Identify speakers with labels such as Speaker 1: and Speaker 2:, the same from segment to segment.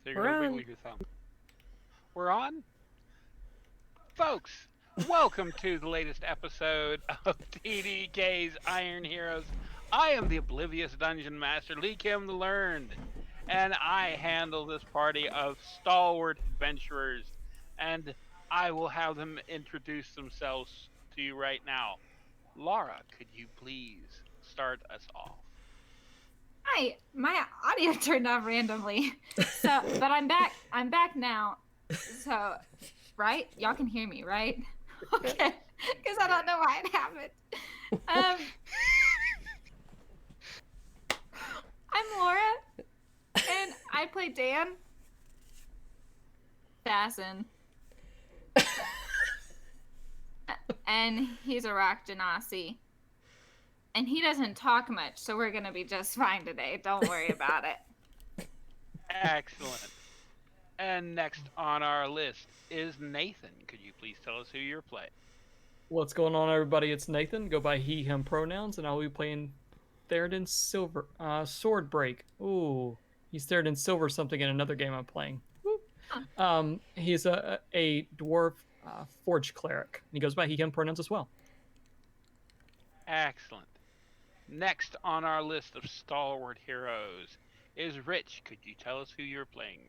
Speaker 1: So you're
Speaker 2: We're
Speaker 1: gonna wiggle
Speaker 2: on.
Speaker 1: your thumb. We're on, folks. Welcome to the latest episode of TDK's Iron Heroes. I am the oblivious dungeon master, Lee Kim the Learned, and I handle this party of stalwart adventurers. And I will have them introduce themselves to you right now. Laura, could you please start us off?
Speaker 3: Hi, my audio turned off randomly. But I'm back. I'm back now. So, right? Y'all can hear me, right? Okay. Because I don't know why it happened. Um, I'm Laura, and I play Dan Fasten, and he's a rock genasi. And he doesn't talk much, so we're gonna be just fine today. Don't worry about it.
Speaker 1: Excellent. And next on our list is Nathan. Could you please tell us who you're playing?
Speaker 4: What's going on, everybody? It's Nathan. Go by he, him pronouns, and I'll be playing Theoden Silver Swordbreak. Ooh, he's Theoden Silver something in another game I'm playing. He's a dwarf forge cleric. He goes by he, him pronouns as well.
Speaker 1: Excellent. Next on our list of stalwart heroes is Rich. Could you tell us who you're playing?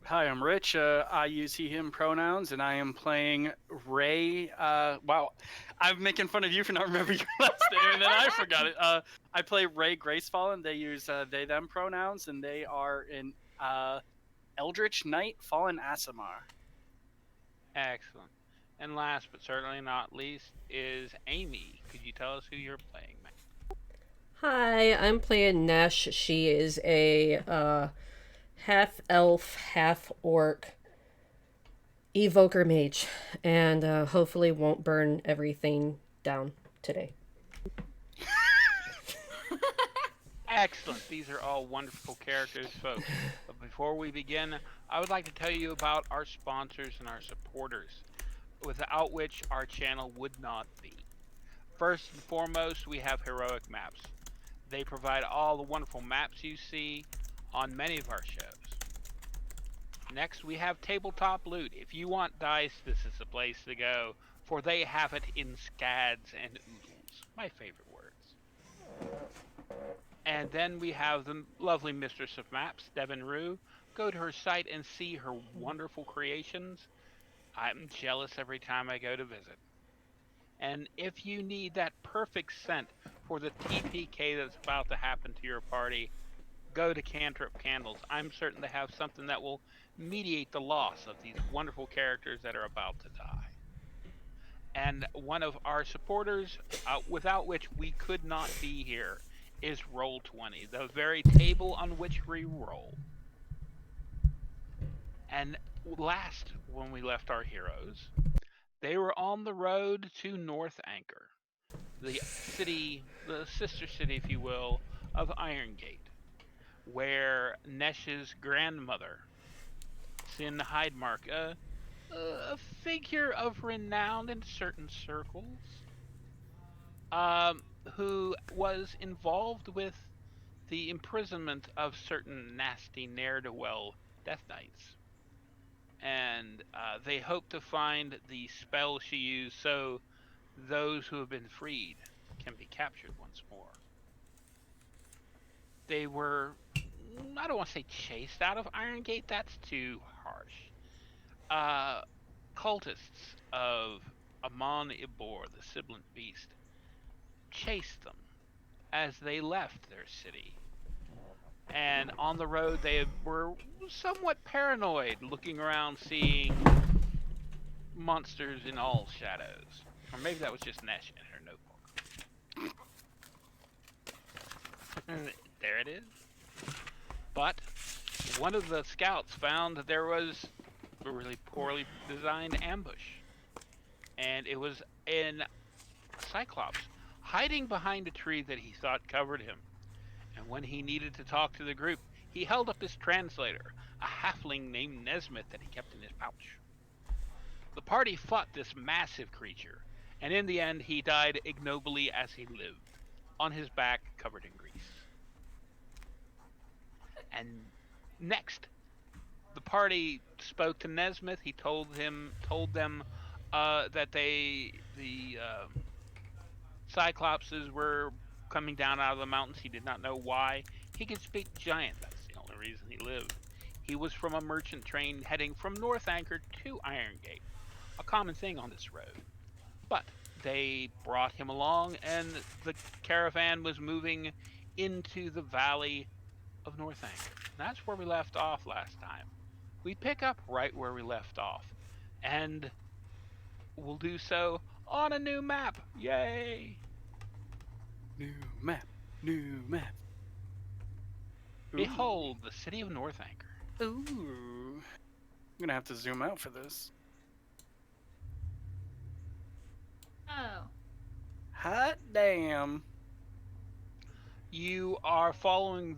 Speaker 5: Hi, I'm Rich. I use he, him pronouns, and I am playing Ray. Wow, I'm making fun of you for not remembering your last name, and then I forgot it. I play Ray Gracefallen. They use they, them pronouns, and they are in Eldritch Knight Fallen Asimar.
Speaker 1: Excellent. And last but certainly not least is Amy. Could you tell us who you're playing, ma'am?
Speaker 2: Hi, I'm playing Nesh. She is a half elf, half orc evoker mage, and hopefully won't burn everything down today.
Speaker 1: Excellent. These are all wonderful characters, folks. But before we begin, I would like to tell you about our sponsors and our supporters, without which our channel would not be. First and foremost, we have Heroic Maps. They provide all the wonderful maps you see on many of our shows. Next, we have Tabletop Loot. If you want dice, this is the place to go, for they have it in scads and oodles, my favorite words. And then we have the lovely Mistress of Maps, Devin Rue. Go to her site and see her wonderful creations. I'm jealous every time I go to visit. And if you need that perfect scent for the TPK that's about to happen to your party, go to Cantrip Candles. I'm certain they have something that will mediate the loss of these wonderful characters that are about to die. And one of our supporters, without which we could not be here, is Roll20, the very table on which we roll. And last, when we left our heroes, they were on the road to North Anchor, the city, the sister city, if you will, of Irongate, where Nesh's grandmother, Sin Hydemark, a figure of renown in certain circles, who was involved with the imprisonment of certain nasty ne'er-do-well Death Knights. And they hope to find the spell she used so those who have been freed can be captured once more. They were, I don't want to say chased out of Irongate, that's too harsh. Uh, Cultists of Amon Ibor, the Sibilant Beast, chased them as they left their city. And on the road, they were somewhat paranoid, looking around, seeing monsters in all shadows. Or maybe that was just Nesh in her notebook. There it is. But one of the scouts found that there was a really poorly designed ambush. And it was in Cyclops hiding behind a tree that he thought covered him. And when he needed to talk to the group, he held up his translator, a halfling named Nesmith that he kept in his pouch. The party fought this massive creature, and in the end he died ignobly as he lived, on his back covered in grease. And next, party spoke to Nesmith. He told them that the Cyclopses were coming down out of the mountains. He did not know why. He could speak giant. That's the only reason he lived. He was from a merchant train heading from North Anchor to Iron Gate, a common thing on this road. But they brought him along, and the caravan was moving into the valley of North Anchor. That's where we left off last time. We pick up right where we left off, and we'll do so on a new map. Yay!
Speaker 5: New map. New map. Ooh.
Speaker 1: Behold, the city of North Anchor.
Speaker 5: Ooh. I'm gonna have to zoom out for this.
Speaker 3: Oh.
Speaker 5: Hot damn.
Speaker 1: You are following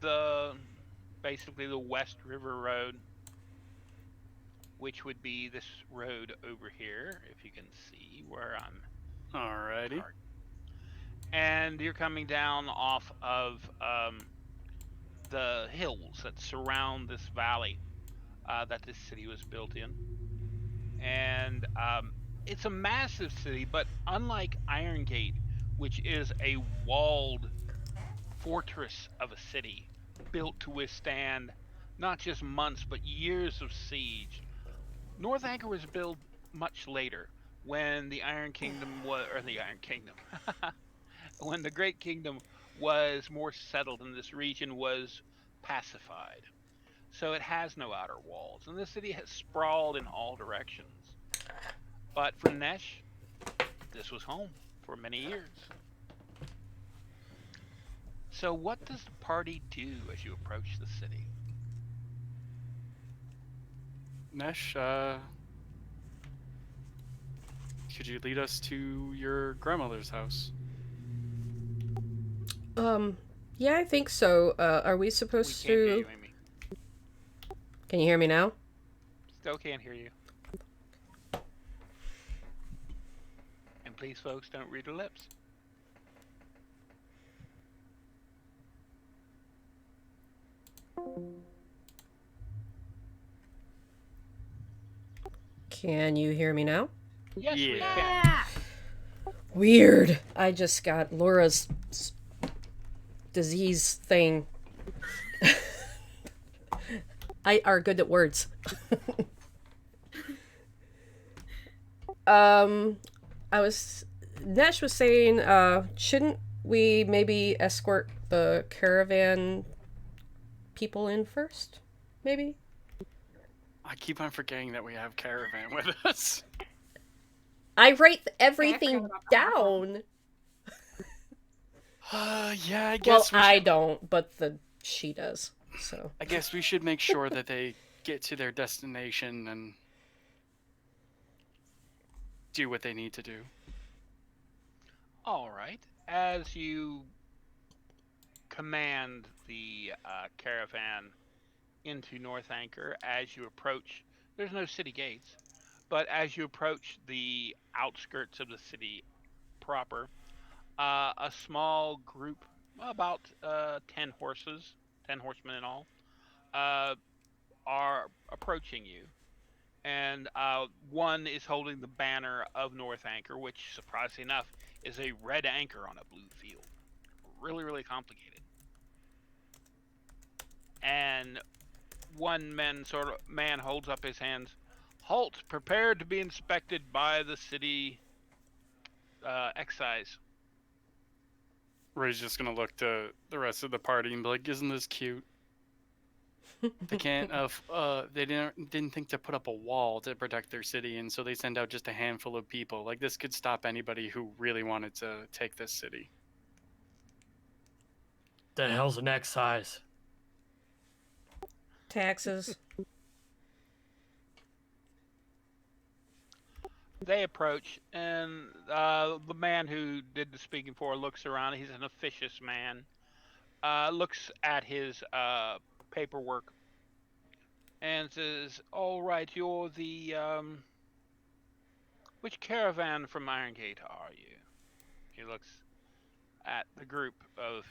Speaker 1: the basically the West River Road, which would be this road over here, if you can see where I'm
Speaker 5: Alrighty.
Speaker 1: parked. And you're coming down off of the hills that surround this valley that this city was built in. And it's a massive city, but unlike Iron Gate, which is a walled fortress of a city built to withstand not just months but years of siege, North Anchor was built much later when the Iron Kingdom was, or the Iron Kingdom, when the Great Kingdom was more settled and this region was pacified. So it has no outer walls, and the city has sprawled in all directions. But for Nesh, this was home for many years. So, what does the party do as you approach the city?
Speaker 5: Nesh, could you lead us to your grandmother's house?
Speaker 2: Yeah, I think so. Are we
Speaker 1: We
Speaker 2: supposed
Speaker 1: can't hear
Speaker 2: to?
Speaker 1: you, Amy.
Speaker 2: Can you hear me now?
Speaker 1: Still can't hear you. And please, folks, don't read her lips.
Speaker 2: Can you hear me now?
Speaker 1: Yes, we
Speaker 5: Yeah.
Speaker 1: can.
Speaker 3: Yeah.
Speaker 2: Weird. I just got Laura's disease thing. I are good at words. I was Nesh was saying, shouldn't we maybe escort the caravan people in first? Maybe?
Speaker 5: I keep on forgetting that we have Caravan with us.
Speaker 2: I write
Speaker 3: I
Speaker 2: everything
Speaker 3: forgot about that.
Speaker 2: down.
Speaker 5: Yeah, I
Speaker 2: Well,
Speaker 5: guess
Speaker 2: I don't, but she does. So
Speaker 5: I guess we should make sure that they get to their destination and do what they need to do.
Speaker 1: All right. As you command the caravan into North Anchor, as you approach, there's no city gates, but as you approach the outskirts of the city proper, a small group, about 10 horses, 10 horsemen in all, uh, are approaching you. And one is holding the banner of North Anchor, which, surprisingly enough, is a red anchor on a blue field. Really, really complicated. And one man holds up his hands. Halt! Prepared to be inspected by the city excise.
Speaker 5: Ray's just gonna look to the rest of the party and be like, "Isn't this cute?" They can't. They didn't think to put up a wall to protect their city, and so they send out just a handful of people. Like this could stop anybody who really wanted to take this city.
Speaker 6: The hell's an excise?
Speaker 2: taxes.
Speaker 1: They approach, and the man who did the speaking for looks around. He's an officious man. Looks at his paperwork and says, "All right, you're the which caravan from Iron Gate are you?" He looks at the group of.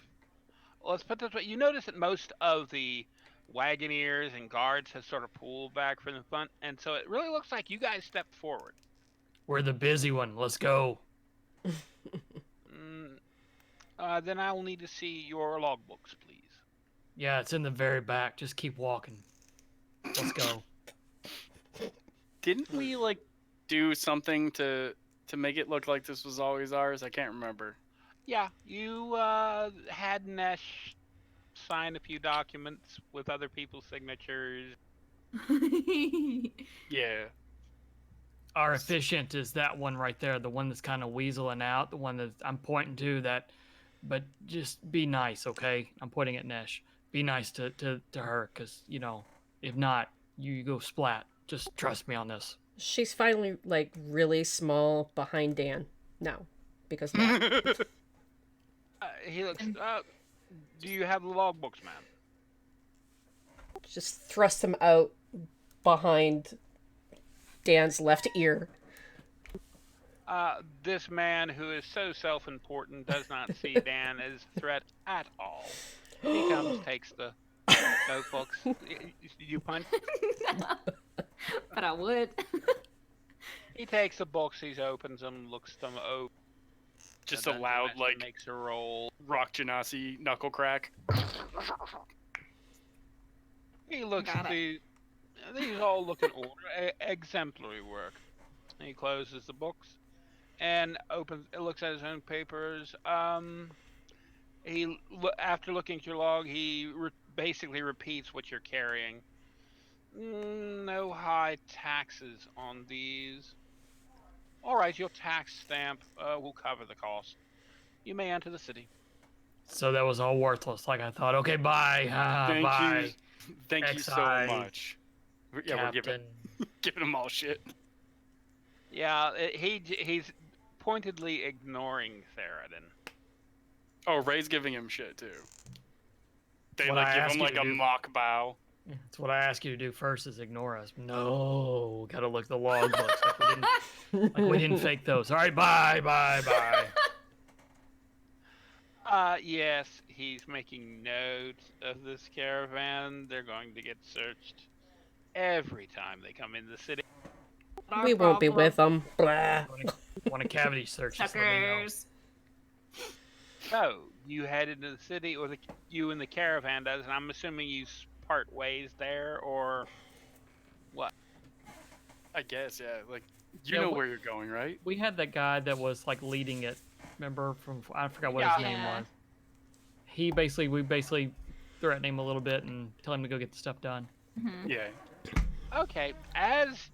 Speaker 1: Let's put this way. You notice that most of the Wagoneers and guards have sort of pulled back from the front, and so it really looks like you guys stepped forward.
Speaker 6: We're the busy one. Let's go.
Speaker 1: Mm, then I will need to see your logbooks, please.
Speaker 6: Yeah, it's in the very back. Just keep walking. Let's go.
Speaker 5: Didn't we like do something to make it look like this was always ours? I can't remember.
Speaker 1: Yeah, you had Nesh sign a few documents with other people's signatures.
Speaker 5: Yeah.
Speaker 6: Our efficient is that one right there, the one that's kind of weaseling out, the one that I'm pointing to. That, but just be nice, okay? I'm pointing at Nesh. Be nice to her, cause if not, you go splat. Just trust me on this.
Speaker 2: She's finally like really small behind Dan now because of that.
Speaker 1: He looks. Do you have the logbooks, ma'am?
Speaker 2: Just thrust him out behind Dan's left ear.
Speaker 1: This man who is so self-important does not see Dan as a threat at all. He comes, takes the notebooks. You punch?
Speaker 3: But I would.
Speaker 1: He takes the books, he opens them, looks them over.
Speaker 5: Just
Speaker 1: The
Speaker 5: a
Speaker 1: dungeon
Speaker 5: loud
Speaker 1: master
Speaker 5: like
Speaker 1: makes a roll.
Speaker 5: Rock Genasi knuckle crack.
Speaker 1: He looks
Speaker 3: Got
Speaker 1: at these all look in order, exemplary work. He closes the books and looks at his own papers. After looking at your log, he basically repeats what you're carrying. No high taxes on these. All right, your tax stamp will cover the cost. You may enter the city.
Speaker 6: So that was all worthless, like I thought. Okay, bye.
Speaker 5: Thank
Speaker 6: Bye.
Speaker 5: you. Thank you so
Speaker 6: XI
Speaker 5: much. Yeah, we're
Speaker 6: Captain.
Speaker 5: giving him all shit.
Speaker 1: Yeah, he's pointedly ignoring Theoden.
Speaker 5: Oh, Ray's giving him shit too. They
Speaker 6: What
Speaker 5: like
Speaker 6: I
Speaker 5: give
Speaker 6: asked
Speaker 5: him
Speaker 6: you
Speaker 5: like
Speaker 6: to
Speaker 5: a
Speaker 6: do.
Speaker 5: mock bow.
Speaker 6: That's what I ask you to do first is ignore us. No, gotta look at the log books like we didn't fake those. All right, bye.
Speaker 1: Yes, he's making notes of this caravan. They're going to get searched every time they come in the city.
Speaker 2: We won't be with them. Blah.
Speaker 6: Want a cavity search? Just let me know.
Speaker 3: Suckers.
Speaker 1: So you head into the city, or you and the caravan does, and I'm assuming you part ways there, or what?
Speaker 5: I guess, yeah. Like
Speaker 4: Yeah,
Speaker 5: know where you're going, right?
Speaker 4: We had that guy that was like leading it. Remember from I forgot what
Speaker 1: Yeah.
Speaker 4: his name
Speaker 3: Yeah.
Speaker 4: was. We basically threatened him a little bit and tell him to go get the stuff done.
Speaker 3: Mhm.
Speaker 5: Yeah.
Speaker 1: Okay, as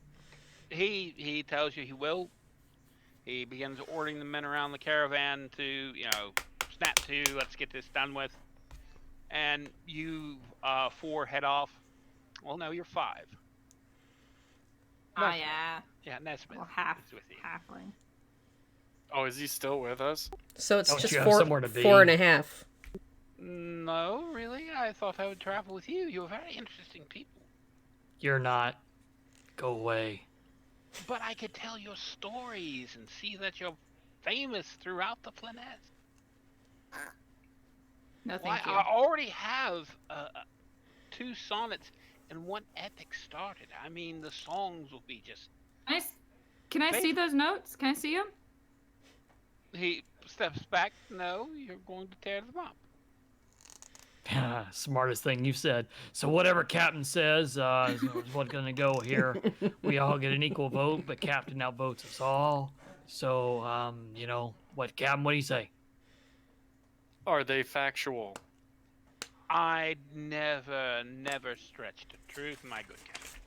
Speaker 1: he tells you he will, he begins ordering the men around the caravan to snap to. Let's get this done with. And you four head off. Well, no, you're five.
Speaker 3: Oh
Speaker 1: Nesmith.
Speaker 3: yeah.
Speaker 1: Yeah, Nesmith
Speaker 3: Well,
Speaker 1: is with you.
Speaker 3: halfling.
Speaker 5: Oh, is he still with us?
Speaker 2: So it's
Speaker 6: Don't
Speaker 2: just
Speaker 6: you have
Speaker 2: four,
Speaker 6: somewhere to be?
Speaker 2: 4.5.
Speaker 1: No, really? I thought I would travel with you. You're very interesting people.
Speaker 6: You're not. Go away.
Speaker 1: But I could tell your stories and see that you're famous throughout the Flanness.
Speaker 3: No,
Speaker 1: Well,
Speaker 3: thank you.
Speaker 1: I already have 2 sonnets and 1 epic started. I mean, the songs will be just...
Speaker 3: Can I see those notes? Can I see them?
Speaker 1: He steps back. No, you're going to tear them up.
Speaker 6: Smartest thing you said. So whatever Captain says is what's gonna go here. We all get an equal vote, but Captain outvotes us all. So what, Captain? What do you say?
Speaker 5: Are they factual?
Speaker 1: I never stretch the truth, my good captain.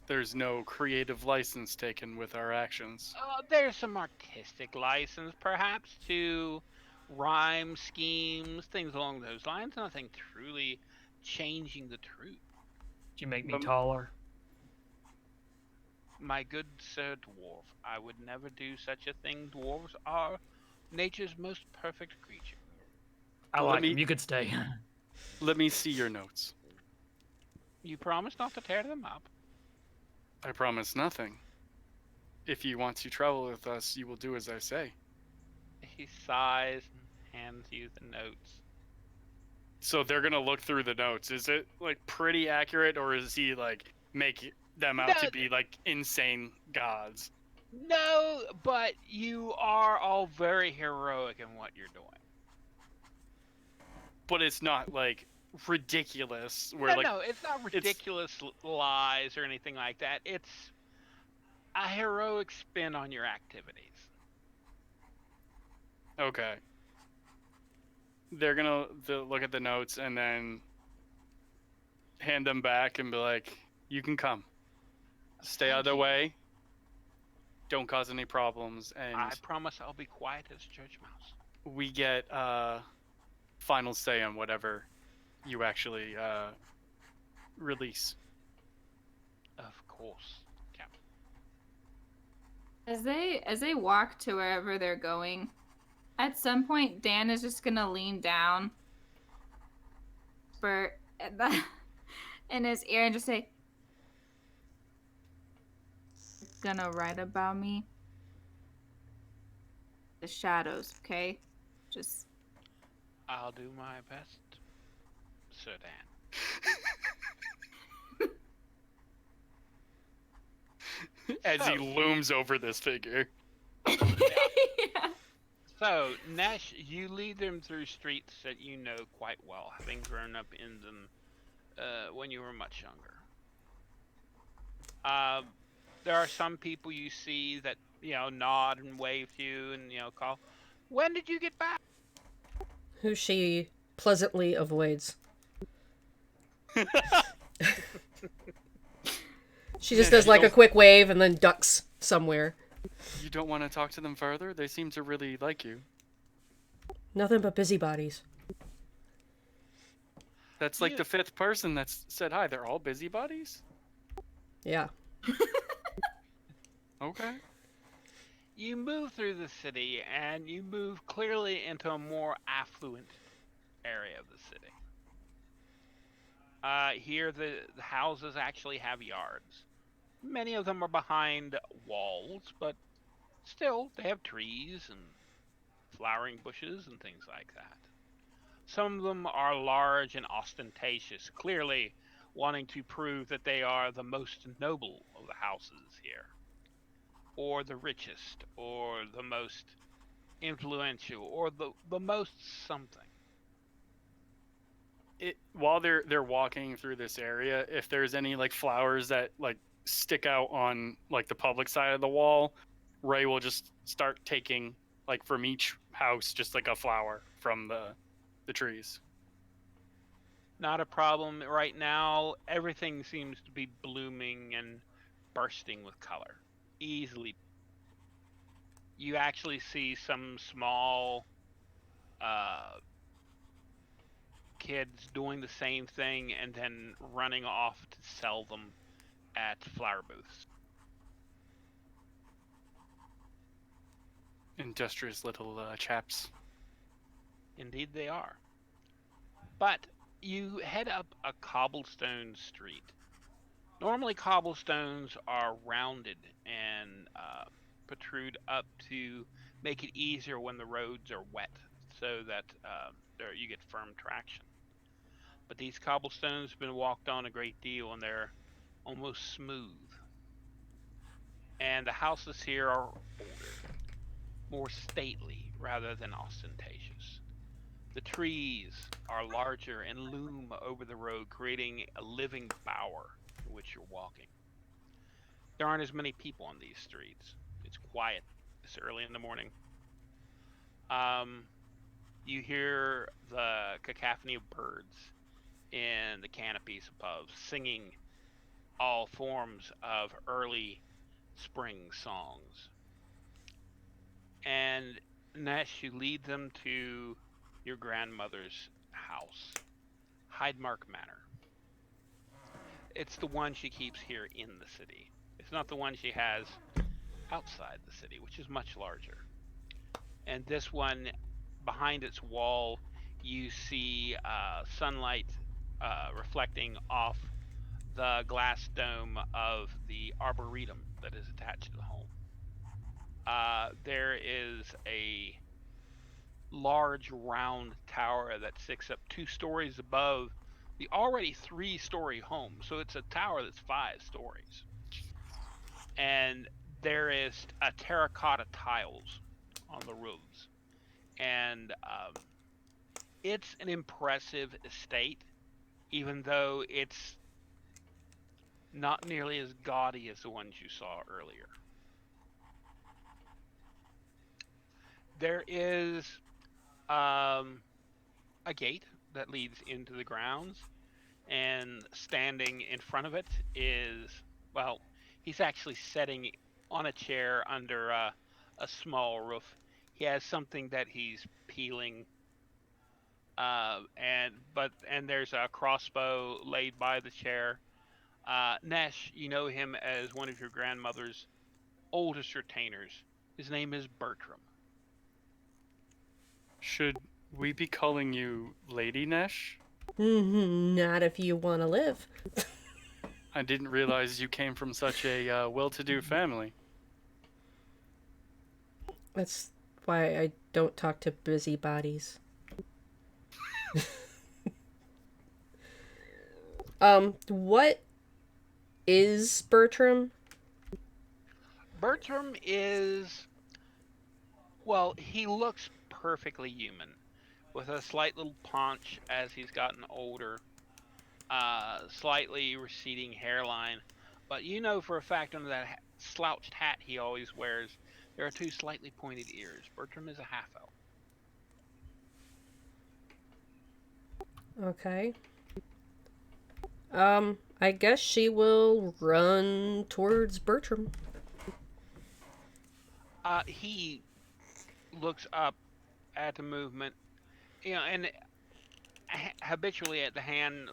Speaker 5: There's no creative license taken with our actions.
Speaker 1: There's some artistic license, perhaps, to rhyme schemes, things along those lines. Nothing truly changing the truth.
Speaker 6: Did you make me taller?
Speaker 1: My good sir dwarf, I would never do such a thing. Dwarves are nature's most perfect creature.
Speaker 6: I
Speaker 5: Let
Speaker 6: like
Speaker 5: me-
Speaker 6: him. You could stay.
Speaker 5: Let me see your notes.
Speaker 1: You promise not to tear them up.
Speaker 5: I promise nothing. If you want to travel with us, you will do as I say.
Speaker 1: He sighs and hands you the notes.
Speaker 5: So they're gonna look through the notes. Is it like pretty accurate, or is he like making them out
Speaker 1: No,
Speaker 5: to be like insane gods?
Speaker 1: no, but you are all very heroic in what you're doing.
Speaker 5: But it's not like ridiculous. Where
Speaker 1: No,
Speaker 5: like
Speaker 1: no, it's not
Speaker 5: it's
Speaker 1: ridiculous lies or anything like that. It's a heroic spin on your activities.
Speaker 5: okay. They'll look at the notes and then hand them back and be like, "You can come. Stay out of
Speaker 1: Thank
Speaker 5: the
Speaker 1: you.
Speaker 5: way. Don't cause any problems,
Speaker 1: I
Speaker 5: and
Speaker 1: promise I'll be quiet as Judge Mouse.
Speaker 5: we get final say on whatever you actually release."
Speaker 1: Of course, Captain.
Speaker 3: As they walk to wherever they're going, at some point Dan is just gonna lean down, for in his ear and just say, "Gonna write about me, the shadows, okay? Just
Speaker 1: I'll do my best, Sir Dan.
Speaker 5: As he
Speaker 1: So-
Speaker 5: looms over this figure.
Speaker 3: yeah.
Speaker 1: So, Nash, you lead them through streets that you know quite well, having grown up in them when you were much younger. There are some people you see that, nod and wave to you and, call, "When did you get back?"
Speaker 2: Who she pleasantly avoids. She just does like a quick wave and then ducks somewhere.
Speaker 5: You don't want to talk to them further? They seem to really like you.
Speaker 2: Nothing but busybodies.
Speaker 5: That's like
Speaker 1: You-
Speaker 5: the fifth person that's said hi. They're all busybodies?
Speaker 2: Yeah.
Speaker 5: Okay.
Speaker 1: You move through the city and you move clearly into a more affluent area of the city. Here, the houses actually have yards. Many of them are behind walls, but still, they have trees and flowering bushes and things like that. Some of them are large and ostentatious, clearly wanting to prove that they are the most noble of the houses here, or the richest, or the most influential, or the most something.
Speaker 5: While they're walking through this area, if there's any like flowers that like stick out on like the public side of the wall, Ray will just start taking like from each house just like a flower from the trees.
Speaker 1: Not a problem right now. Everything seems to be blooming and bursting with color. Easily. You actually see some small uh, kids doing the same thing and then running off to sell them at flower booths.
Speaker 5: Industrious little chaps.
Speaker 1: Indeed, they are. But you head up a cobblestone street. Normally, cobblestones are rounded and protrude up to make it easier when the roads are wet, so that you get firm traction. But these cobblestones have been walked on a great deal, and they're almost smooth. And the houses here are older, more stately rather than ostentatious. The trees are larger and loom over the road, creating a living bower in which you're walking. There aren't as many people on these streets. It's quiet. It's early in the morning. Um, you hear the cacophony of birds in the canopies above, singing all forms of early spring songs. And Nesh, you lead them to your grandmother's house, Hydemark Manor. It's the one she keeps here in the city. It's not the one she has outside the city, which is much larger. And this one, behind its wall, you see sunlight reflecting off the glass dome of the arboretum that is attached to the home. There is a large round tower that sticks up 2 stories above the already 3-story home. So it's a tower that's 5 stories. And there is terracotta tiles on the roofs. And it's an impressive estate, even though it's not nearly as gaudy as the ones you saw earlier. There is um, a gate that leads into the grounds, and standing in front of it is, well, he's actually sitting on a chair under a small roof. He has something that he's peeling, and there's a crossbow laid by the chair. Nesh, you know him as one of your grandmother's oldest retainers. His name is Bertram.
Speaker 5: Should we be calling you Lady Nesh?
Speaker 2: Not if you want to live.
Speaker 5: I didn't realize you came from such a well-to-do family.
Speaker 2: That's why I don't talk to busybodies. What is Bertram?
Speaker 1: Bertram is, well, he looks perfectly human, with a slight little paunch as he's gotten older, slightly receding hairline. But you know for a fact under that slouched hat he always wears, there are 2 slightly pointed ears. Bertram is a half elf.
Speaker 2: Okay. I guess she will run towards Bertram.
Speaker 1: He looks up at the movement, and habitually at the hand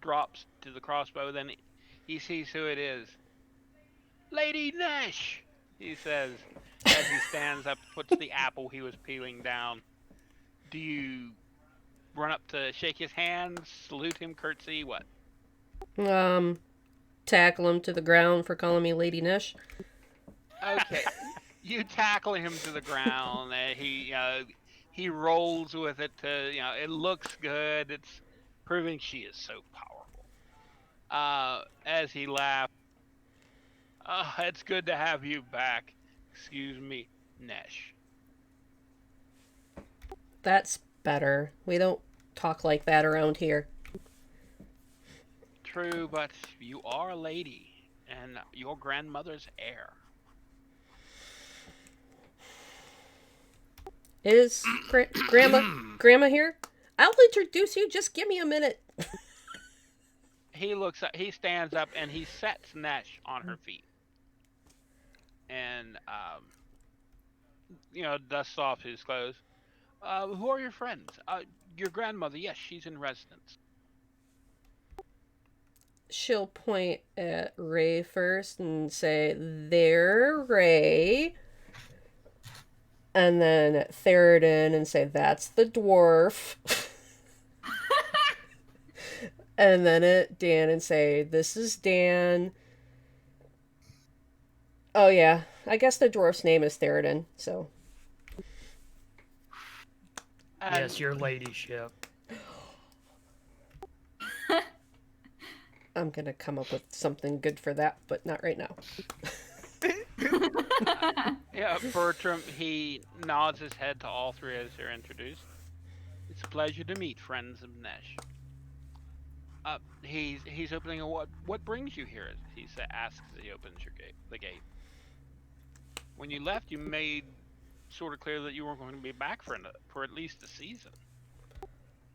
Speaker 1: drops to the crossbow. Then he sees who it is. Lady Nash, he says as he stands up, puts the apple he was peeling down. Do you run up to shake his hand, salute him, curtsy, what?
Speaker 2: Um, Tackle him to the ground for calling me Lady Nish.
Speaker 1: Okay, you tackle him to the ground. He rolls with it to, it looks good. It's proving she is so powerful. As he laughs, it's good to have you back. Excuse me, Nesh.
Speaker 2: That's better. We don't talk like that around here.
Speaker 1: True, but you are a lady and your grandmother's heir.
Speaker 2: Is Grandma here? I'll introduce you. Just give me a minute.
Speaker 1: He stands up and he sets Nesh on her feet, and dusts off his clothes. Who are your friends? Your grandmother, yes, she's in residence.
Speaker 2: She'll point at Ray first and say, "There, Ray." And then at Theroden and say, "That's the dwarf." And then at Dan and say, "This is Dan." Oh yeah, I guess the dwarf's name is Theroden, so.
Speaker 6: Yes, your ladyship.
Speaker 2: I'm gonna come up with something good for that, but not right now.
Speaker 1: Yeah, Bertram, he nods his head to all three as they're introduced. It's a pleasure to meet friends of Nesh. He's opening a what brings you here? Asks as he opens the gate. When you left, you made sort of clear that you weren't going to be back for at least a season.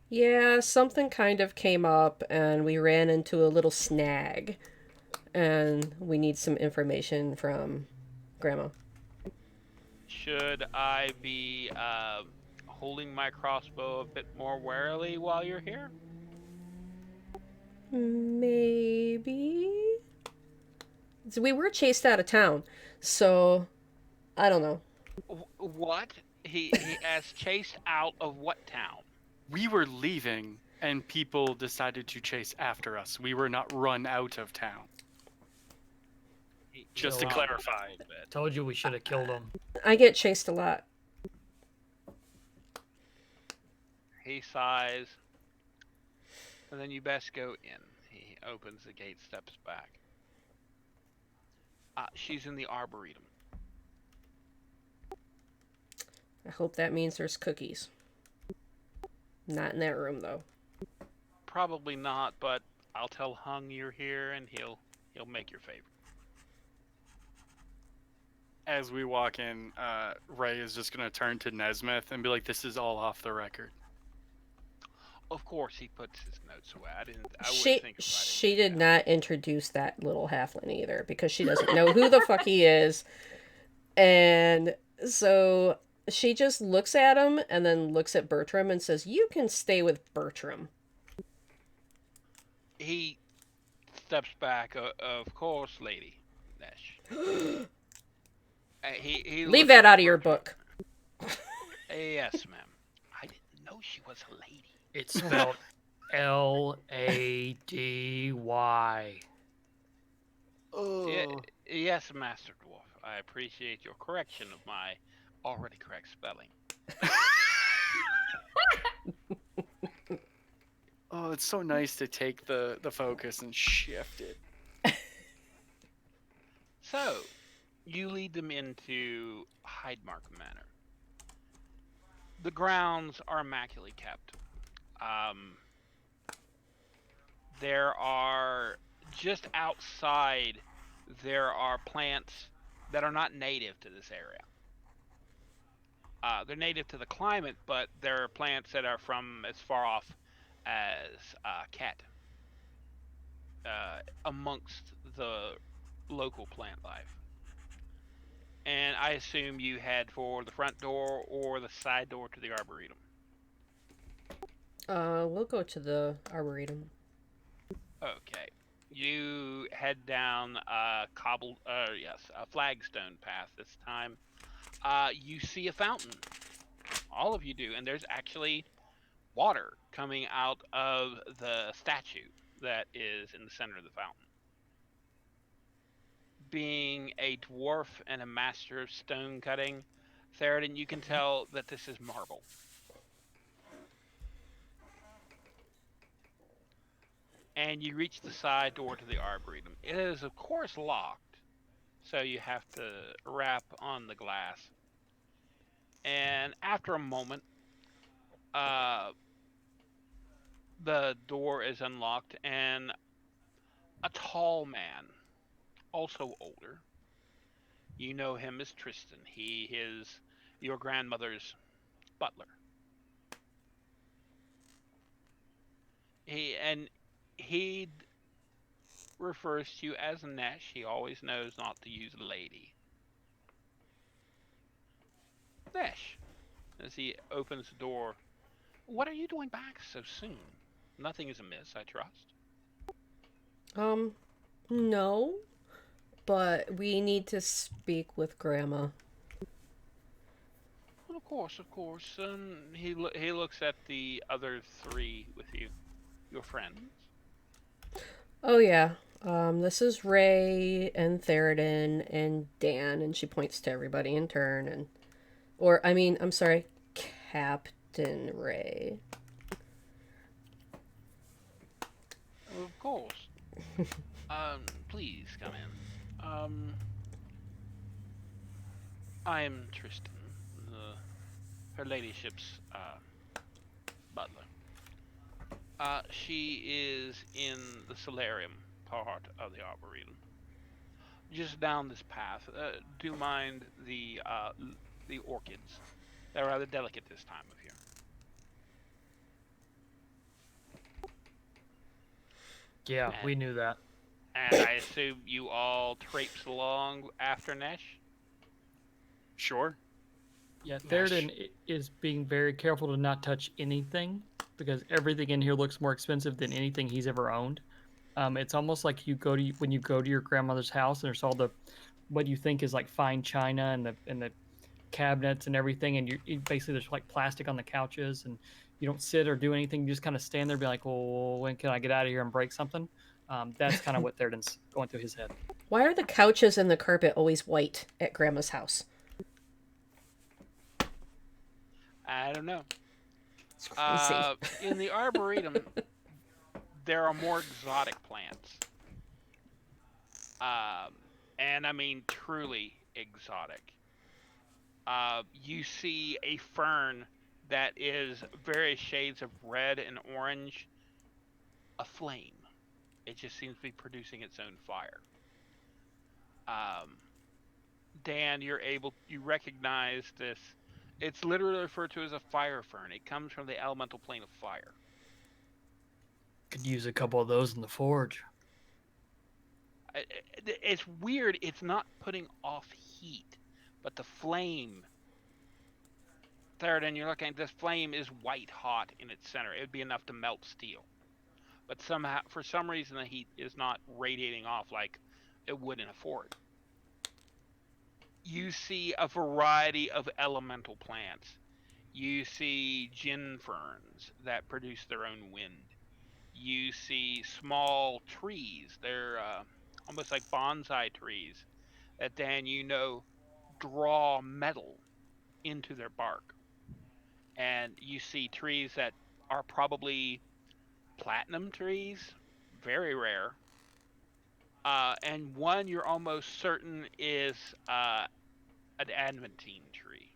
Speaker 2: Yeah, something kind of came up, and we ran into a little snag, and we need some information from Grandma.
Speaker 1: Should I be holding my crossbow a bit more warily while you're here?
Speaker 2: Maybe. So we were chased out of town, so I don't know.
Speaker 1: What? He has chased out of what town?
Speaker 5: We were leaving, and people decided to chase after us. We were not run out of town. Just to clarify.
Speaker 6: Told you we should have killed him.
Speaker 2: I get chased a lot.
Speaker 1: He sighs, and then you best go in. He opens the gate, steps back. She's in the arboretum.
Speaker 2: I hope that means there's cookies. Not in that room, though.
Speaker 1: Probably not, but I'll tell Hung you're here, and he'll make your favor.
Speaker 5: As we walk in, Ray is just gonna turn to Nesmith and be like, "This is all off the record."
Speaker 1: Of course, he puts his notes away. I wouldn't
Speaker 2: She
Speaker 1: think of
Speaker 2: she
Speaker 1: writing
Speaker 2: did
Speaker 1: them down.
Speaker 2: not introduce that little halfling either because she doesn't know who the fuck he is. And so she just looks at him and then looks at Bertram and says, "You can stay with Bertram."
Speaker 1: He steps back. Of course, Lady Nesh. He
Speaker 2: Leave
Speaker 1: looks
Speaker 2: that
Speaker 1: up
Speaker 2: out
Speaker 1: at
Speaker 2: of your
Speaker 1: Bertram.
Speaker 2: book.
Speaker 1: Yes, ma'am. I didn't know she was a lady.
Speaker 6: It's spelled Lady.
Speaker 1: Yeah, yes, Master Dwarf. I appreciate your correction of my already correct spelling.
Speaker 5: Oh, it's so nice to take the focus and shift it.
Speaker 1: So, you lead them into Hydemark Manor. The grounds are immaculately kept. There are just outside. There are plants that are not native to this area. They're native to the climate, but there are plants that are from as far off as Ket, amongst the local plant life. And I assume you head for the front door or the side door to the arboretum.
Speaker 2: We'll go to the arboretum.
Speaker 1: Okay. You head down a flagstone path this time. You see a fountain. All of you do, and there's actually water coming out of the statue that is in the center of the fountain. Being a dwarf and a master of stone cutting, Theoden, you can tell that this is marble. And you reach the side door to the arboretum. It is, of course, locked, so you have to rap on the glass. And after a moment, the door is unlocked, and a tall man, also older. You know him as Tristan. He is your grandmother's butler. He refers to you as Nesh. He always knows not to use lady. Nesh, as he opens the door, what are you doing back so soon? Nothing is amiss, I trust.
Speaker 2: No, but we need to speak with Grandma.
Speaker 1: Well, of course, of course. He looks at the other three with you, your friends.
Speaker 2: Oh yeah. This is Ray and Theoden and Dan, and she points to everybody in turn, I'm sorry, Captain Ray.
Speaker 1: Of course. Please come in. I am Tristan, her ladyship's butler. She is in the solarium part of the arboretum, just down this path. Do mind the orchids? They're rather delicate this time of year.
Speaker 6: Yeah,
Speaker 1: And,
Speaker 6: we knew that.
Speaker 1: and I assume you all traipse along after Nesh.
Speaker 5: Sure.
Speaker 6: Yeah, Theoden is being very careful to not touch anything because everything in here looks more expensive than anything he's ever owned. It's almost like when you go to your grandmother's house and there's all the what you think is like fine china and the cabinets and everything, and basically there's like plastic on the couches, and you don't sit or do anything. You just kind of stand there, and be like, "Well, when can I get out of here and break something?" That's kind of what Theoden's going through his head.
Speaker 2: Why are the couches and the carpet always white at Grandma's house?
Speaker 1: I don't know.
Speaker 2: It's crazy.
Speaker 1: In the arboretum, there are more exotic plants. Um, and I mean truly exotic. You see a fern that is various shades of red and orange aflame. It just seems to be producing its own fire. Um, Dan, you recognize this. It's literally referred to as a fire fern. It comes from the elemental plane of fire.
Speaker 6: Could use a couple of those in the forge.
Speaker 1: It's weird. It's not putting off heat, but the flame. Third, and you're looking at this flame is white hot in its center. It would be enough to melt steel. But somehow, for some reason, the heat is not radiating off like it would in a forge. You see a variety of elemental plants. You see gin ferns that produce their own wind. You see small trees. They're almost like bonsai trees that then draw metal into their bark. And you see trees that are probably platinum trees, very rare. And one you're almost certain is an adamantine tree.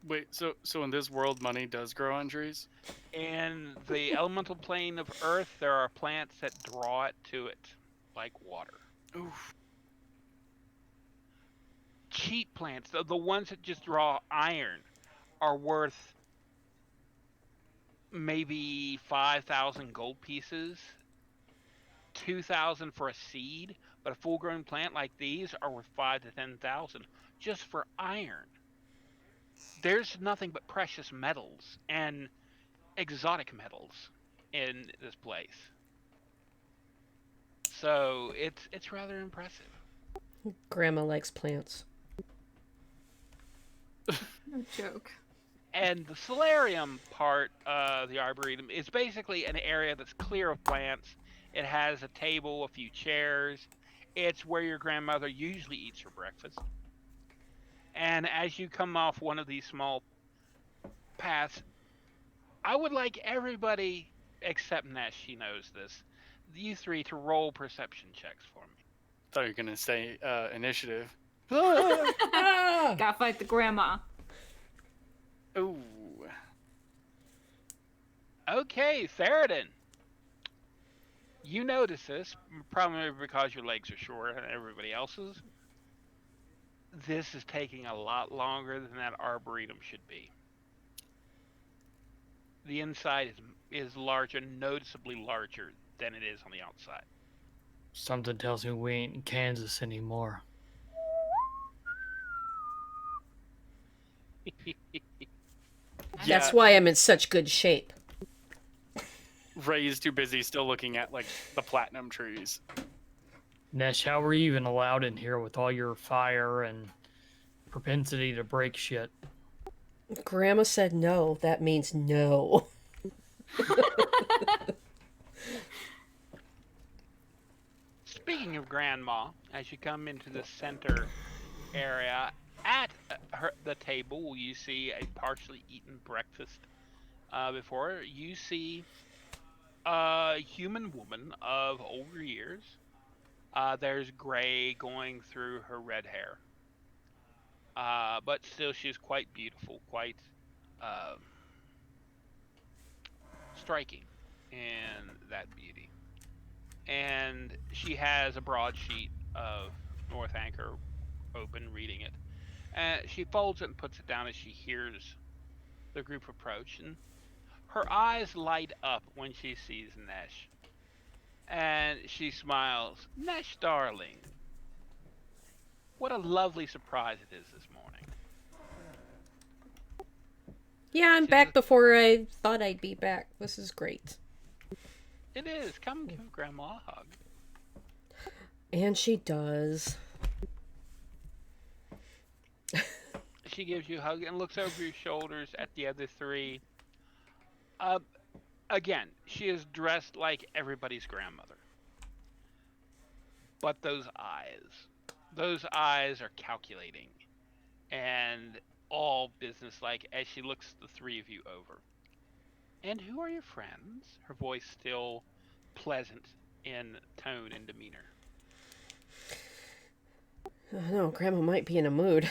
Speaker 5: Wait, so in this world, money does grow on trees?
Speaker 1: In the elemental plane of Earth, there are plants that draw it to it, like water.
Speaker 5: Oof.
Speaker 1: Cheap plants, the ones that just draw iron, are worth maybe 5,000 gold pieces, 2,000 for a seed. But a full-grown plant like these are worth 5 to 10,000 just for iron. There's nothing but precious metals and exotic metals in this place. So it's rather impressive.
Speaker 2: Grandma likes plants.
Speaker 3: No joke.
Speaker 1: And the solarium part of the arboretum is basically an area that's clear of plants. It has a table, a few chairs. It's where your grandmother usually eats her breakfast. And as you come off one of these small paths, I would like everybody, except Ness, she knows this, you three to roll perception checks for me.
Speaker 5: Thought you were gonna say initiative.
Speaker 2: Ah!
Speaker 3: Gotta fight the grandma.
Speaker 5: Ooh.
Speaker 1: Okay, Theridin. You notice this, probably because your legs are shorter than everybody else's. This is taking a lot longer than that arboretum should be. The inside is larger, noticeably larger than it is on the outside.
Speaker 6: Something tells me we ain't in Kansas anymore.
Speaker 2: That's why I'm in such good shape.
Speaker 5: Ray is too busy still looking at like the platinum trees.
Speaker 6: Nesh, how were you even allowed in here with all your fire and propensity to break shit?
Speaker 2: Grandma said no. That means no.
Speaker 1: Speaking of grandma, as you come into the center area, at the table, you see a partially eaten breakfast. Before you see a human woman of older years. There's gray going through her red hair. But still, she's quite beautiful, quite uh, striking in that beauty. And she has a broadsheet of North Anchor open, reading it. And she folds it and puts it down as she hears the group approach. And her eyes light up when she sees Nesh. And she smiles. Nesh, darling, what a lovely surprise it is this morning.
Speaker 2: Yeah, I'm back before I thought I'd be back. This is great.
Speaker 1: It is. Come give Grandma a hug.
Speaker 2: And she does.
Speaker 1: She gives you a hug and looks over your shoulders at the other three. Uh, Again, she is dressed like everybody's grandmother. But those eyes are calculating. And all businesslike as she looks the three of you over. And who are your friends? Her voice still pleasant in tone and demeanor.
Speaker 2: I don't know, Grandma might be in a mood.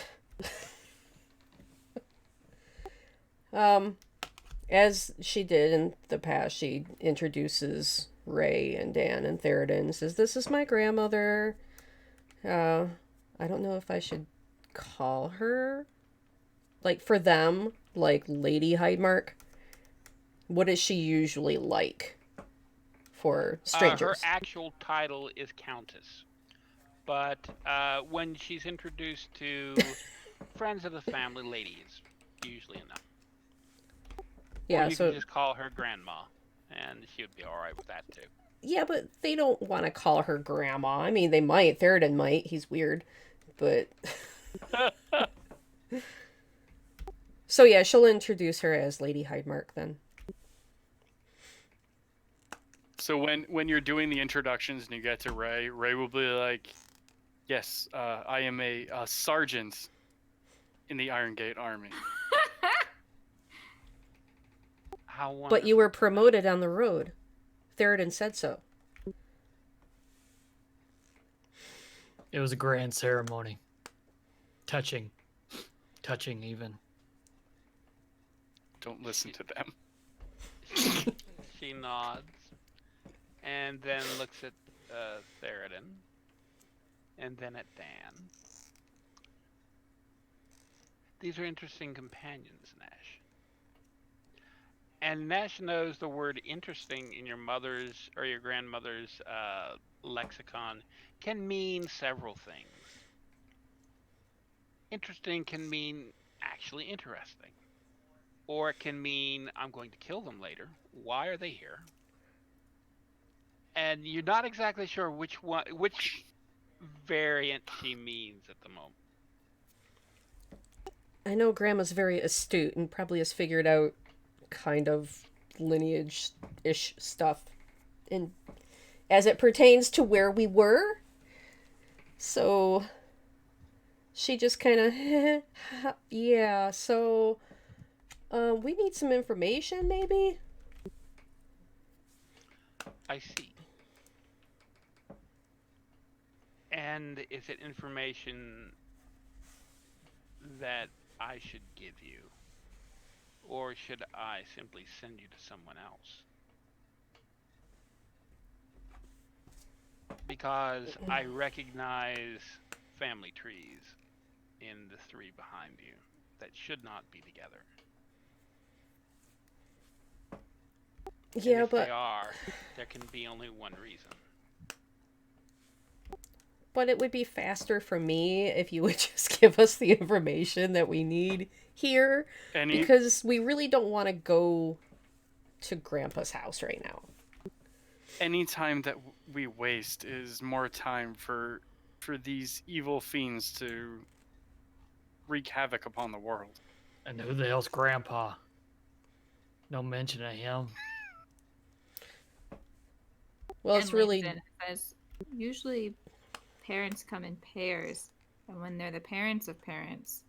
Speaker 2: Um, as she did in the past, she introduces Ray and Dan and Theoden and says, "This is my grandmother. Uh, I don't know if I should call her, like, for them, like, Lady Hydemark. What is she usually like for
Speaker 1: Her
Speaker 2: strangers?"
Speaker 1: actual title is Countess, but when she's introduced to friends of the family, lady is usually enough. Or
Speaker 2: Yeah,
Speaker 1: you can
Speaker 2: so
Speaker 1: just call her grandma, and she would be all right with that too.
Speaker 2: yeah, but they don't want to call her grandma. I mean, they might. Theoden might. He's weird, but so yeah, she'll introduce her as Lady Hydemark then.
Speaker 5: So when you're doing the introductions and you get to Ray, Ray will be like, "Yes, I am a sergeant in the Iron Gate Army."
Speaker 1: How
Speaker 2: But you
Speaker 1: wonderful
Speaker 2: were
Speaker 1: to know.
Speaker 2: promoted on the road. Theoden said so.
Speaker 6: It was a grand ceremony. Touching. Touching, even.
Speaker 5: Don't listen
Speaker 1: She,
Speaker 5: to them.
Speaker 1: she nods and then looks at Theoden and then at Dan. These are interesting companions, Nash. And Nash knows the word interesting in your mother's or your grandmother's lexicon can mean several things. Interesting can mean actually interesting, or it can mean I'm going to kill them later. Why are they here? And you're not exactly sure which variant she means at the moment.
Speaker 2: I know Grandma's very astute and probably has figured out kind of lineage ish stuff in as it pertains to where we were. So she just kind of, yeah. So, we need some information, maybe.
Speaker 1: I see. And is it information that I should give you? Or should I simply send you to someone else? Because I recognize family trees in the three behind you that should not be together. And
Speaker 2: Yeah,
Speaker 1: if they
Speaker 2: but
Speaker 1: are, there can be only one reason.
Speaker 2: it would be faster for me if you would just give us the information that we need here,
Speaker 5: Any
Speaker 2: because we really don't want to go to Grandpa's house right now.
Speaker 5: any time that we waste is more time for these evil fiends to wreak havoc upon the world.
Speaker 6: And who the hell's Grandpa? No mention of him.
Speaker 2: Well,
Speaker 3: And
Speaker 2: it's
Speaker 3: leans
Speaker 2: really
Speaker 3: in and says, usually parents come in pairs, and when they're the parents of parents,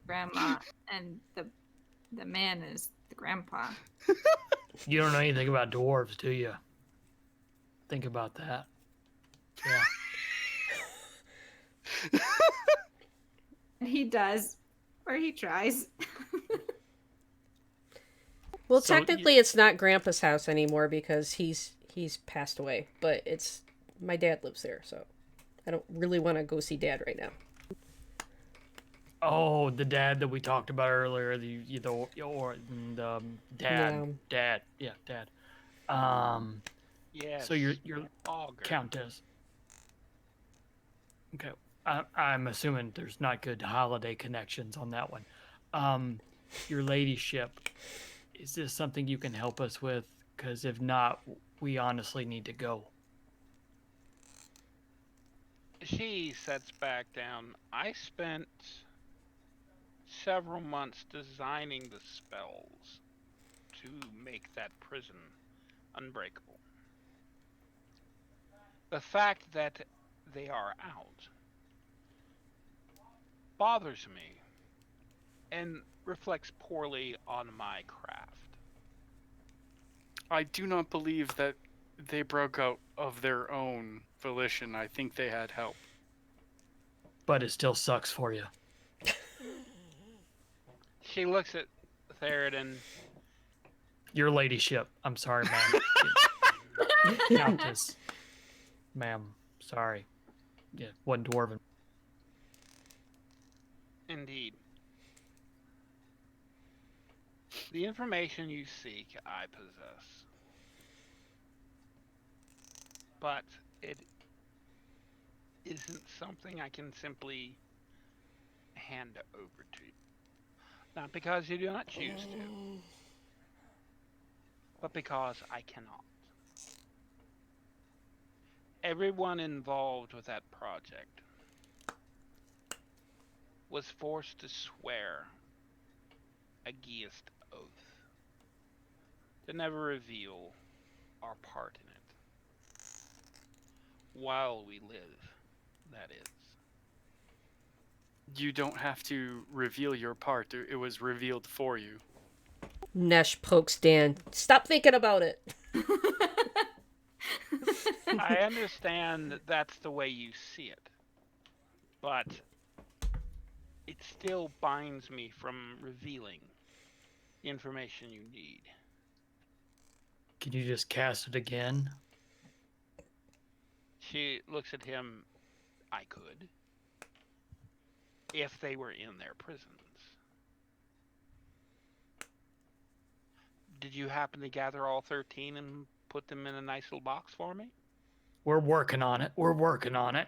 Speaker 3: grandma and the man is the grandpa.
Speaker 6: You don't know anything about dwarves, do you? Think about that. Yeah.
Speaker 3: He does, or he tries.
Speaker 2: well.
Speaker 5: So
Speaker 2: Technically, it's not Grandpa's house anymore because he's passed away. But it's my dad lives there, so I don't really want to go see Dad right now.
Speaker 6: Oh, the dad that we talked about earlier,
Speaker 2: Yeah.
Speaker 6: dad, yeah, dad. Um,
Speaker 1: Yes,
Speaker 6: so you're
Speaker 1: Augur.
Speaker 6: Countess. Okay, I'm assuming there's not good holiday connections on that one. Um, your ladyship, is this something you can help us with? Because if not, we honestly need to go.
Speaker 1: She sets back down. I spent several months designing the spells to make that prison unbreakable. The fact that they are out bothers me, and reflects poorly on my craft.
Speaker 5: I do not believe that they broke out of their own volition. I think they had help.
Speaker 6: But it still sucks for you.
Speaker 1: She looks at Theoden.
Speaker 6: Your ladyship. I'm sorry, ma'am. Countess. Ma'am. Sorry. Yeah, wasn't dwarven.
Speaker 1: Indeed. The information you seek, I possess. But it isn't something I can simply hand over to you. Not because you do not choose to, but because I cannot. Everyone involved with that project was forced to swear against oath to never reveal our part in it while we live, that is.
Speaker 5: You don't have to reveal your part. It was revealed for you.
Speaker 2: Nesh pokes Dan. Stop thinking about it.
Speaker 1: I understand that that's the way you see it, but it still binds me from revealing the information you need.
Speaker 6: Can you just cast it again?
Speaker 1: She looks at him. I could, if they were in their prisons. Did you happen to gather all 13 and put them in a nice little box for me?
Speaker 6: We're working on it. We're working on it.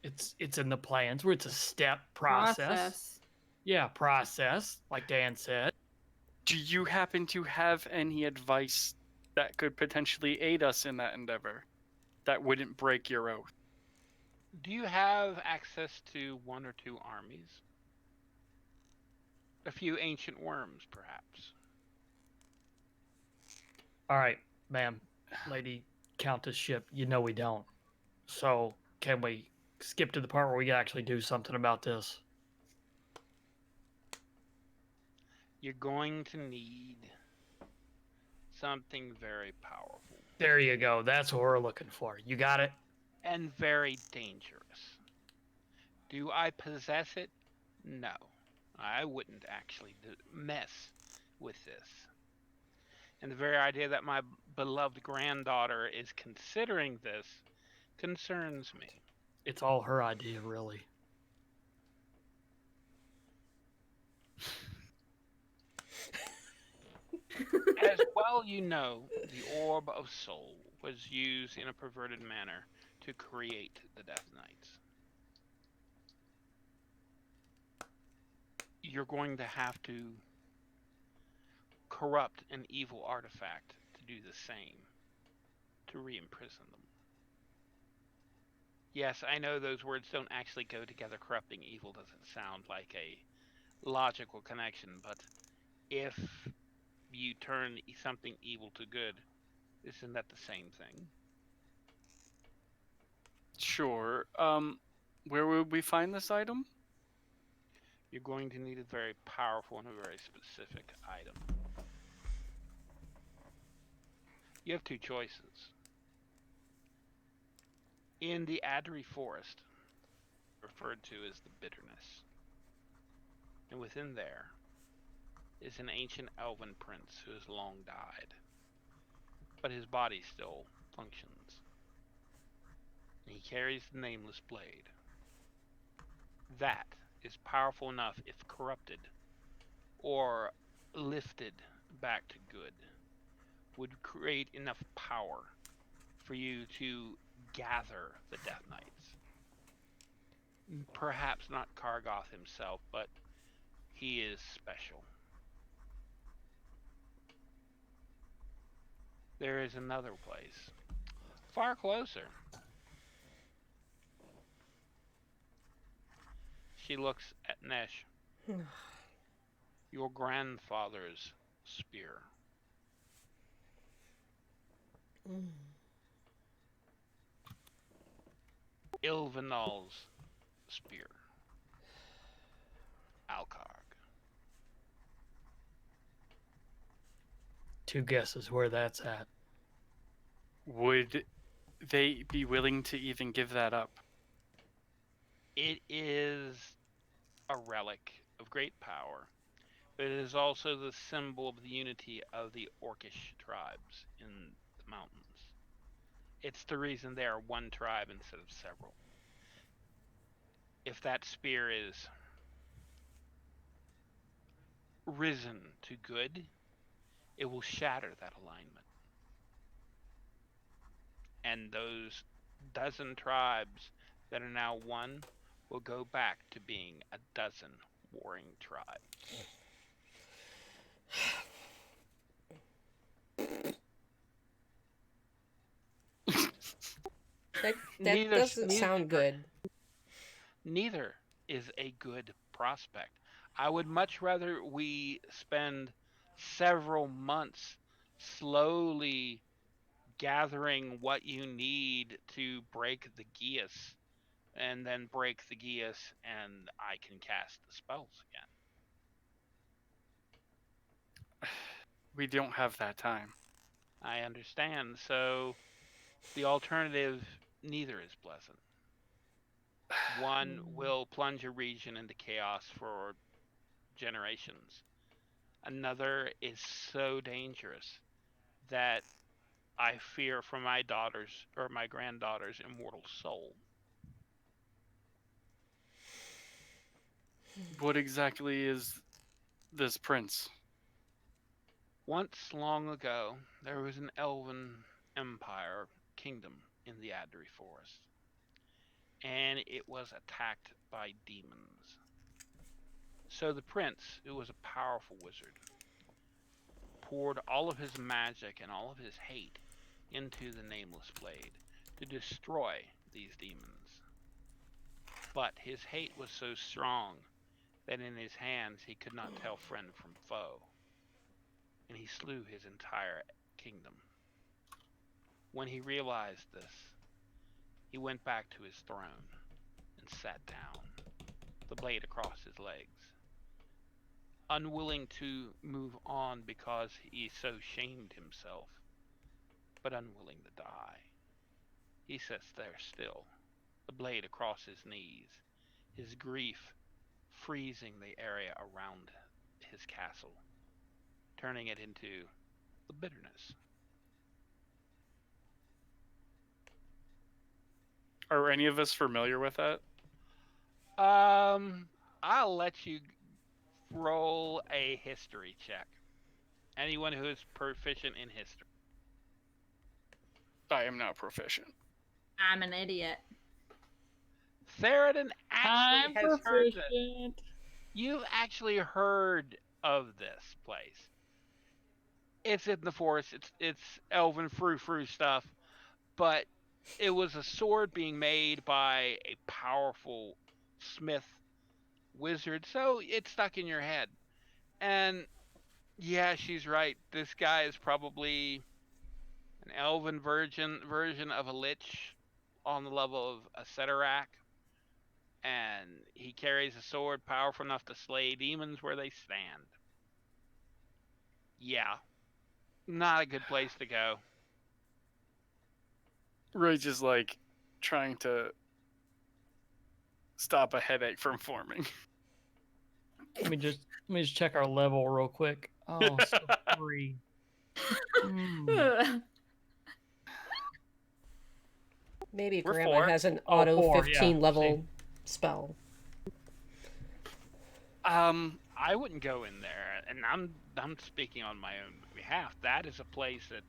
Speaker 6: It's in the plans. It's a step process. Yeah, process, like Dan said.
Speaker 5: Do you happen to have any advice that could potentially aid us in that endeavor? That wouldn't break your oath?
Speaker 1: Do you have access to one or two armies? A few ancient worms, perhaps?
Speaker 6: All right, ma'am, lady, countess ship. You know we don't. So can we skip to the part where we can actually do something about this?
Speaker 1: You're going to need something very powerful
Speaker 6: There you go. That's what we're looking for. You got it?
Speaker 1: and very dangerous. Do I possess it? No. I wouldn't actually mess with this. And the very idea that my beloved granddaughter is considering this concerns me.
Speaker 6: It's all her idea, really.
Speaker 1: As well, you know, the Orb of Soul was used in a perverted manner to create the Death Knights. You're going to have to corrupt an evil artifact to do the same, to re-imprison them. Yes, I know those words don't actually go together. Corrupting evil doesn't sound like a logical connection, but if you turn something evil to good, isn't that the same thing?
Speaker 5: Sure. Where would we find this item?
Speaker 1: You're going to need a very powerful and a very specific item. You have two choices. In the Addery Forest, referred to as the Bitterness, and within there is an ancient elven prince who has long died, but his body still functions. And he carries the nameless blade. That is powerful enough if corrupted or lifted back to good, would create enough power for you to gather the Death Knights. Perhaps not Kargoth himself, but he is special. There is another place, far closer. She looks at Nesh. Your grandfather's spear. Ilvanal's spear. Alkarg.
Speaker 6: two guesses where that's at.
Speaker 5: Would they be willing to even give that up?
Speaker 1: It is a relic of great power, but it is also the symbol of the unity of the Orcish tribes in the mountains. It's the reason they are one tribe instead of several. If that spear is risen to good, it will shatter that alignment. And those dozen tribes that are now one will go back to being a dozen warring tribes.
Speaker 2: That
Speaker 1: Neither
Speaker 2: doesn't
Speaker 1: neither
Speaker 2: sound good.
Speaker 1: neither is a good prospect. I would much rather we spend several months slowly gathering what you need to break the geas, and then break the geas, and I can cast the spells again.
Speaker 5: We don't have that time.
Speaker 1: I understand. So the alternative, neither is pleasant. One will plunge a region into chaos for generations. Another is so dangerous that I fear for my daughter's or my granddaughter's immortal soul.
Speaker 5: What exactly is this prince?
Speaker 1: Once long ago, there was an elven empire kingdom in the Addery Forest, and it was attacked by demons. So the prince, who was a powerful wizard, poured all of his magic and all of his hate into the Nameless Blade to destroy these demons. But his hate was so strong that in his hands he could not tell friend from foe, and he slew his entire kingdom. When he realized this, he went back to his throne and sat down, the blade across his legs, unwilling to move on because he so shamed himself, but unwilling to die. He sits there still, the blade across his knees, his grief freezing the area around his castle, turning it into the bitterness.
Speaker 5: Are any of us familiar with that?
Speaker 1: Um, I'll let you roll a history check. Anyone who is proficient in history.
Speaker 5: I am not proficient.
Speaker 3: I'm an idiot.
Speaker 1: Theroden actually
Speaker 6: I'm
Speaker 1: has heard this.
Speaker 6: proficient.
Speaker 1: You've actually heard of this place. It's in the forest. It's elven frou frou stuff, but it was a sword being made by a powerful smith wizard, so it's stuck in your head. And yeah, she's right. This guy is probably an elven version of a lich on the level of a Setarak, and he carries a sword powerful enough to slay demons where they stand. Yeah, not a good place to go.
Speaker 5: Really just like trying to stop a headache from forming.
Speaker 6: Let me just check our level real quick. Oh, so 3.
Speaker 2: Maybe
Speaker 5: We're
Speaker 2: Grandma
Speaker 5: 4.
Speaker 2: has an
Speaker 6: Oh,
Speaker 2: auto
Speaker 6: 4, yeah.
Speaker 2: 15 level spell.
Speaker 1: I wouldn't go in there, and I'm speaking on my own behalf. That is a place that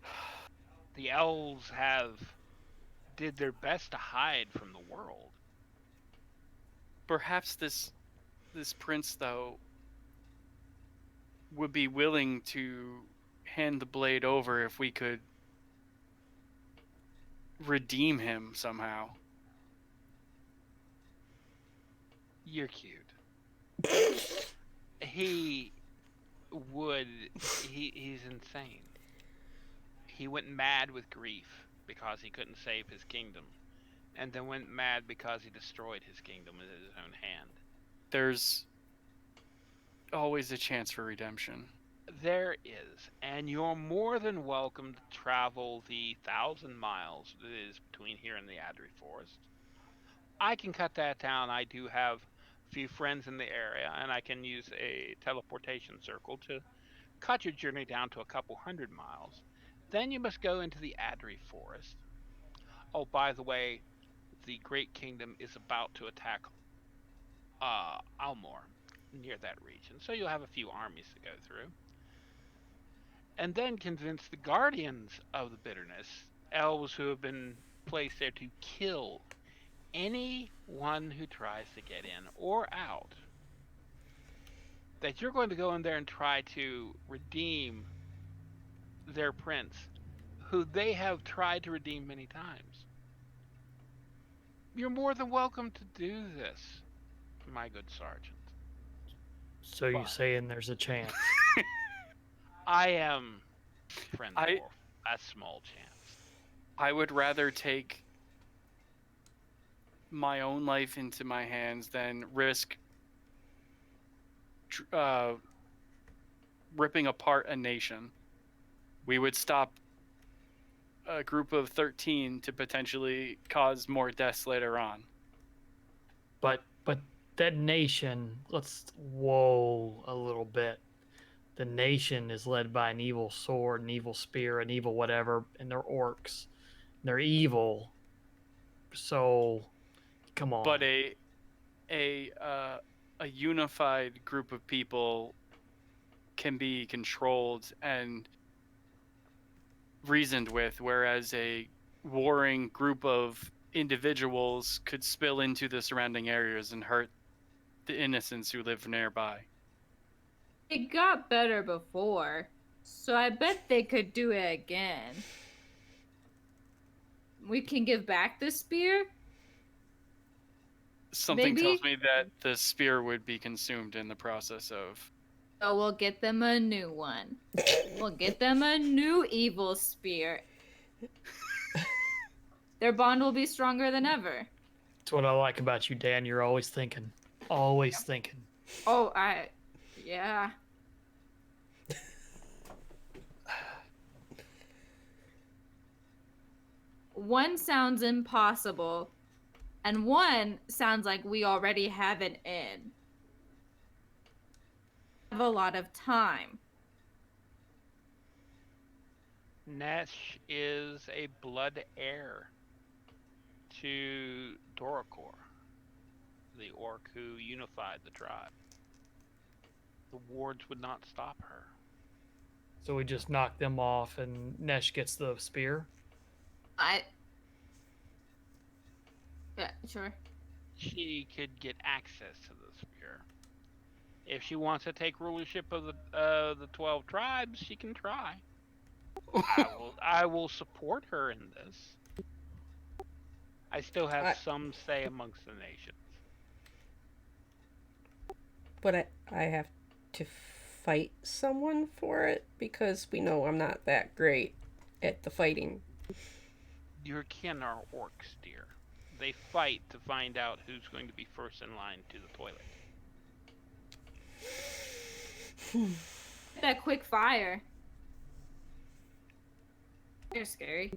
Speaker 1: the elves have did their best to hide from the world.
Speaker 5: Perhaps this prince though would be willing to hand the blade over if we could redeem him somehow.
Speaker 1: You're cute. He would he's insane. He went mad with grief because he couldn't save his kingdom, and then went mad because he destroyed his kingdom with his own hand.
Speaker 5: There's always a chance for redemption.
Speaker 1: There is, and you're more than welcome to travel the 1,000 miles that is between here and the Adri Forest. I can cut that down. I do have a few friends in the area, and I can use a teleportation circle to cut your journey down to a couple 100 miles. Then you must go into the Adri Forest. Oh, by the way, the Great Kingdom is about to attack Almor near that region, so you'll have a few armies to go through. And then convince the guardians of the bitterness, elves who have been placed there to kill anyone who tries to get in or out, that you're going to go in there and try to redeem their prince, who they have tried to redeem many times. You're more than welcome to do this, my good sergeant.
Speaker 6: So you
Speaker 1: But
Speaker 6: saying there's a chance?
Speaker 1: I am friend
Speaker 5: I
Speaker 1: dwarf. A small chance.
Speaker 5: I would rather take my own life into my hands than risk ripping apart a nation. We would stop a group of 13 to potentially cause more deaths later on.
Speaker 6: But that nation, let's whoa a little bit. The nation is led by an evil sword, an evil spear, an evil whatever, and they're orcs. They're evil. So come on.
Speaker 5: But a unified group of people can be controlled and reasoned with, whereas a warring group of individuals could spill into the surrounding areas and hurt the innocents who live nearby.
Speaker 3: It got better before, so I bet they could do it again. We can give back the spear?
Speaker 5: Something
Speaker 3: Maybe?
Speaker 5: tells me that the spear would be consumed in the process of.
Speaker 3: So we'll get them a new one. We'll get them a new evil spear. Their bond will be stronger than ever.
Speaker 6: That's what I like about you, Dan. You're always thinking. Always thinking.
Speaker 3: Oh, yeah. One sounds impossible, and one sounds like we already have an in. Have a lot of time.
Speaker 1: Nesh is a blood heir to Doracor, the orc who unified the tribe. The wards would not stop her.
Speaker 6: So we just knock them off, and Nesh gets the spear.
Speaker 3: Yeah, sure.
Speaker 1: She could get access to the spear. If she wants to take rulership of the 12 tribes, she can try. I will support her in this. I still have some say amongst the nations.
Speaker 2: But I have to fight someone for it because we know I'm not that great at the fighting.
Speaker 1: Your kin are orcs, dear. They fight to find out who's going to be first in line to the toilet.
Speaker 3: That quick fire. You're scary.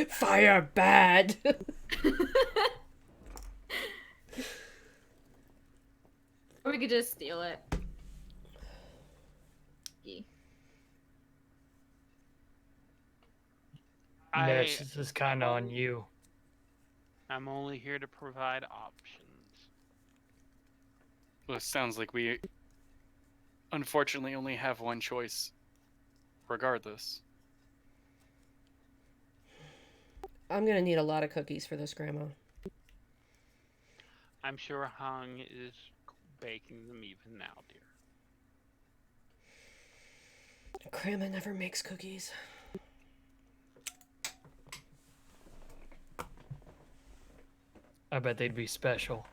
Speaker 2: Fire bad.
Speaker 3: Or we could just steal it.
Speaker 6: Nesh, this is kind of on you.
Speaker 1: I'm only here to provide options.
Speaker 5: Well, it sounds like we unfortunately only have one choice, regardless.
Speaker 2: I'm gonna need a lot of cookies for this, Grandma.
Speaker 1: I'm sure Hung is baking them even now, dear.
Speaker 2: Grandma never makes cookies.
Speaker 6: I bet they'd be special.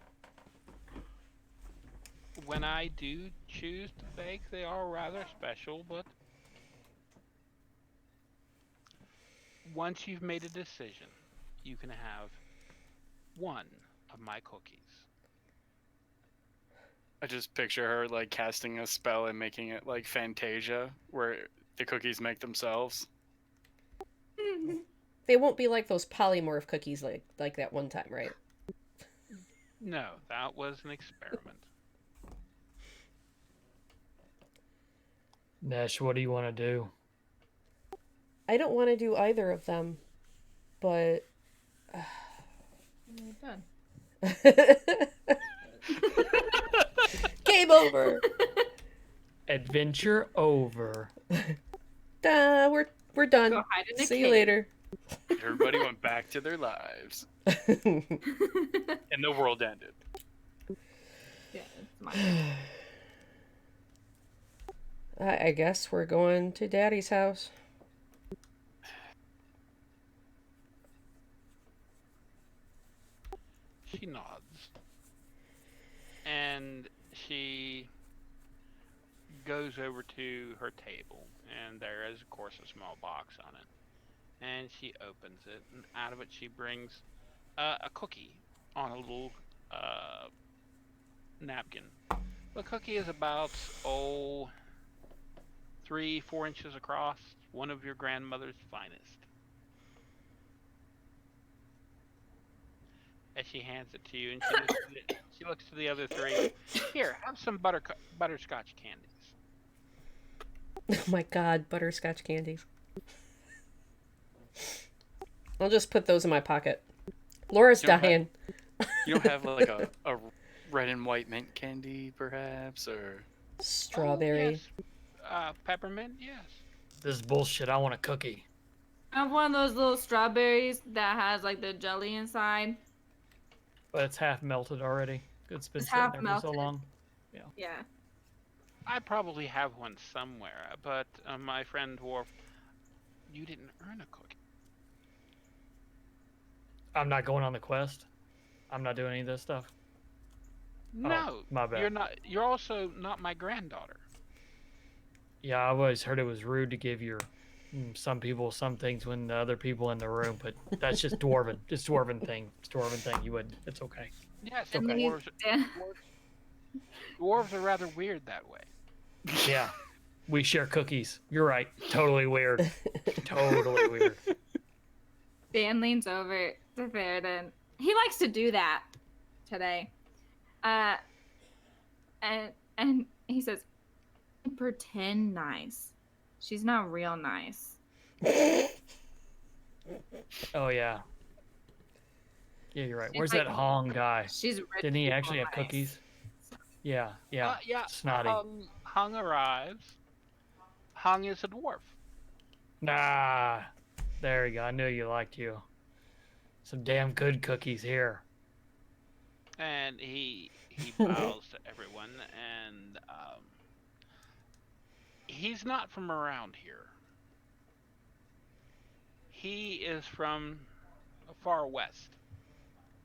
Speaker 1: When I do choose to bake, they are rather special, but once you've made a decision, you can have one of my cookies.
Speaker 5: I just picture her like casting a spell and making it like Fantasia, where the cookies make themselves.
Speaker 2: They won't be like those polymorph cookies like that one time, right?
Speaker 1: No, that was an experiment.
Speaker 6: Nesh, what do you want to do?
Speaker 2: I don't want to do either of them, but
Speaker 3: We're done.
Speaker 2: game over.
Speaker 6: Adventure over.
Speaker 2: Duh, we're done.
Speaker 3: Go hide in a
Speaker 2: See you
Speaker 3: cave.
Speaker 2: later.
Speaker 5: Everybody went back to their lives, and the world ended.
Speaker 3: Yeah, it's mine.
Speaker 2: I guess we're going to Daddy's house.
Speaker 1: She nods. And she goes over to her table, and there is, of course, a small box on it. And she opens it, and out of it she brings a cookie on a little napkin. The cookie is about, 3, 4 inches across, one of your grandmother's finest. As she hands it to you, and she looks to the other three. Here, have some butterscotch candies.
Speaker 2: Oh my god, butterscotch candies. I'll just put those in my pocket. Laura's
Speaker 5: You don't
Speaker 2: dying.
Speaker 5: You don't have like a red and white mint candy, perhaps, or
Speaker 2: Strawberry.
Speaker 1: Oh, yes. Peppermint, yes.
Speaker 6: This is bullshit. I want a cookie.
Speaker 3: I have one of those little strawberries that has like the jelly inside.
Speaker 6: But it's half melted already. It's been
Speaker 3: It's
Speaker 6: sitting
Speaker 3: half
Speaker 6: there for so
Speaker 3: melted.
Speaker 6: long.
Speaker 3: Yeah.
Speaker 1: I probably have one somewhere, but my friend Dwarf, you didn't earn a cookie.
Speaker 6: I'm not going on the quest. I'm not doing any of this stuff.
Speaker 1: No,
Speaker 6: my bad.
Speaker 1: you're not. You're also not my granddaughter.
Speaker 6: Yeah, I've always heard it was rude to give your some people some things when the other people in the room, but that's just dwarven. It's dwarven thing. It's dwarven thing. You would. It's okay.
Speaker 1: Yes,
Speaker 3: And then
Speaker 1: dwarves.
Speaker 3: yeah.
Speaker 1: Dwarves are rather weird that way.
Speaker 6: Yeah, we share cookies. You're right. Totally weird. Totally weird.
Speaker 3: Dan leans over to Faradin. He likes to do that today. And he says, pretend nice. She's not real nice.
Speaker 6: Oh yeah. Yeah, you're right.
Speaker 3: She's
Speaker 6: Where's
Speaker 3: like-
Speaker 6: that Hong guy?
Speaker 3: She's rich
Speaker 6: Didn't he
Speaker 3: people
Speaker 6: actually have
Speaker 3: nice.
Speaker 6: cookies? Yeah, yeah.
Speaker 1: Yeah.
Speaker 6: Snotty.
Speaker 1: Hung arrives. Hung is a dwarf.
Speaker 6: Nah. There you go. I knew you liked you. Some damn good cookies here.
Speaker 1: And he bows to everyone, and he's not from around here. He is from far west,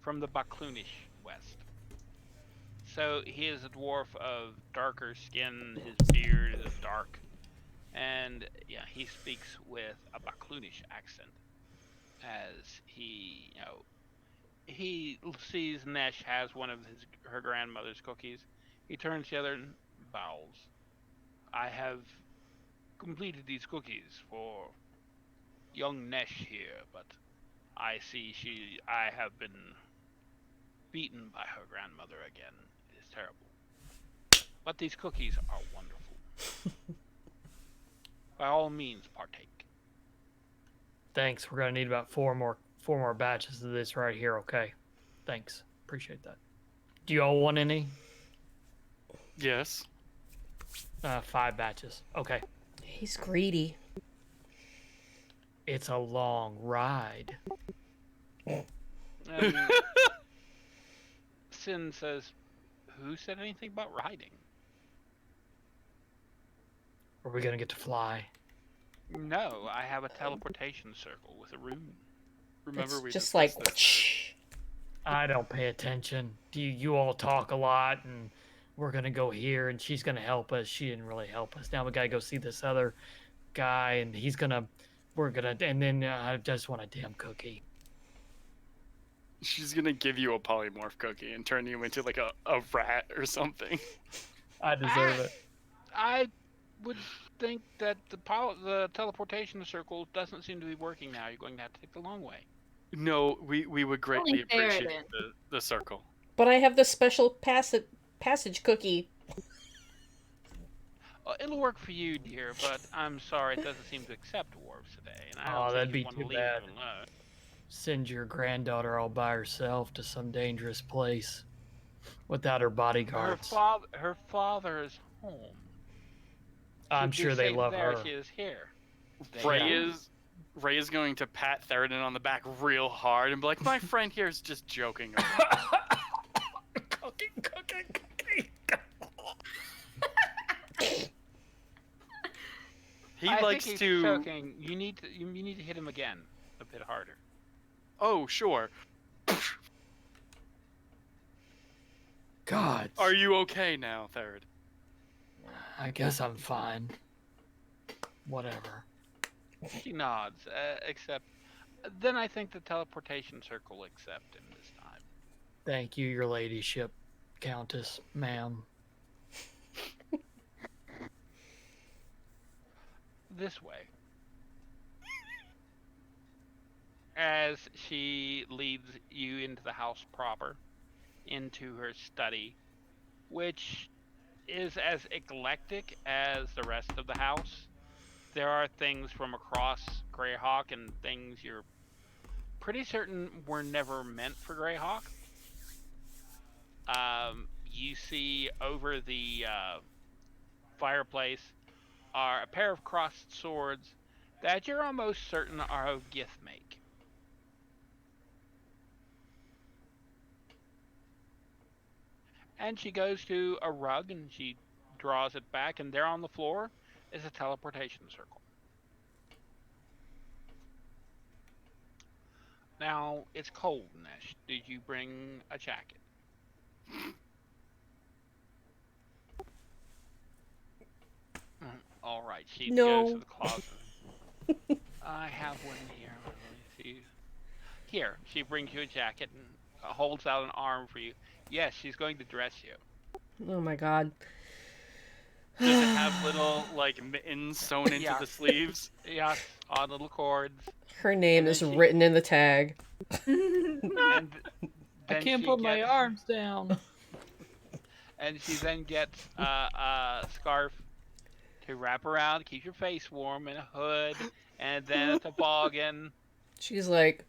Speaker 1: from the Baklunish west. So he is a dwarf of darker skin. His beard is dark, and yeah, he speaks with a Baklunish accent. As he sees Nesh has one of her grandmother's cookies. He turns to the other and bows. I have completed these cookies for young Nesh here, but I see I have been beaten by her grandmother again. It is terrible. But these cookies are wonderful. By all means, partake.
Speaker 6: Thanks. We're gonna need about four more batches of this right here. Okay. Thanks. Appreciate that. Do you all want any?
Speaker 5: yes.
Speaker 6: 5 batches. Okay.
Speaker 2: He's greedy.
Speaker 6: It's a long ride.
Speaker 1: And Sin says, "Who said anything about riding?"
Speaker 6: Are we gonna get to fly?
Speaker 1: No, I have a teleportation circle with a rune.
Speaker 5: Remember
Speaker 2: It's
Speaker 5: we
Speaker 2: just
Speaker 5: discussed
Speaker 2: like
Speaker 5: this.
Speaker 6: I don't pay attention. Do you all talk a lot and we're gonna go here and she's gonna help us. She didn't really help us. Now we gotta go see this other guy and we're gonna and then I just want a damn cookie.
Speaker 5: She's gonna give you a polymorph cookie and turn you into like a rat or something.
Speaker 4: I deserve it.
Speaker 1: I would think that the teleportation circle doesn't seem to be working now. You're going to have to take the long way.
Speaker 5: No, we would greatly
Speaker 3: Only
Speaker 5: appreciate
Speaker 3: Theoden.
Speaker 5: the circle.
Speaker 2: But I have the special passage cookie.
Speaker 1: It'll work for you, dear, but I'm sorry it doesn't seem to accept dwarves today, and I don't
Speaker 6: Oh,
Speaker 1: think
Speaker 6: that'd
Speaker 1: you
Speaker 6: be
Speaker 1: want
Speaker 6: too
Speaker 1: to leave
Speaker 6: bad.
Speaker 1: it alone.
Speaker 6: Send your granddaughter all by herself to some dangerous place without her bodyguards.
Speaker 1: Her father is home.
Speaker 6: I'm
Speaker 1: She'd be
Speaker 6: sure they
Speaker 1: safe
Speaker 6: love
Speaker 1: there.
Speaker 6: her.
Speaker 1: She is here.
Speaker 5: Ray is going to pat Theoden on the back real hard and be like, "My friend here is just joking around."
Speaker 6: Cookie.
Speaker 5: He
Speaker 1: I
Speaker 5: likes
Speaker 1: think he's
Speaker 5: to.
Speaker 1: choking. You need to hit him again a bit harder.
Speaker 5: Oh, sure.
Speaker 6: God.
Speaker 5: Are you okay now, Theoden?
Speaker 6: I guess I'm fine. Whatever.
Speaker 1: She nods, except then I think the teleportation circle will accept him this time.
Speaker 6: Thank you, your ladyship, Countess, ma'am.
Speaker 1: This way. As she leads you into the house proper, into her study, which is as eclectic as the rest of the house. There are things from across Greyhawk and things you're pretty certain were never meant for Greyhawk. You see over the fireplace are a pair of crossed swords that you're almost certain are of Gith make. And she goes to a rug and she draws it back, and there on the floor is a teleportation circle. Now, it's cold, Nesh. Did you bring a jacket? All right, she goes to
Speaker 2: No.
Speaker 1: the closet. I have one here. Let me see. Here, she brings you a jacket and holds out an arm for you. Yes, she's going to dress you.
Speaker 2: Oh my god.
Speaker 5: Does it have little like mittens sewn into
Speaker 1: Yeah.
Speaker 5: the sleeves?
Speaker 1: Yes, on little cords.
Speaker 2: Her name
Speaker 1: And
Speaker 2: is
Speaker 1: then she-
Speaker 2: written in the tag.
Speaker 1: And
Speaker 6: I
Speaker 1: then
Speaker 6: can't
Speaker 1: she
Speaker 6: put my
Speaker 1: gets-
Speaker 6: arms down.
Speaker 1: And she then gets a scarf to wrap around, keep your face warm, and a hood, and then a toboggan.
Speaker 2: She's like,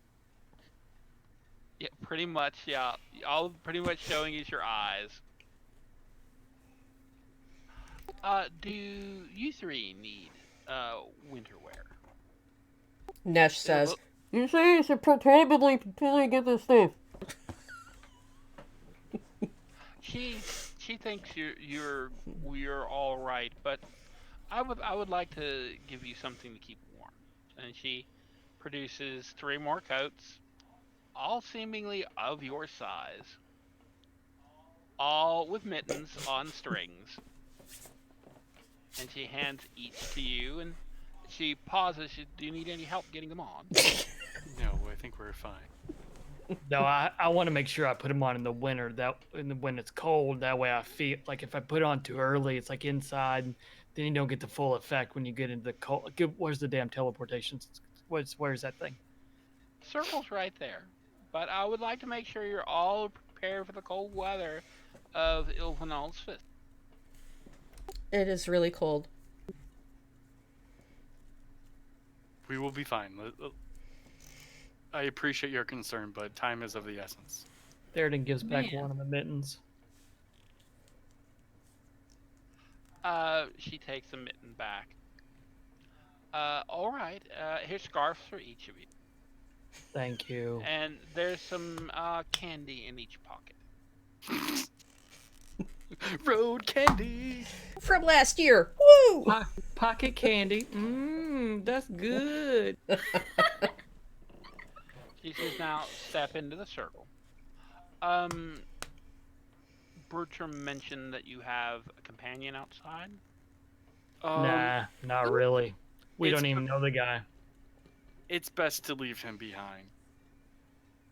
Speaker 1: Yeah, pretty much. Yeah, all pretty much showing is your eyes. Do you three need winter wear?
Speaker 2: Nesh says,
Speaker 1: will-
Speaker 2: you say you should probably get this thing.
Speaker 1: She thinks you're all right, but I would like to give you something to keep warm. And she produces 3 more coats, all seemingly of your size, all with mittens on strings. And she hands each to you, and she pauses. Do you need any help getting them on?
Speaker 5: No, I think we're fine.
Speaker 6: No, I want to make sure I put them on in the winter. When it's cold, that way I feel like if I put it on too early, it's like inside. Then you don't get the full effect when you get into the cold. Where's the damn teleportation? Where's that thing?
Speaker 1: Circle's right there. But I would like to make sure you're all prepared for the cold weather of Ilvanal's Fist.
Speaker 2: It is really cold.
Speaker 5: We will be fine. I appreciate your concern, but time is of the essence.
Speaker 6: Theoden gives back
Speaker 3: Man.
Speaker 6: one of the mittens.
Speaker 1: She takes a mitten back. All right. Here's scarves for each of you,
Speaker 6: Thank you.
Speaker 1: and there's some candy in each pocket.
Speaker 5: Road candy.
Speaker 2: From last year. Woo!
Speaker 6: Pocket candy. That's good.
Speaker 1: She says, "Now step into the circle." Bertram mentioned that you have a companion outside.
Speaker 6: Nah, not really. We
Speaker 5: it's
Speaker 6: don't even know the guy.
Speaker 5: It's best to leave him behind.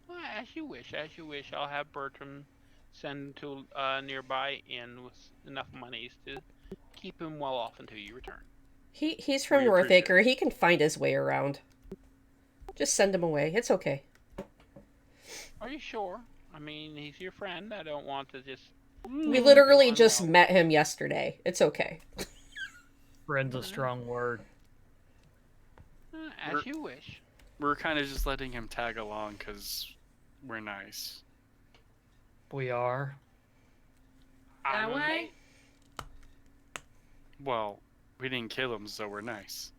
Speaker 1: Well, as you wish, as you wish. I'll have Bertram send to nearby inn with enough monies to keep him well off until you return.
Speaker 2: He's from
Speaker 5: We appreciate
Speaker 2: Northaker. He can find his way around. Just send him away. It's okay.
Speaker 1: Are you sure? I mean, he's your friend. I don't want to just.
Speaker 2: We
Speaker 1: make you feel
Speaker 2: literally just
Speaker 1: unwell.
Speaker 2: met him yesterday. It's okay.
Speaker 6: Friend's a strong word.
Speaker 1: As you wish.
Speaker 5: We're kind of just letting him tag along because we're nice.
Speaker 6: We are.
Speaker 1: I'm
Speaker 3: That
Speaker 1: a
Speaker 3: way?
Speaker 1: mate.
Speaker 5: Well, we didn't kill him, so we're nice.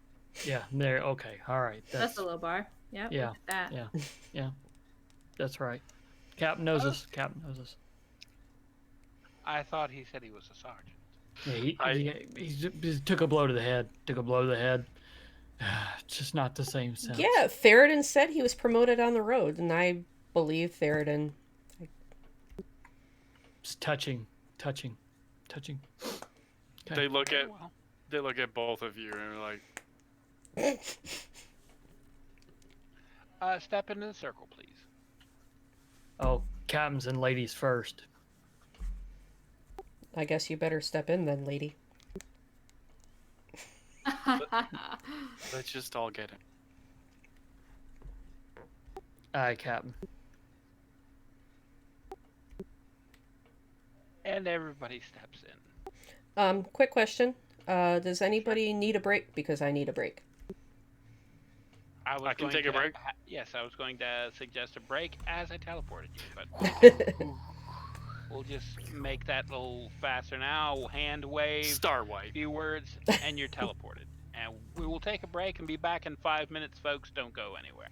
Speaker 6: Yeah, there. Okay, all right.
Speaker 3: That's a low bar. Yep.
Speaker 6: Yeah,
Speaker 3: Look at that.
Speaker 6: yeah. That's right. Cap knows us. Cap knows us.
Speaker 1: I thought he said he was a sergeant.
Speaker 6: Yeah, he took a blow to the head. Took a blow to the head. It's just not the same sense.
Speaker 2: Yeah, Theroden said he was promoted on the road, and I believe Theroden.
Speaker 6: It's touching. Okay.
Speaker 5: They look
Speaker 1: Very
Speaker 5: at
Speaker 1: well.
Speaker 5: they look at both of you and are like,
Speaker 1: Step into the circle, please.
Speaker 6: Oh, captains and ladies first.
Speaker 2: I guess you better step in then, lady.
Speaker 5: let's just all get him.
Speaker 6: Aye, captain.
Speaker 1: And everybody steps in.
Speaker 2: Quick question. Does anybody need a break? Because I need a break.
Speaker 1: I
Speaker 5: I can
Speaker 1: going
Speaker 5: take a
Speaker 1: to-
Speaker 5: break?
Speaker 1: Yes, I was going to suggest a break as I teleported you, but we'll just make that a little faster now. Hand wave,
Speaker 5: Star wipe.
Speaker 1: few words, and you're teleported. And we will take a break and be back in 5 minutes, folks. Don't go anywhere.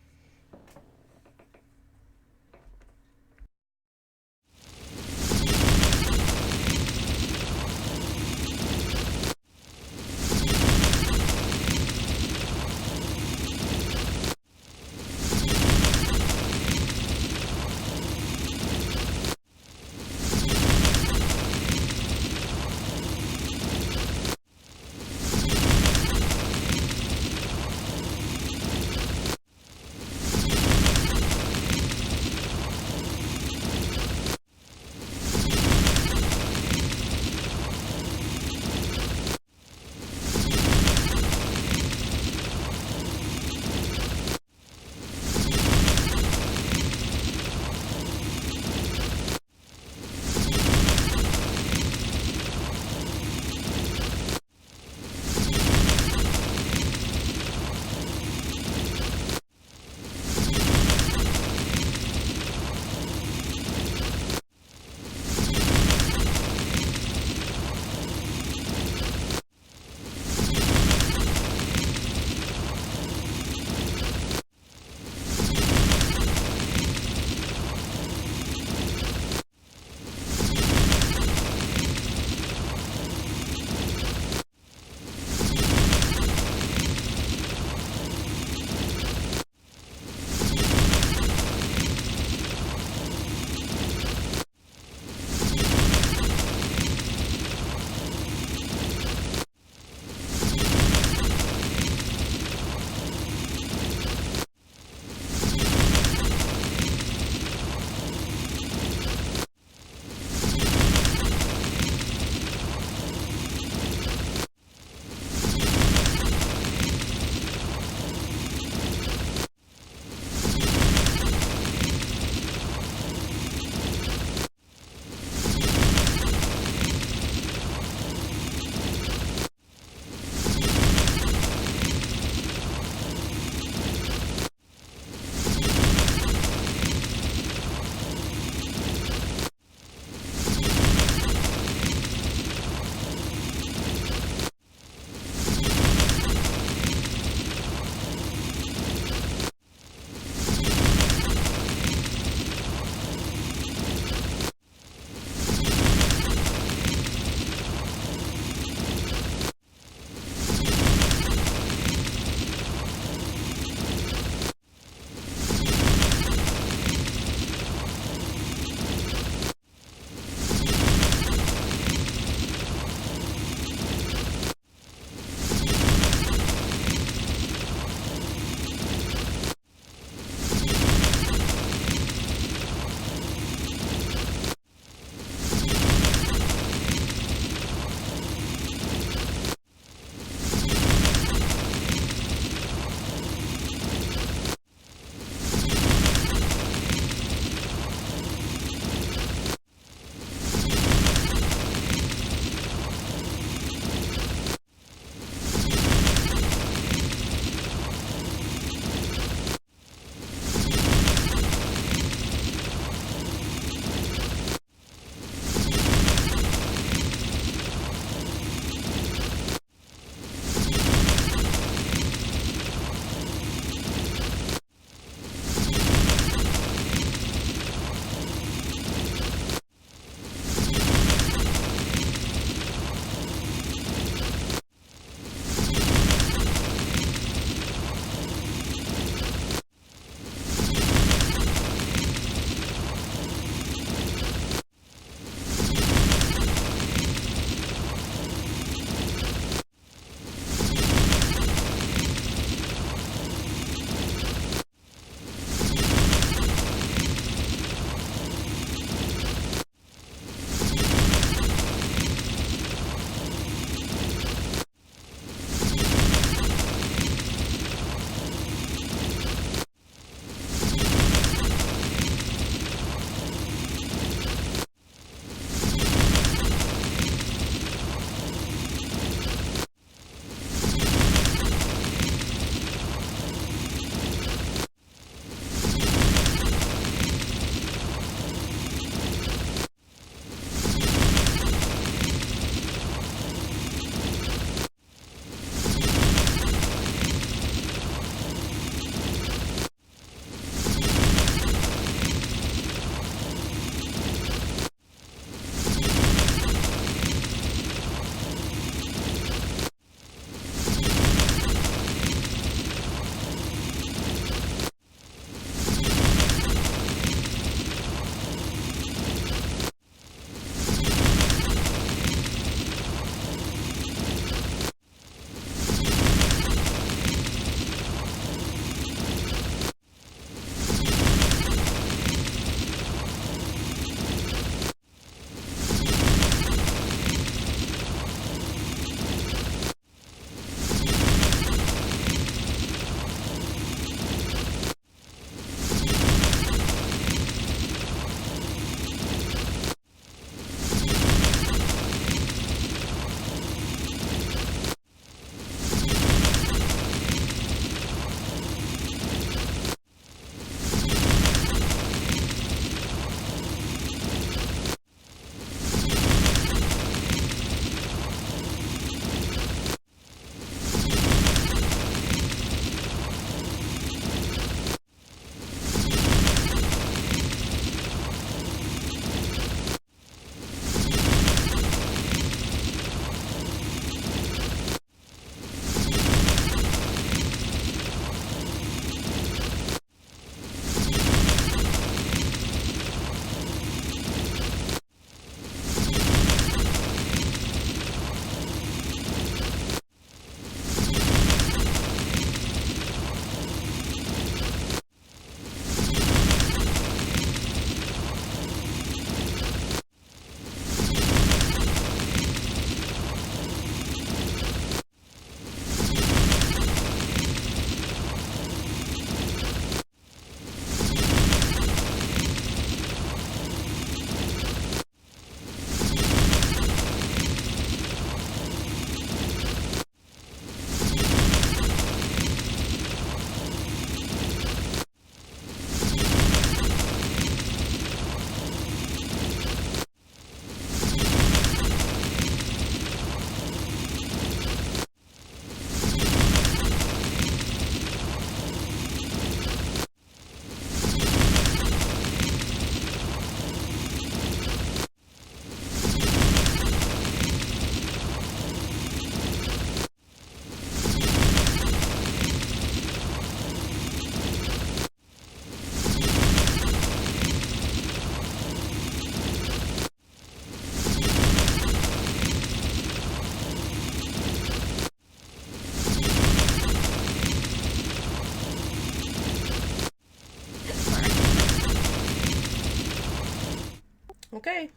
Speaker 2: Okay,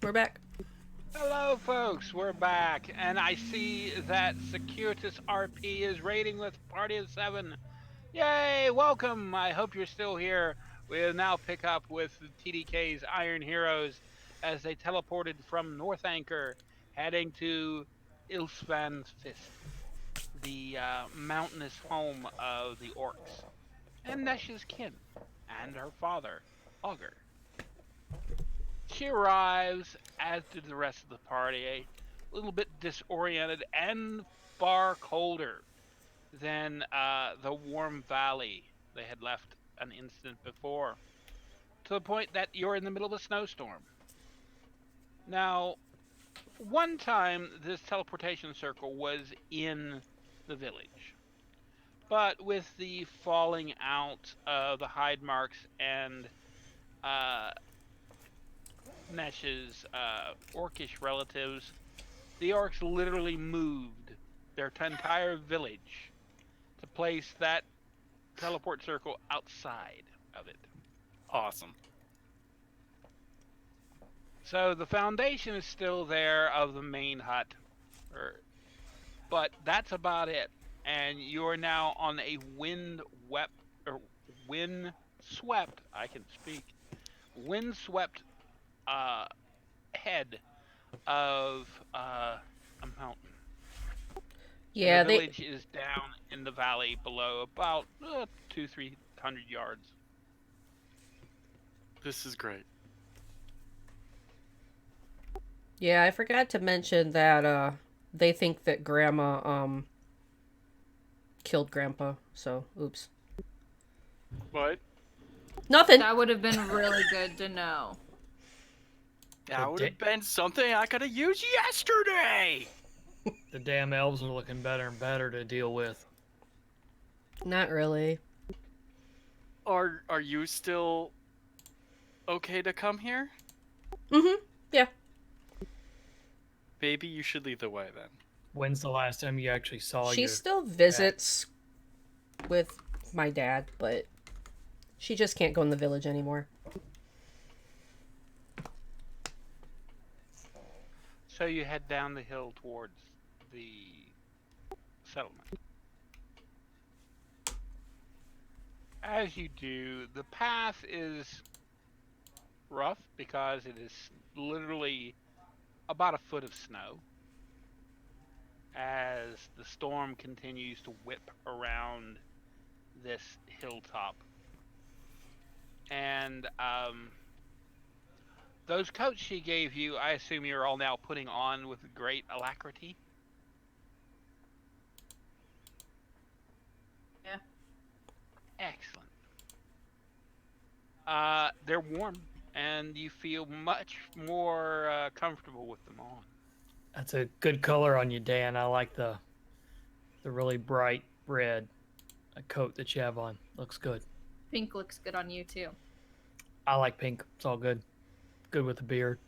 Speaker 2: we're back.
Speaker 1: Hello, folks. We're back, and I see that Securitas RP is raiding with Party of Seven. Yay! Welcome. I hope you're still here. We'll now pick up with the TDK's Iron Heroes as they teleported from North Anchor, heading to Ilsvan's Fist, the mountainous home of the orcs, and Nesh's kin, and her father, Augur. She arrives, as did the rest of the party, a little bit disoriented and far colder than the warm valley they had left an instant before, to the point that you're in the middle of a snowstorm. Now, one time this teleportation circle was in the village, but with the falling out of the hide marks and uh, Nesh's orcish relatives, the orcs literally moved their entire village to place that teleport circle outside of it.
Speaker 5: Awesome.
Speaker 1: So the foundation is still there of the main hut, or, but that's about it. And you're now on a wind swept. I can speak. Wind swept uh, head of a mountain, and the
Speaker 2: Yeah, they.
Speaker 1: village is down in the valley below, about 200-300 yards.
Speaker 5: This is great.
Speaker 2: Yeah, I forgot to mention that they think that Grandma killed Grandpa. So, oops.
Speaker 5: What?
Speaker 2: Nothing.
Speaker 3: That would have been really good to know.
Speaker 5: That would have been something I could have used yesterday.
Speaker 6: The damn elves are looking better and better to deal with.
Speaker 2: Not really.
Speaker 5: Are you still okay to come here?
Speaker 2: Mm-hmm. Yeah.
Speaker 5: Baby, you should lead the way then.
Speaker 6: When's the last time you actually saw
Speaker 2: She
Speaker 6: your
Speaker 2: still visits with my dad, but she just can't go in the village anymore.
Speaker 1: So you head down the hill towards the settlement. As you do, the path is rough because it is literally about a foot of snow as the storm continues to whip around this hilltop. And those coats she gave you, I assume you're all now putting on with great alacrity.
Speaker 3: Yeah.
Speaker 1: Excellent. They're warm, and you feel much more comfortable with them on.
Speaker 6: That's a good color on you, Dan. I like the really bright red coat that you have on. Looks good.
Speaker 3: Pink looks good on you too.
Speaker 6: I like pink. It's all good. Good with the beard.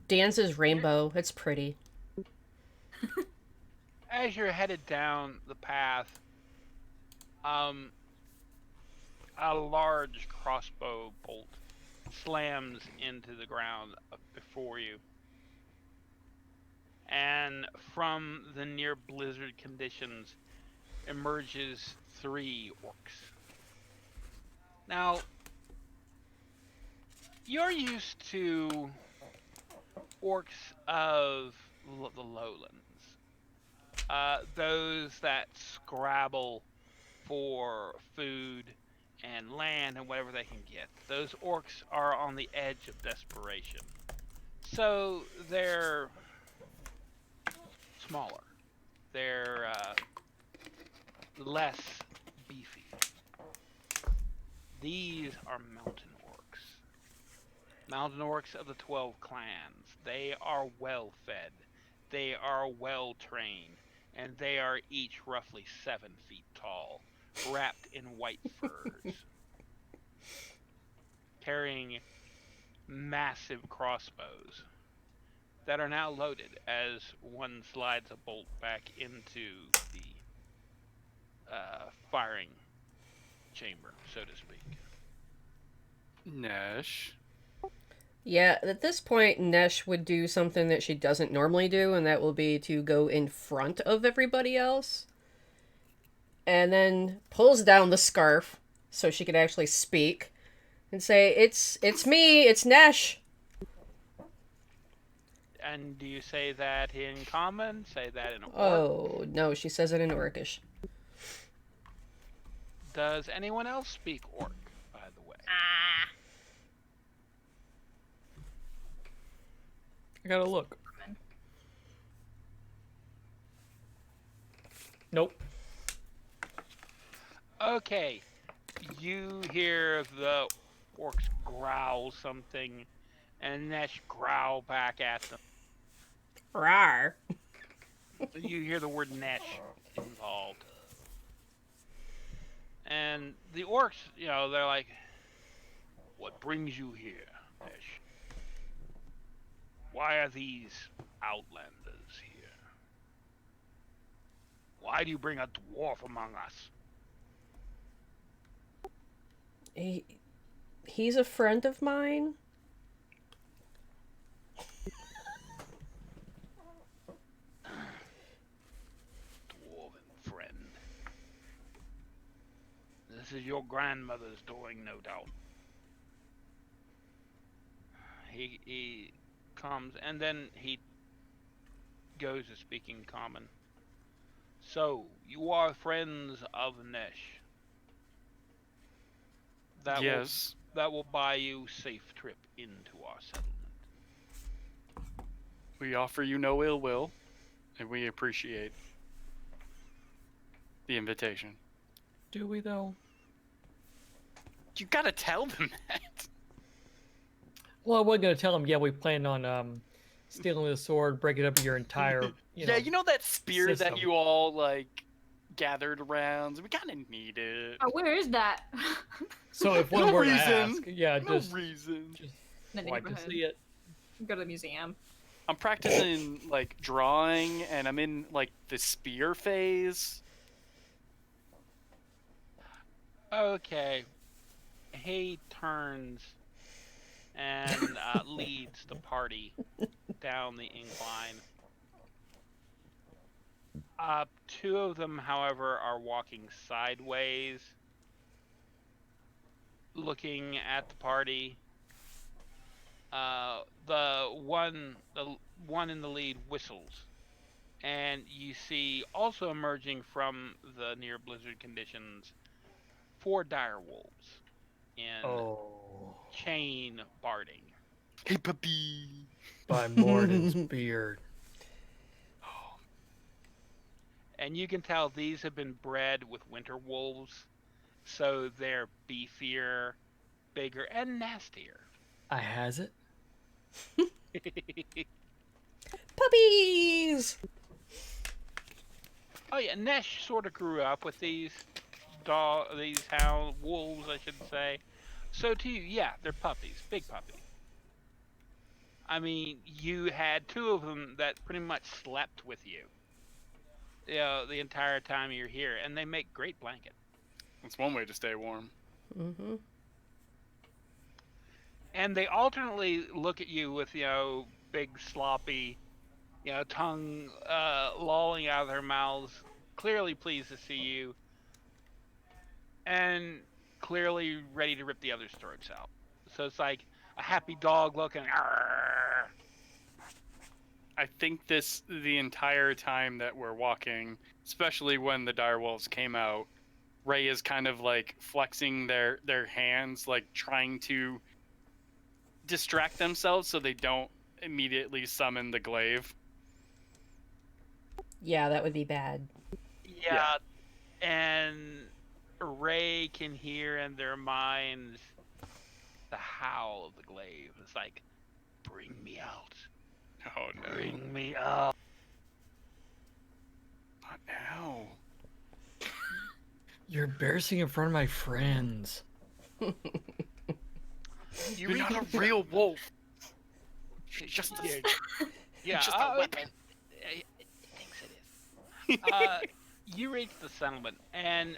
Speaker 2: Dan's is rainbow. It's pretty.
Speaker 1: As you're headed down the path, um, a large crossbow bolt slams into the ground before you. And from the near blizzard conditions emerges 3 orcs. Now, you're used to orcs of the lowlands, those that scrabble for food and land and whatever they can get. Those orcs are on the edge of desperation. So they're smaller. They're less beefy. These are mountain orcs. Mountain orcs of the 12 clans. They are well fed. They are well trained. And they are each roughly 7 feet tall, wrapped in white furs, carrying massive crossbows that are now loaded as one slides a bolt back into the firing chamber, so to speak.
Speaker 5: Nesh.
Speaker 2: Yeah, at this point, Nesh would do something that she doesn't normally do, and that will be to go in front of everybody else. And then pulls down the scarf so she could actually speak and say, it's me, it's Nesh.
Speaker 1: And do you say that in common? Say that in orc?
Speaker 2: Oh, no, she says it in Orcish.
Speaker 1: Does anyone else speak orc, by the way?
Speaker 4: I gotta look. Nope.
Speaker 1: Okay, you hear the orcs growl something, and Nesh growl back at them.
Speaker 2: Rawr.
Speaker 1: You hear the word Nesh involved. And the orcs, they're like, what brings you here, Nesh? Why are these outlanders here? Why do you bring a dwarf among us?
Speaker 2: He's a friend of mine.
Speaker 1: Dwarven friend. This is your grandmother's doing, no doubt. He comes, and then he goes to speaking common. So, you are friends of Nesh.
Speaker 5: Yes.
Speaker 1: That will buy you safe trip into our settlement.
Speaker 5: We offer you no ill will, and we appreciate the invitation.
Speaker 4: Do we though?
Speaker 5: You gotta tell them that.
Speaker 4: Well, I wasn't gonna tell him. Yeah, we plan on stealing the sword, breaking up your entire. You know,
Speaker 5: that spear
Speaker 4: system.
Speaker 5: that you all like gathered around. We kind of need it.
Speaker 3: Oh, where is that?
Speaker 4: So if one
Speaker 5: No
Speaker 4: were to
Speaker 5: reason.
Speaker 4: ask, yeah,
Speaker 5: No
Speaker 4: just
Speaker 5: reason.
Speaker 3: In the
Speaker 4: like to
Speaker 3: neighborhood.
Speaker 4: see it.
Speaker 3: Go to the museum.
Speaker 5: I'm practicing like drawing, and I'm in like the spear phase.
Speaker 1: Okay. He turns and leads the party down the incline. Two of them, however, are walking sideways, looking at the party. The one in the lead whistles, and you see also emerging from the near blizzard conditions 4 dire wolves in
Speaker 4: Oh,
Speaker 1: chain barding.
Speaker 5: Hey, puppy.
Speaker 4: by Morden's beard.
Speaker 1: And you can tell these have been bred with winter wolves, so they're beefier, bigger, and nastier.
Speaker 4: I has it.
Speaker 2: Puppies!
Speaker 1: Oh yeah, Nesh sort of grew up with these wolves, I should say. So to you, yeah, they're puppies, big puppies. I mean, you had 2 of them that pretty much slept with you, the entire time you're here, and they make great blankets.
Speaker 5: That's one way to stay warm.
Speaker 2: Mm-hmm.
Speaker 1: And they alternately look at you with, big sloppy, tongue lolling out of their mouths, clearly pleased to see you, and clearly ready to rip the other's throats out. So it's like a happy dog looking. Arr!
Speaker 5: I think the entire time that we're walking, especially when the direwolves came out, Ray is kind of like flexing their hands, like trying to distract themselves so they don't immediately summon the glaive.
Speaker 2: Yeah, that would be bad.
Speaker 1: Yeah, and Ray can hear in their minds the howl of the glaive. It's like, bring me out.
Speaker 5: Oh no.
Speaker 1: Bring me out.
Speaker 5: Not now.
Speaker 4: You're embarrassing in front of my friends.
Speaker 5: You're not a real wolf. Just a,
Speaker 1: Yeah,
Speaker 5: just a weapon.
Speaker 1: It thinks it is. You reach the settlement, and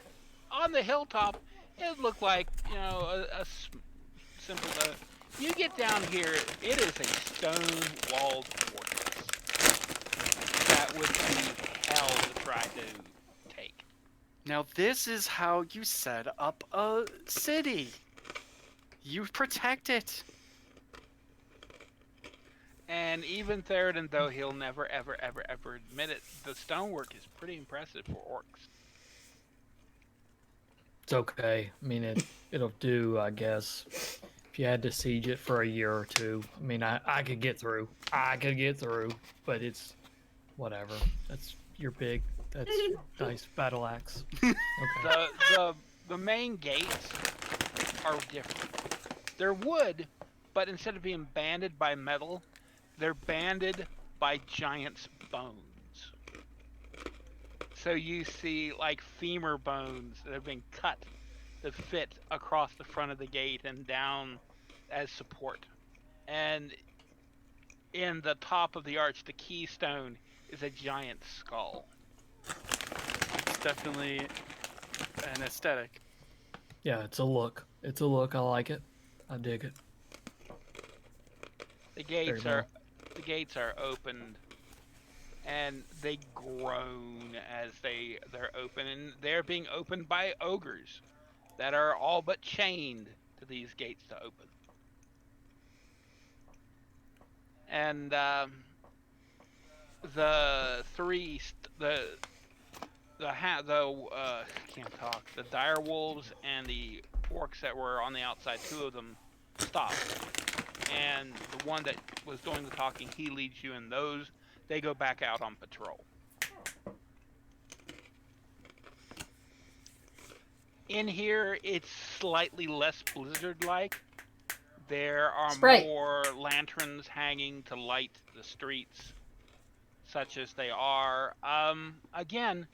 Speaker 1: on the hilltop, it looked like, a simple though. You get down here, it is a stone-walled fortress that would be hell to try to take.
Speaker 5: Now this is how you set up a city. You protect it.
Speaker 1: And even Theoden, though he'll never, ever, ever, ever admit it, the stonework is pretty impressive for orcs.
Speaker 6: It's okay. I mean, it'll do, I guess. If you had to siege it for a year or two, I mean, I could get through. I could get through, but it's whatever. That's your big. That's nice battle axe. Okay.
Speaker 1: The main gates are different. They're wood, but instead of being banded by metal, they're banded by giants' bones. So you see like femur bones that have been cut that fit across the front of the gate and down as support. And in the top of the arch, the keystone is a giant skull.
Speaker 5: It's definitely an aesthetic.
Speaker 6: Yeah, it's a look. It's a look. I like it. I dig it.
Speaker 1: The
Speaker 6: Very
Speaker 1: gates are opened, and they groan as they're open, and they're being opened by ogres that are all but chained to these gates to open. And the three can't talk, the dire wolves and the orcs that were on the outside, two of them stopped, and the one that was doing the talking, he leads you, and those they go back out on patrol. In here, it's slightly less blizzard-like. There are
Speaker 2: Sprite.
Speaker 1: more lanterns hanging to light the streets, such as they are. Again,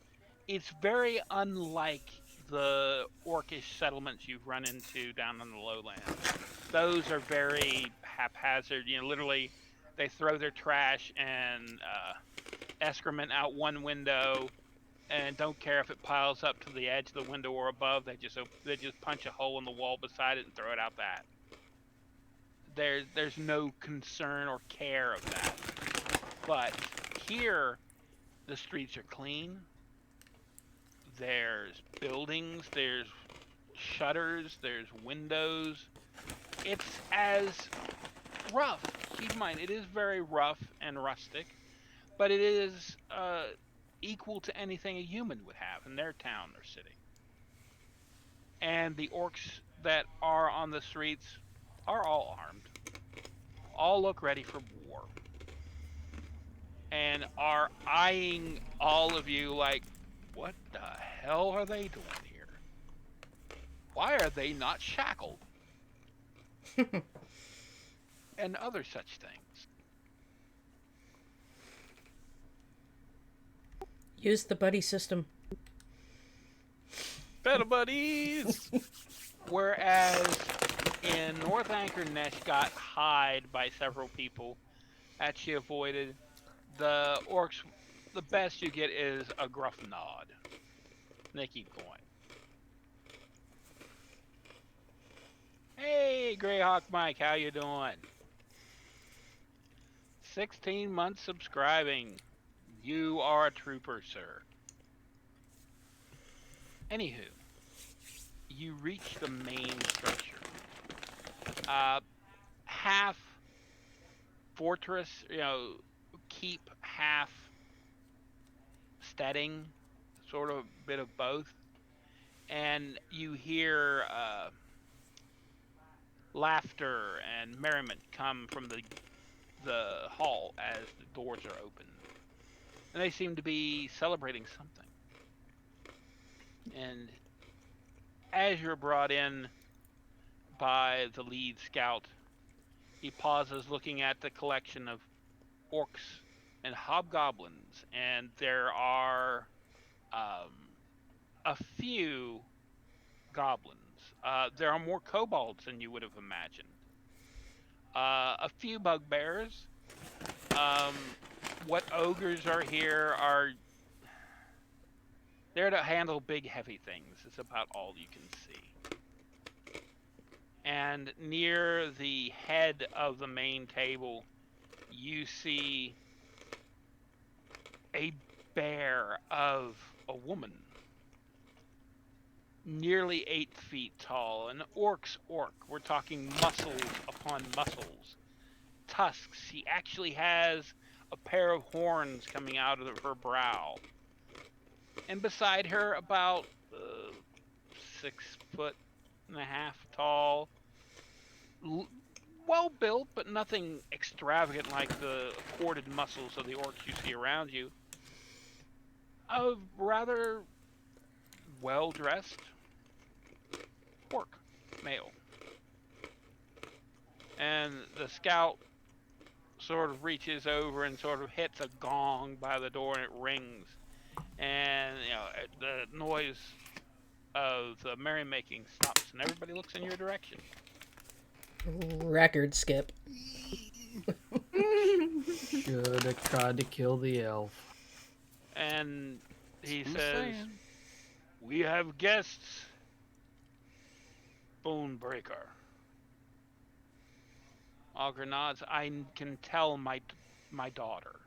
Speaker 1: it's very unlike the orcish settlements you've run into down in the lowlands. Those are very haphazard. You know, literally, they throw their trash and excrement out one window, and don't care if it piles up to the edge of the window or above. They just punch a hole in the wall beside it and throw it out that. There's no concern or care of that. But here, the streets are clean. There's buildings, there's shutters, there's windows. It's as rough. Keep in mind, it is very rough and rustic, but it is equal to anything a human would have in their town or city. And the orcs that are on the streets are all armed, all look ready for war, and are eyeing all of you like, what the hell are they doing here? Why are they not shackled? And other such things.
Speaker 2: Use the buddy system.
Speaker 5: Battle buddies!
Speaker 1: Whereas in North Anchor, Nesh got hied by several people that she avoided. The orcs, the best you get is a gruff nod. And they keep going. Hey, Greyhawk Mike, how you doing? 16 months subscribing. You are a trooper, sir. Anywho, you reach the main structure. Half fortress, keep, half steading, sort of a bit of both. And you hear laughter and merriment come from the hall as the doors are open. And they seem to be celebrating something. And as you're brought in by the lead scout, he pauses looking at the collection of orcs and hobgoblins, and there are a few goblins. There are more kobolds than you would have imagined. A few bugbears. What ogres are here are there to handle big, heavy things. It's about all you can see. And near the head of the main table, you see a bear of a woman, nearly 8 feet tall, an orc's orc. We're talking muscles upon muscles, tusks. She actually has a pair of horns coming out of her brow. And beside her, about 6.5 foot tall, well built, but nothing extravagant like the corded muscles of the orcs you see around you. A rather well dressed orc male. And the scout sort of reaches over and sort of hits a gong by the door and it rings. And, the noise of the merrymaking stops and everybody looks in your direction.
Speaker 2: Record skip.
Speaker 6: Should have tried to kill the elf.
Speaker 1: And he
Speaker 5: I'm
Speaker 1: says,
Speaker 5: saying.
Speaker 1: "We have guests, Bonebreaker." Augur nods. "I can tell my daughter.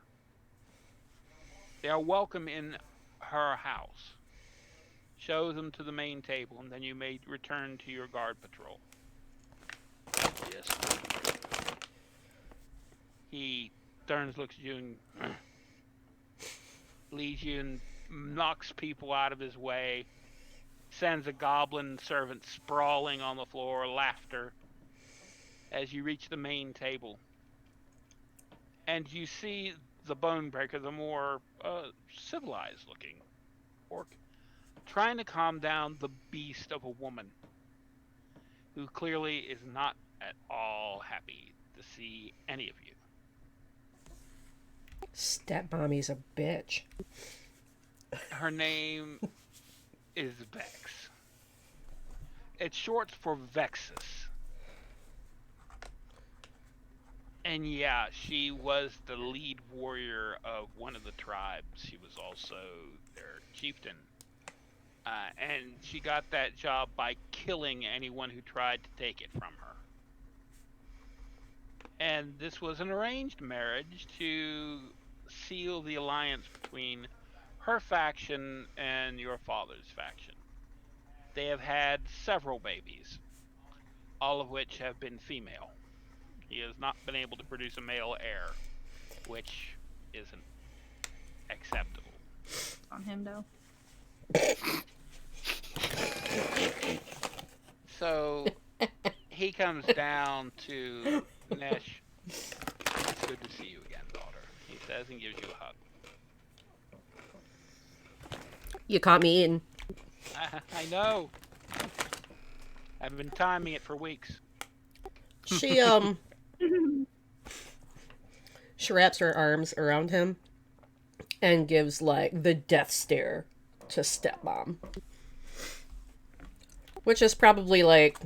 Speaker 1: They are welcome in her house. Show them to the main table, and then you may return to your guard patrol."
Speaker 5: Yes, Bonebreaker.
Speaker 1: He turns, looks at you, and leads you and knocks people out of his way. Sends a goblin servant sprawling on the floor, laughter, as you reach the main table. And you see the Bonebreaker, the more civilized looking orc, trying to calm down the beast of a woman who clearly is not at all happy to see any of you.
Speaker 2: Stepmommy's a bitch.
Speaker 1: Her name is Vex. It's short for Vexus. And yeah, she was the lead warrior of one of the tribes. She was also their chieftain. And she got that job by killing anyone who tried to take it from her. And this was an arranged marriage to seal the alliance between her faction and your father's faction. They have had several babies, all of which have been female. He has not been able to produce a male heir, which isn't acceptable.
Speaker 3: On him though.
Speaker 1: So he comes down to Nesh. "It's good to see you again, daughter," he says, and gives you a hug.
Speaker 2: You caught me eating.
Speaker 1: I know. I've been timing it for weeks.
Speaker 2: She she wraps her arms around him and gives like the death stare to stepmom. Which is probably like,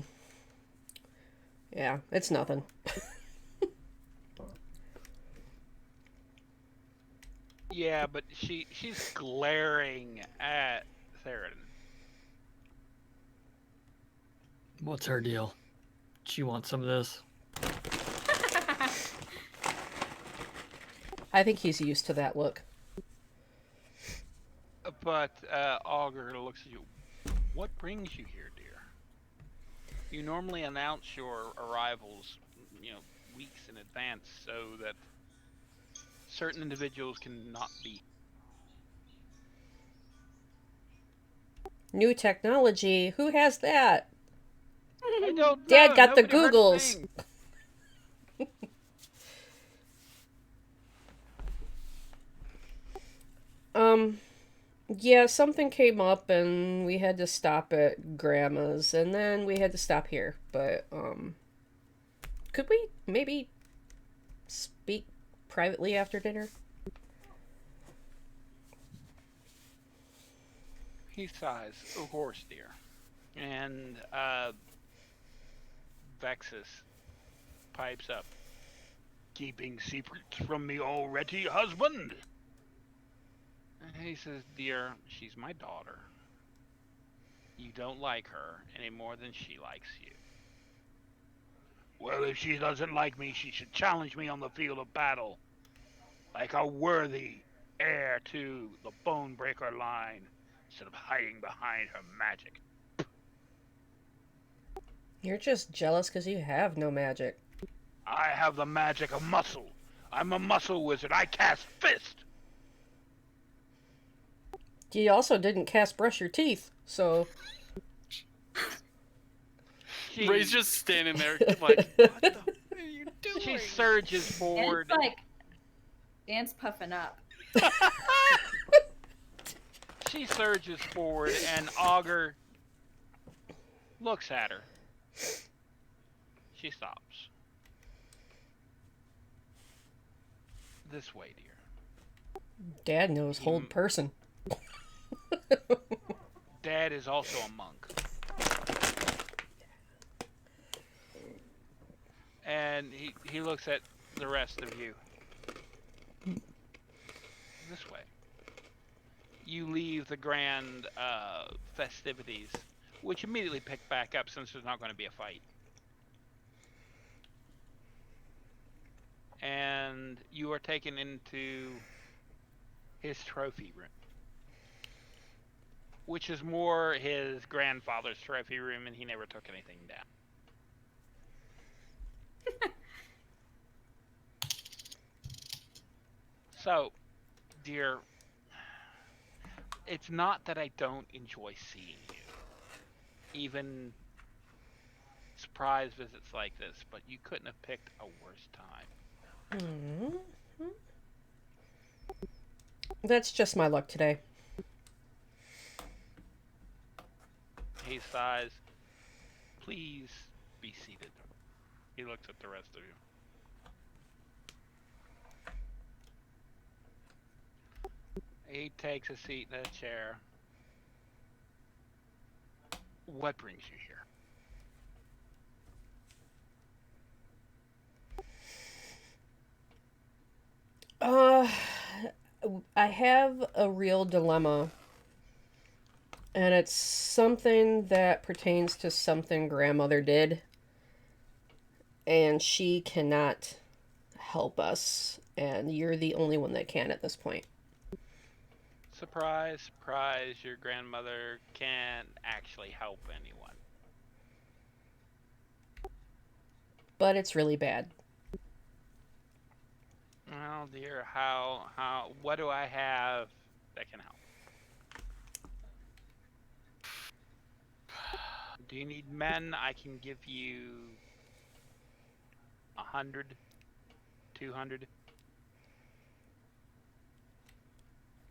Speaker 2: yeah, it's nothing.
Speaker 1: Yeah, but she's glaring at Theoden.
Speaker 6: What's her deal? She wants some of this.
Speaker 2: I think he's used to that look.
Speaker 1: But Augur looks at you. "What brings you here, dear? You normally announce your arrivals, weeks in advance so that certain individuals cannot be."
Speaker 2: New technology. Who has that?
Speaker 1: "I don't
Speaker 2: Dad
Speaker 1: know.
Speaker 2: got the
Speaker 1: Nobody heard a
Speaker 2: Googles.
Speaker 1: thing."
Speaker 2: Yeah, something came up and we had to stop at Grandma's and then we had to stop here. But, could we maybe speak privately after dinner?
Speaker 1: He sighs. "Of course, dear." And Vexus pipes up. "Keeping secrets from me already, husband?" And he says, "Dear, she's my daughter. You don't like her any more than she likes you. Well, if she doesn't like me, she should challenge me on the field of battle, like a worthy heir to the Bonebreaker line, instead of hiding behind her magic.
Speaker 2: You're just jealous because you have no magic.
Speaker 1: I have the magic of muscle. I'm a muscle wizard. I cast fist.
Speaker 2: You also didn't cast brush your teeth, so.
Speaker 5: Ray's
Speaker 1: She
Speaker 5: just standing there like, what the are you doing?
Speaker 1: she surges
Speaker 3: And
Speaker 1: forward.
Speaker 3: it's like Dan's puffing up.
Speaker 1: She surges forward, and Augur looks at her. She stops. This way, dear.
Speaker 2: Dad knows hold
Speaker 1: You-
Speaker 2: person.
Speaker 1: Dad is also a monk. And he looks at the rest of you. This way. You leave the grand festivities, which immediately pick back up since there's not going to be a fight. And you are taken into his trophy room, which is more his grandfather's trophy room, and he never took anything down. So, dear, it's not that I don't enjoy seeing you, even surprise visits like this, but you couldn't have picked a worse time.
Speaker 2: Hmm. That's just my luck today.
Speaker 1: He sighs. Please be seated. He looks at the rest of you. He takes a seat in a chair. What brings you here?
Speaker 2: Uh, I have a real dilemma. And it's something that pertains to something grandmother did. And she cannot help us. And you're the only one that can at this point.
Speaker 1: Surprise, surprise, your grandmother can't actually help anyone.
Speaker 2: But it's really bad.
Speaker 1: Well, dear, what do I have that can help? Do you need men? I can give you 100, 200.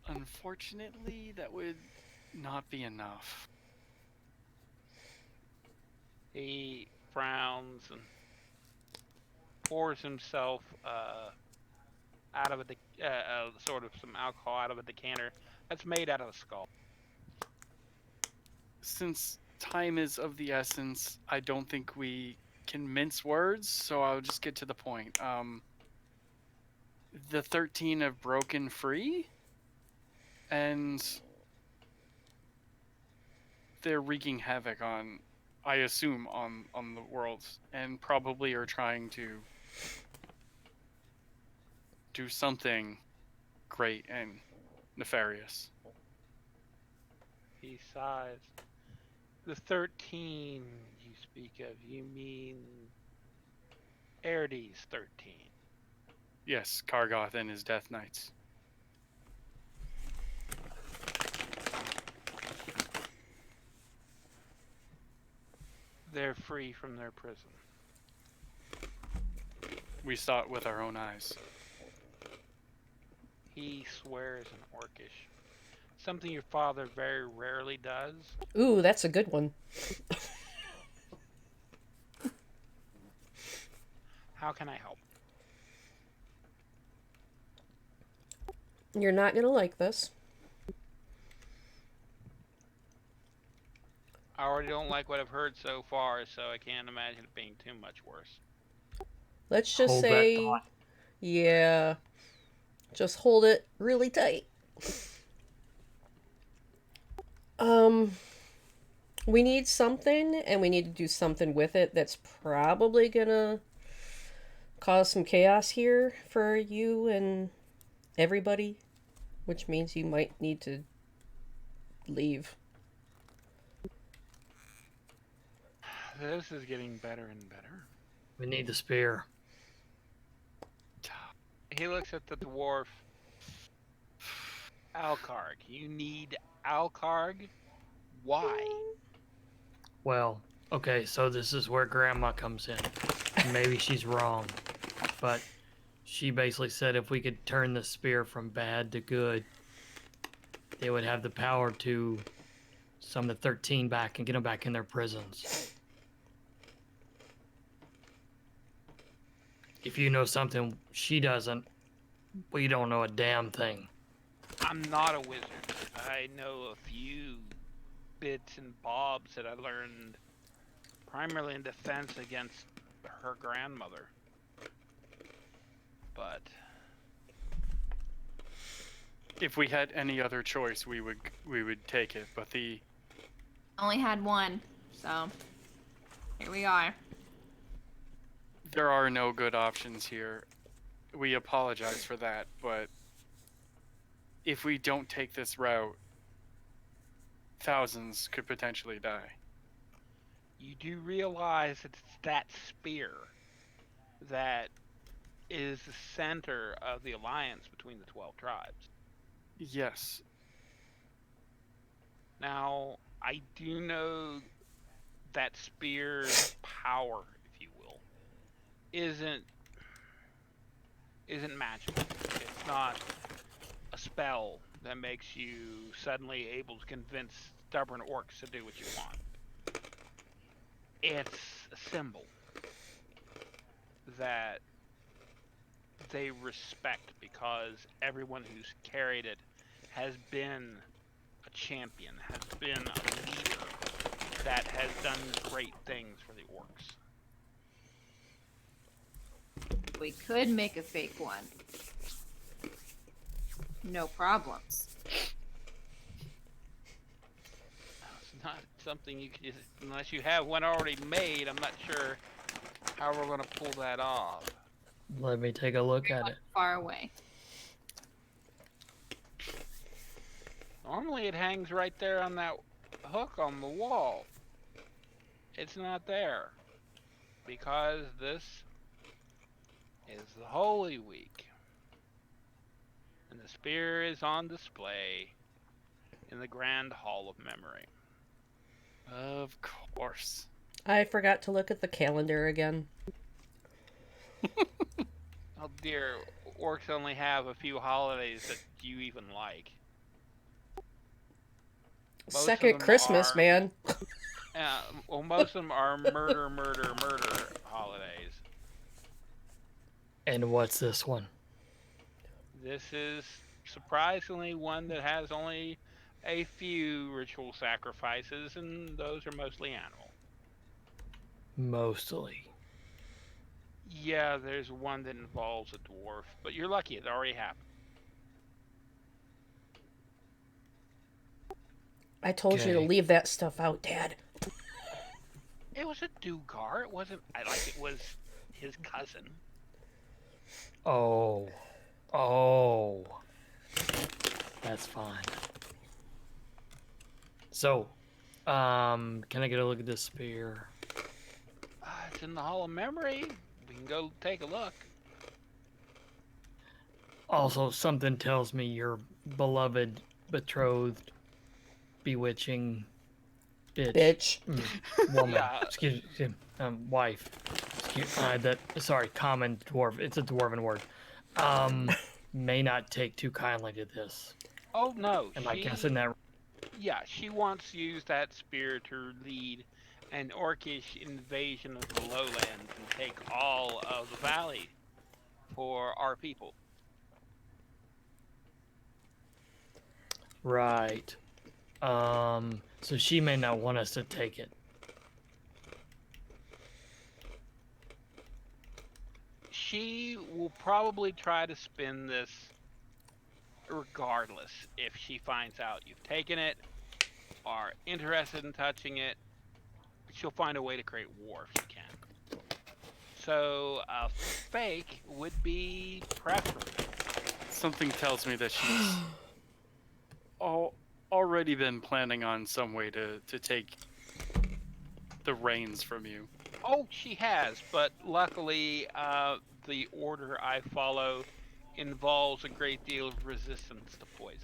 Speaker 5: Unfortunately, that would not be enough.
Speaker 1: He frowns and pours himself out of sort of some alcohol out of a decanter that's made out of a skull.
Speaker 5: Since time is of the essence, I don't think we can mince words, so I'll just get to the point. The 13 have broken free, and they're wreaking havoc on, I assume, on the world, and probably are trying to do something great and nefarious.
Speaker 1: He sighs. The 13 you speak of, you mean Erdes 13.
Speaker 5: Yes, Kargoth and his Death Knights.
Speaker 1: They're free from their prison.
Speaker 5: We saw it with our own eyes.
Speaker 1: He swears in Orcish. Something your father very rarely does.
Speaker 2: Ooh, that's a good one.
Speaker 1: How can I help?
Speaker 2: You're not gonna like this.
Speaker 1: I already don't like what I've heard so far, so I can't imagine it being too much worse.
Speaker 2: Let's just
Speaker 6: Hold that
Speaker 2: say,
Speaker 6: thought.
Speaker 2: yeah, just hold it really tight. We need something, and we need to do something with it that's probably gonna cause some chaos here for you and everybody, which means you might need to leave.
Speaker 1: This is getting better and better.
Speaker 6: We need the spear.
Speaker 1: He looks at the dwarf. Alcarg. You need Alcarg? Why?
Speaker 6: Well, okay, so this is where Grandma comes in. Maybe she's wrong, but she basically said if we could turn the spear from bad to good, they would have the power to summon the 13 back and get them back in their prisons. If you know something she doesn't, we don't know a damn thing.
Speaker 1: I'm not a wizard. I know a few bits and bobs that I learned primarily in defense against her grandmother. But
Speaker 5: If we had any other choice, we would take it. But
Speaker 3: Only had one, so here we are.
Speaker 5: there are no good options here. We apologize for that, but if we don't take this route, thousands could potentially die.
Speaker 1: you do realize that it's that spear that is the center of the alliance between the 12 tribes.
Speaker 5: Yes.
Speaker 1: Now, I do know that spear's power, if you will, isn't magical. It's not a spell that makes you suddenly able to convince stubborn orcs to do what you want. It's a symbol that they respect because everyone who's carried it has been a champion, has been a leader that has done great things for the orcs.
Speaker 3: We could make a fake one. No problems.
Speaker 1: It's not something you can just, unless you have one already made, I'm not sure how we're going to pull that off.
Speaker 6: Let me take a look at it.
Speaker 3: Far away.
Speaker 1: Normally it hangs right there on that hook on the wall. It's not there because this is the Holy Week. And the spear is on display in the Grand Hall of Memory.
Speaker 5: Of course.
Speaker 2: I forgot to look at the calendar again.
Speaker 1: Oh dear, orcs only have a few holidays that you even like. Most of
Speaker 2: Second
Speaker 1: them
Speaker 2: Christmas,
Speaker 1: are-
Speaker 2: man.
Speaker 1: Well, most of them are murder holidays.
Speaker 6: And what's this one?
Speaker 1: This is surprisingly one that has only a few ritual sacrifices, and those are mostly animal.
Speaker 6: Mostly.
Speaker 1: Yeah, there's one that involves a dwarf, but you're lucky it already happened.
Speaker 2: I told you to
Speaker 6: Okay.
Speaker 2: leave that stuff out, Dad.
Speaker 1: It was a Dugar. It wasn't like it was his cousin.
Speaker 6: Oh. Oh. That's fine. So, can I get a look at this spear?
Speaker 1: It's in the Hall of Memory. We can go take a look.
Speaker 6: Also, something tells me your beloved, betrothed, bewitching
Speaker 2: Bitch.
Speaker 6: woman,
Speaker 1: Yeah.
Speaker 6: excuse me, wife. Sorry, common dwarf. It's a dwarven word. May not take too kindly to this.
Speaker 1: Oh no,
Speaker 6: Am I guessing that?
Speaker 1: Yeah, she wants to use that spear to lead an orcish invasion of the lowlands and take all of the valley for our people.
Speaker 6: Right. So she may not want us to take it.
Speaker 1: She will probably try to spin this regardless if she finds out you've taken it, are interested in touching it. She'll find a way to create war if she can. So a fake would be preferable.
Speaker 5: Something tells me that she's already been planning on some way to take the reins from you.
Speaker 1: Oh, she has, but luckily, the order I follow involves a great deal of resistance to poisons.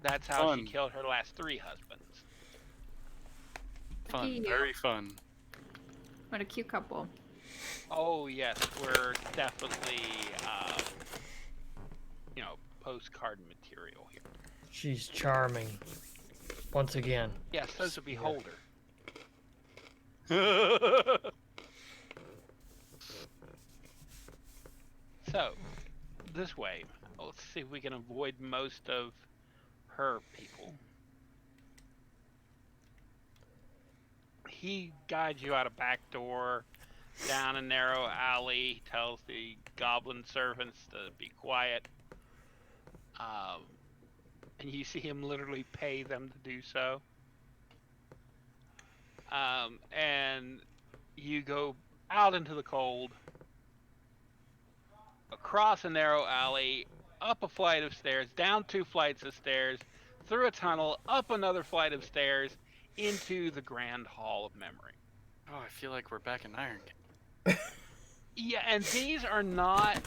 Speaker 1: That's how she
Speaker 5: Fun,
Speaker 1: killed her last 3 husbands.
Speaker 3: Lucky
Speaker 5: fun,
Speaker 3: you.
Speaker 5: very fun.
Speaker 3: What a cute couple.
Speaker 1: Oh yes, we're definitely, postcard material here.
Speaker 6: She's charming. Once again.
Speaker 1: Yes, so's a beholder. So, this way, let's see if we can avoid most of her people. He guides you out a back door, down a narrow alley, tells the goblin servants to be quiet, and you see him literally pay them to do so. And you go out into the cold, across a narrow alley, up a flight of stairs, down 2 flights of stairs, through a tunnel, up another flight of stairs, into the Grand Hall of Memory.
Speaker 5: Oh, I feel like we're back in Iron.
Speaker 1: Yeah, and these are not.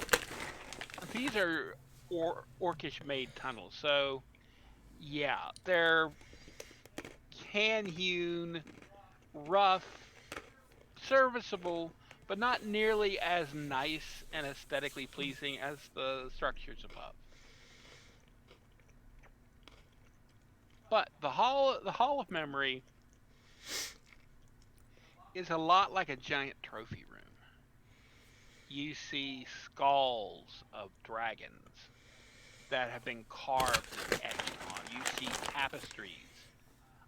Speaker 1: These are orcish made tunnels, so yeah, they're can-hewn, rough, serviceable, but not nearly as nice and aesthetically pleasing as the structures above. But the Hall of Memory is a lot like a giant trophy room. You see skulls of dragons that have been carved and etched on. You see tapestries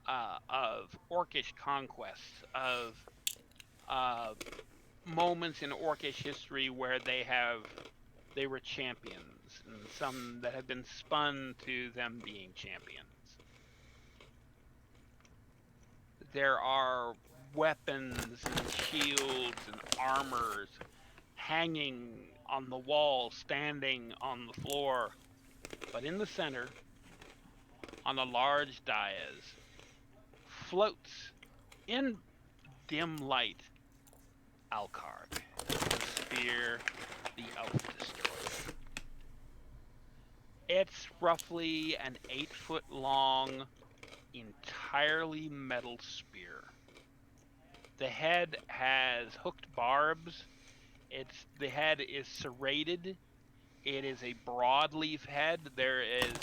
Speaker 1: of orcish conquests, of uh, moments in orcish history where they were champions, and some that have been spun to them being champions. There are weapons and shields and armors hanging on the wall, standing on the floor, but in the center, on a large dais, floats in dim light Alcarg, the spear, the elf destroyer. It's roughly an 8 foot long, entirely metal spear. The head has hooked barbs. The head is serrated. It is a broadleaf head. There is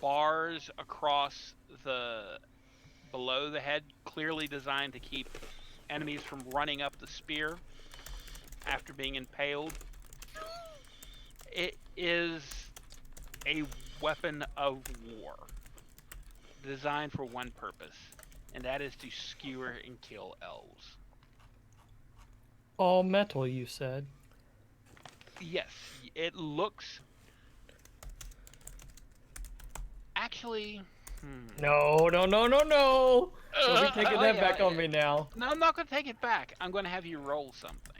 Speaker 1: bars across the below the head, clearly designed to keep enemies from running up the spear after being impaled. It is a weapon of war designed for one purpose, and that is to skewer and kill elves.
Speaker 6: All metal, you said.
Speaker 1: Yes, it looks. Actually,
Speaker 6: No, no, no, no, no! Don't be taking that back on me now.
Speaker 1: No, I'm not going to take it back. I'm going to have you roll something.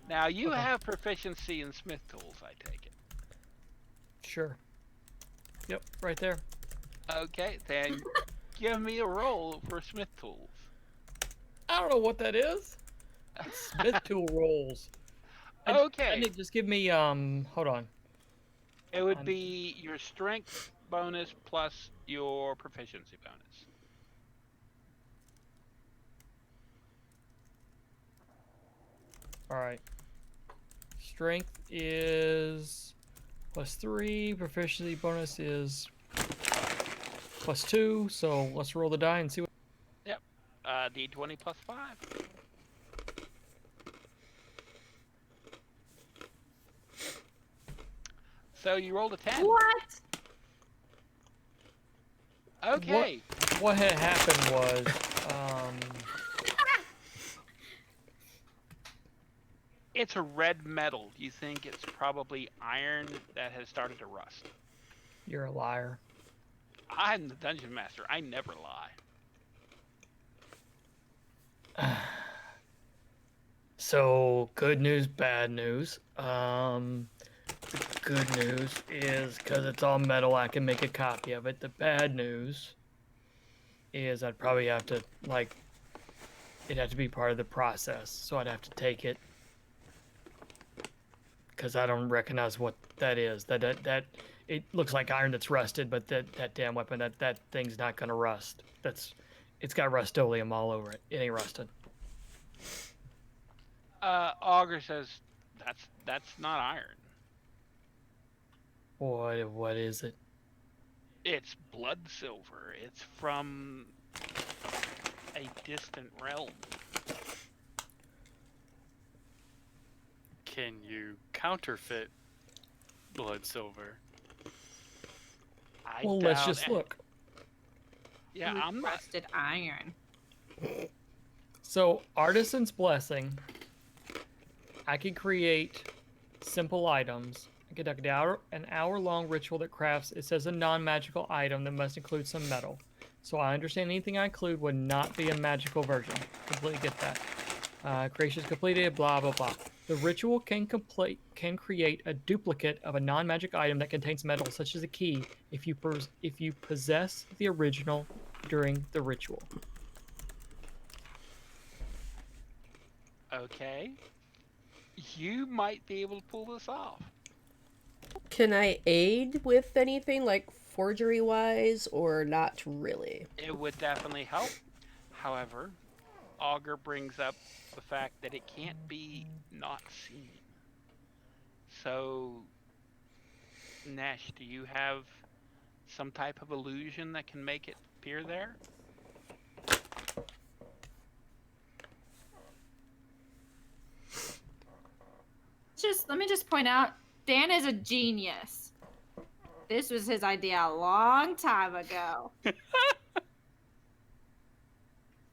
Speaker 1: Now, you
Speaker 6: Okay.
Speaker 1: have proficiency in smith tools, I take it.
Speaker 6: Sure. Yep, right there.
Speaker 1: Okay, then give me a roll for smith tools.
Speaker 6: I don't know what that is. Smith tool rolls.
Speaker 1: Okay.
Speaker 6: Just give me, hold on.
Speaker 1: It would be your strength bonus plus your proficiency bonus.
Speaker 6: Alright. Strength is +3. Proficiency bonus is +2. So let's roll the die and see what.
Speaker 1: Yep. D20 plus 5. So you rolled a 10.
Speaker 3: What?
Speaker 1: Okay.
Speaker 6: What had happened was,
Speaker 1: It's a red metal. You think it's probably iron that has started to rust.
Speaker 6: you're a liar.
Speaker 1: I'm the dungeon master. I never lie.
Speaker 6: So, good news, bad news. The good news is because it's all metal, I can make a copy of it. The bad news is I'd probably have to, like, it'd have to be part of the process. So I'd have to take it because I don't recognize what that is. That it looks like iron that's rusted, but that damn weapon, that thing's not gonna rust. It's got Rust-Oleum all over it. It ain't rusted.
Speaker 1: Augur says that's not iron.
Speaker 6: What is it?
Speaker 1: It's blood silver. It's from a distant realm.
Speaker 5: Can you counterfeit blood silver?
Speaker 1: I
Speaker 6: Well,
Speaker 1: doubt
Speaker 6: let's just
Speaker 1: it.
Speaker 6: look.
Speaker 1: Yeah,
Speaker 3: With
Speaker 1: I'm not.
Speaker 3: rusted iron.
Speaker 6: So, Artisan's Blessing, I could create simple items. I could conduct an hour-long ritual that crafts, it says, a non-magical item that must include some metal. So I understand anything I include would not be a magical version. Completely get that. Creation is completed, blah, blah, blah. The ritual can create a duplicate of a non-magic item that contains metal, such as a key, if you possess the original during the ritual.
Speaker 1: Okay. You might be able to pull this off.
Speaker 2: Can I aid with anything like forgery wise or not really?
Speaker 1: It would definitely help. However, Augur brings up the fact that it can't be not seen. So, Nesh, do you have some type of illusion that can make it appear there?
Speaker 3: Let me just point out, Dan is a genius. This was his idea a long time ago.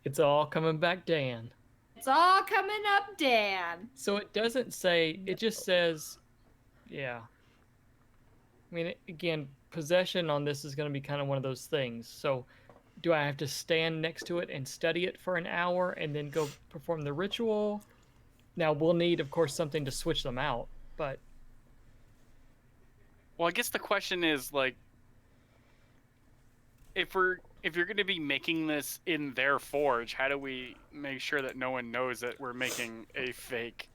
Speaker 6: It's all coming back, Dan.
Speaker 3: It's all coming up, Dan.
Speaker 6: So it doesn't say, it just says, yeah. I mean, again, possession on this is going to be kind of one of those things. So do I have to stand next to it and study it for an hour and then go perform the ritual? Now, we'll need, of course, something to switch them out, but...
Speaker 5: Well, I guess the question is, like, if you're going to be making this in their forge, how do we make sure that no one knows that we're making a fake?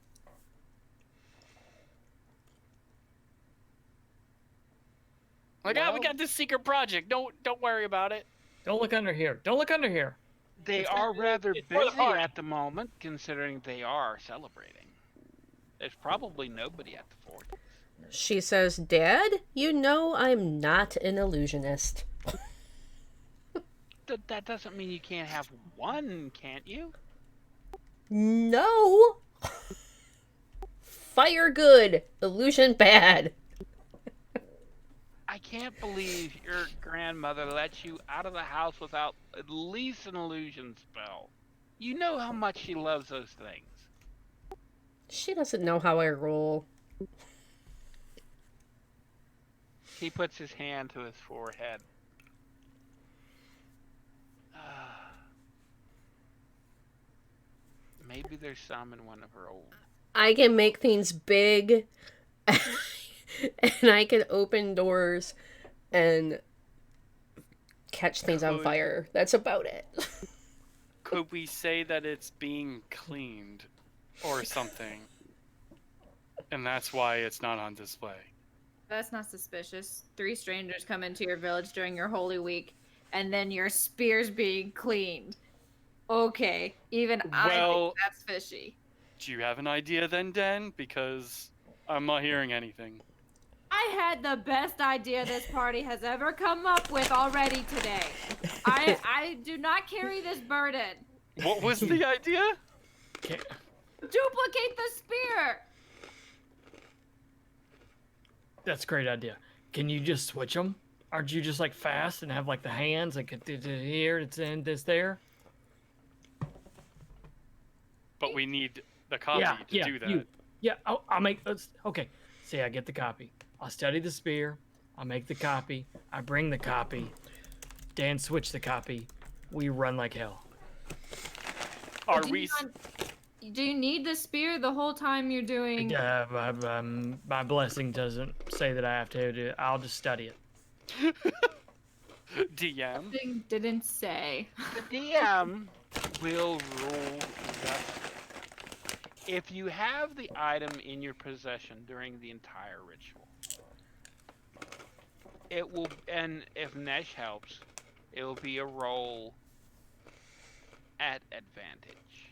Speaker 5: Like, we got this secret project. Don't worry about it.
Speaker 6: Don't look under here. Don't look under here.
Speaker 1: They are rather busy at the moment, considering they are celebrating. There's probably nobody at the fort.
Speaker 2: She says, Dad, you know I'm not an illusionist.
Speaker 1: That doesn't mean you can't have one, can't you?
Speaker 2: No! Fire good, illusion bad.
Speaker 1: I can't believe your grandmother lets you out of the house without at least an illusion spell. You know how much she loves those things.
Speaker 2: She doesn't know how I roll.
Speaker 1: He puts his hand to his forehead. Maybe there's some in one of her old...
Speaker 2: I can make things big, and I can open doors and catch things on fire. That's about it.
Speaker 5: Could we say that it's being cleaned or something? And that's why it's not on display.
Speaker 3: That's not suspicious. 3 strangers come into your village during your Holy Week, and then your spear's being cleaned. Okay, even I think that's fishy.
Speaker 5: Do you have an idea then, Dan? Because I'm not hearing anything.
Speaker 3: I had the best idea this party has ever come up with already today. I do not carry this burden.
Speaker 5: What was the idea?
Speaker 3: Duplicate the spear.
Speaker 6: That's a great idea. Can you just switch them? Aren't you just like fast and have like the hands like here, it's in this there?
Speaker 5: But we need the copy to do that.
Speaker 6: I'll make. Okay, say I get the copy. I'll study the spear. I'll make the copy. I bring the copy. Dan switch the copy. We run like hell.
Speaker 5: Are we?
Speaker 3: Do you need the spear the whole time you're doing?
Speaker 6: My blessing doesn't say that I have to do it. I'll just study it.
Speaker 5: DM.
Speaker 3: Thing didn't say.
Speaker 1: The DM will rule thus. If you have the item in your possession during the entire ritual, it will, and if Nesh helps, it will be a roll at advantage.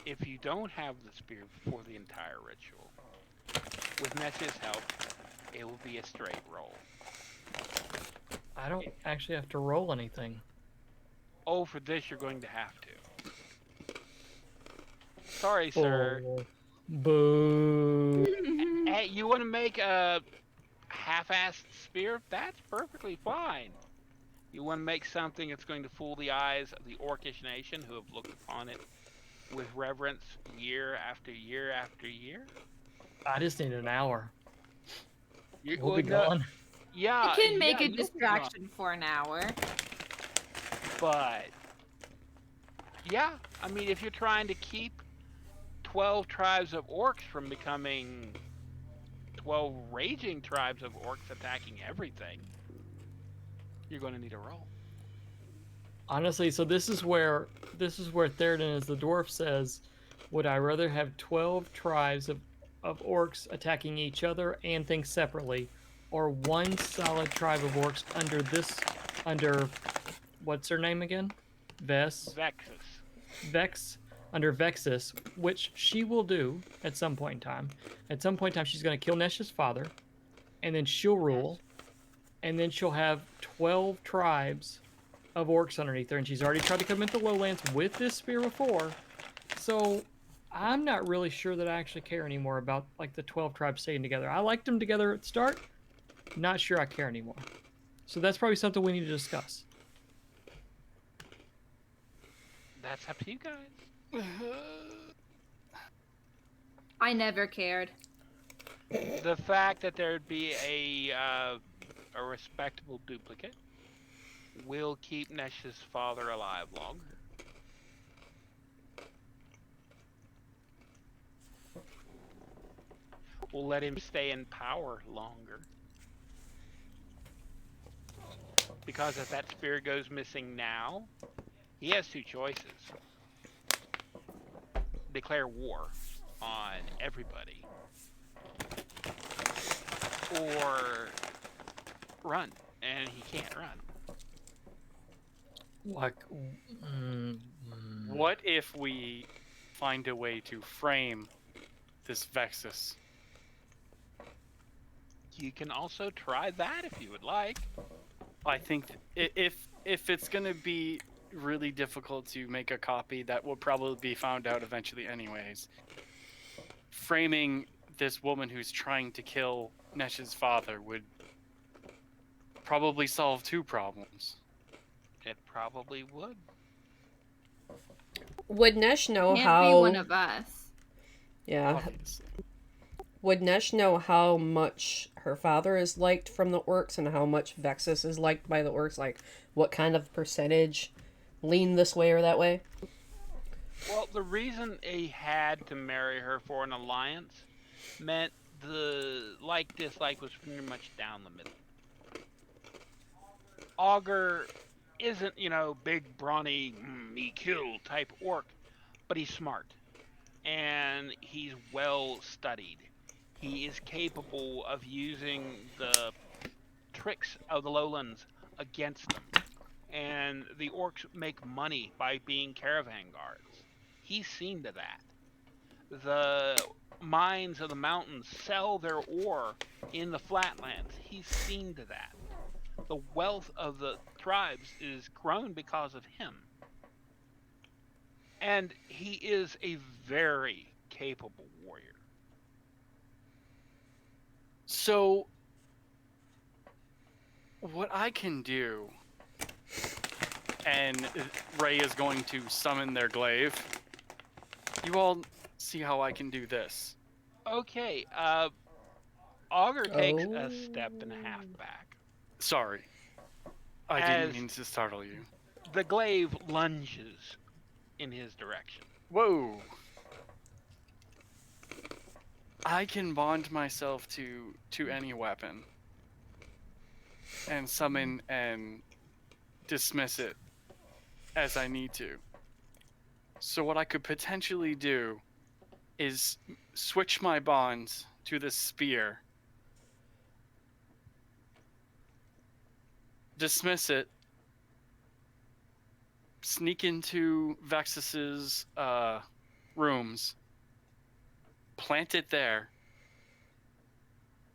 Speaker 1: If you don't have the spear for the entire ritual, with Nesh's help, it will be a straight roll.
Speaker 4: I don't actually have to roll anything.
Speaker 1: Oh, for this you're going to have to. Sorry, sir.
Speaker 4: Oh, boo.
Speaker 1: Hey, you want to make a half-assed spear? That's perfectly fine. You want to make something that's going to fool the eyes of the Orcish nation who have looked upon it with reverence year after year after year?
Speaker 4: I just need an hour. We'll
Speaker 1: Well,
Speaker 4: be
Speaker 1: no,
Speaker 4: gone.
Speaker 3: I
Speaker 1: yeah,
Speaker 3: can make a
Speaker 1: you'll be gone.
Speaker 3: distraction for an hour.
Speaker 1: But yeah, I mean, if you're trying to keep 12 tribes of orcs from becoming 12 raging tribes of orcs attacking everything, you're going to need a roll.
Speaker 4: Honestly, so this is where Theoden as the dwarf says, would I rather have 12 tribes of orcs attacking each other and things separately, or one solid tribe of orcs under what's her name again?
Speaker 1: Vexus.
Speaker 4: Vex under Vexus, which she will do at some point in time. At some point in time, she's going to kill Nesh's father, and then she'll rule, and then she'll have 12 tribes of orcs underneath her, and she's already tried to come into Lowlands with this spear before. So I'm not really sure that I actually care anymore about like the 12 tribes staying together. I liked them together at the start. Not sure I care anymore. So that's probably something we need to discuss.
Speaker 1: That's up to you guys.
Speaker 3: I never cared.
Speaker 1: The fact that there'd be a respectable duplicate will keep Nesh's father alive longer. Will let him stay in power longer. Because if that spear goes missing now, he has two choices. Declare war on everybody. Or run. And he can't run.
Speaker 4: Like,
Speaker 5: What if we find a way to frame this Vexus?
Speaker 1: You can also try that if you would like.
Speaker 5: I think if it's gonna be really difficult to make a copy, that will probably be found out eventually anyways. Framing this woman who's trying to kill Nesh's father would probably solve two problems.
Speaker 1: It probably would.
Speaker 2: Would Nesh know
Speaker 3: Can't be one of us.
Speaker 2: Yeah.
Speaker 5: Obviously.
Speaker 2: Would Nesh know how much her father is liked from the orcs and how much Vexus is liked by the orcs? Like, what kind of percentage lean this way or that way?
Speaker 1: Well, the reason he had to marry her for an alliance meant the like-dislike was pretty much down the middle. Augur isn't, big, brawny, me kill type orc, but he's smart. And he's well studied. He is capable of using the tricks of the lowlands against them. And the orcs make money by being caravan guards. He's seen to that. The mines of the mountains sell their ore in the flatlands. He's seen to that. The wealth of the tribes is grown because of him. And he is a very capable warrior.
Speaker 5: So, what I can do, and Ray is going to summon their glaive. You all see how I can do this.
Speaker 1: Okay, Augur takes a step and a half back.
Speaker 5: Sorry. I
Speaker 1: As
Speaker 5: didn't mean to startle you.
Speaker 1: the glaive lunges in his direction.
Speaker 5: Whoa. I can bond myself to any weapon and summon and dismiss it as I need to. So what I could potentially do is switch my bonds to the spear, dismiss it, sneak into Vexus's rooms, plant it there.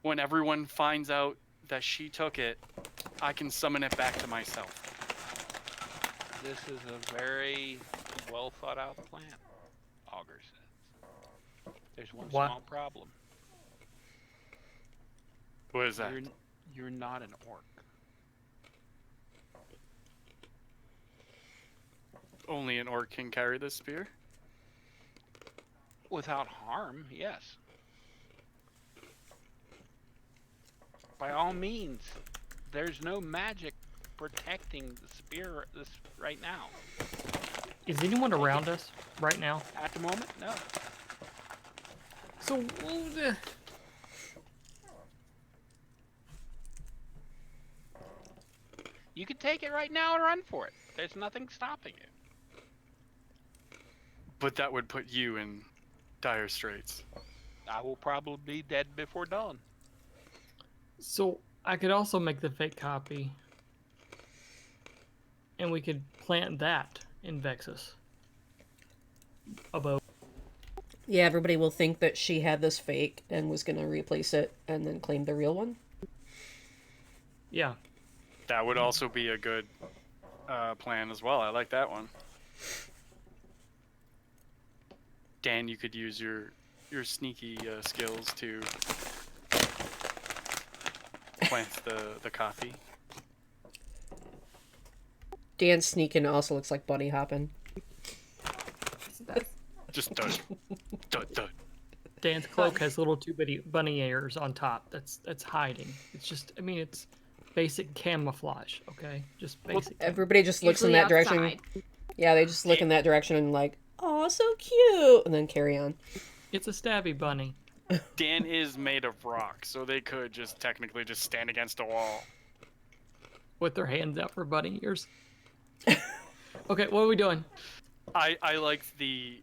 Speaker 5: When everyone finds out that she took it, I can summon it back to myself.
Speaker 1: This is a very well thought out plan, Augur says. There's one
Speaker 6: What?
Speaker 1: small problem.
Speaker 5: What is that?
Speaker 1: You're not an orc.
Speaker 5: Only an orc can carry this spear?
Speaker 1: Without harm, yes. By all means, there's no magic protecting the spear this right now.
Speaker 6: Is anyone around us right now?
Speaker 1: At the moment, no.
Speaker 6: So,
Speaker 1: You could take it right now and run for it. There's nothing stopping you.
Speaker 5: But that would put you in dire straits.
Speaker 1: I will probably be dead before dawn.
Speaker 6: so I could also make the fake copy, and we could plant that in Vexus. Above.
Speaker 2: Yeah, everybody will think that she had this fake and was going to replace it and then claim the real one.
Speaker 6: Yeah.
Speaker 5: That would also be a good plan as well. I like that one. Dan, you could use your sneaky skills to plant the copy.
Speaker 2: Dan sneaking also looks like bunny hopping.
Speaker 5: Just dud. Dud.
Speaker 6: Dan's cloak has little two bitty bunny ears on top. That's hiding. It's just, I mean, it's basic camouflage. Okay, just basic.
Speaker 2: Everybody just looks in
Speaker 3: Usually
Speaker 2: that direction.
Speaker 3: outside.
Speaker 2: Yeah, they just look in that direction and like, oh, so cute, and then carry on.
Speaker 6: It's a stabby bunny.
Speaker 5: Dan is made of rock, so they could just technically just stand against a wall.
Speaker 6: With their hands out for bunny ears. Okay, what are we doing?
Speaker 5: I like the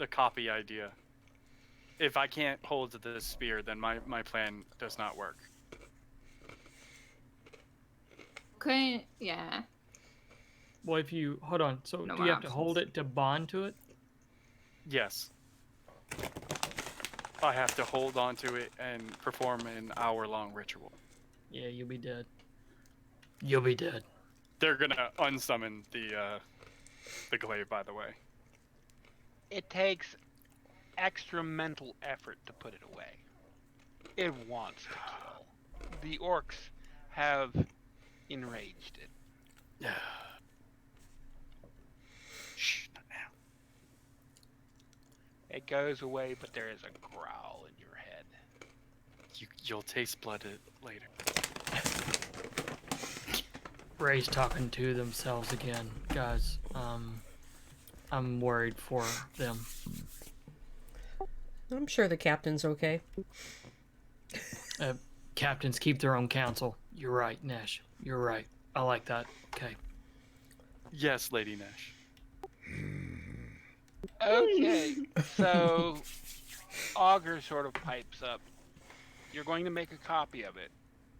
Speaker 5: copy idea. If I can't hold the spear, then my plan does not work.
Speaker 3: Couldn't, yeah.
Speaker 6: Well, if you hold on, so
Speaker 3: No
Speaker 6: do you
Speaker 3: more
Speaker 6: have to hold it to bond to it?
Speaker 5: Yes. I have to hold on to it and perform an hour-long ritual.
Speaker 6: Yeah, you'll be dead. You'll be dead.
Speaker 5: They're gonna unsummon the glaive, by the way.
Speaker 1: It takes extra mental effort to put it away. It wants to kill. The orcs have enraged it.
Speaker 5: Shh, not now.
Speaker 1: It goes away, but there is a growl in your head.
Speaker 5: You'll taste blood later.
Speaker 6: Ray's talking to themselves again, guys. I'm worried for them.
Speaker 2: I'm sure the captain's okay.
Speaker 6: Captains keep their own counsel. You're right, Nash. You're right. I like that. Okay.
Speaker 5: Yes, Lady Nash.
Speaker 1: Okay, so Augur sort of pipes up. You're going to make a copy of it,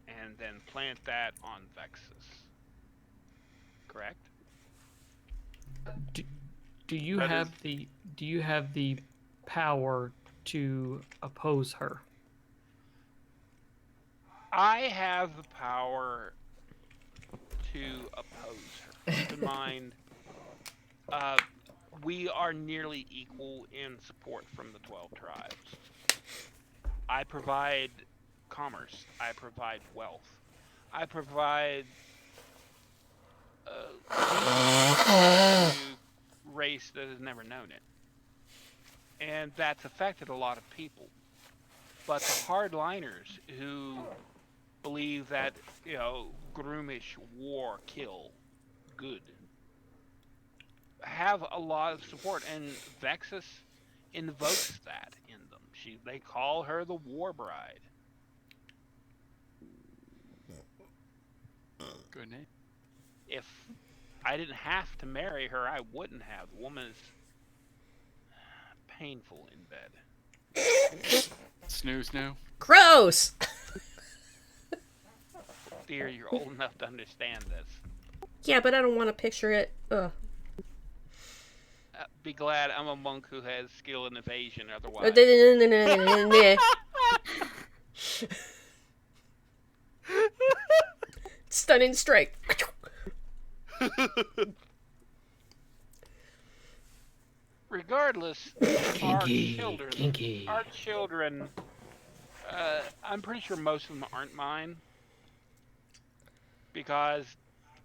Speaker 1: and then plant that on Vexus. Correct?
Speaker 6: Do you
Speaker 5: That
Speaker 6: have the power to oppose her?
Speaker 1: I have the power to oppose her. Keep in mind, we are nearly equal in support from the 12 tribes. I provide commerce. I provide wealth. I provide a race that has never known it. And that's affected a lot of people. But the hardliners who believe that, groomish war kill good have have a lot of support, and Vexus invokes that in them. They call her the War Bride.
Speaker 5: Good name.
Speaker 1: If I didn't have to marry her, I wouldn't have. The woman is painful in bed.
Speaker 5: Snoo snoo.
Speaker 2: Gross!
Speaker 1: Dear, you're old enough to understand this.
Speaker 2: Yeah, but I don't want to picture it. Ugh.
Speaker 1: Be glad I'm a monk who has skill in evasion, otherwise.
Speaker 2: Stunning strike.
Speaker 1: Regardless,
Speaker 6: Kinky.
Speaker 1: our children, I'm pretty sure most of them aren't mine. Because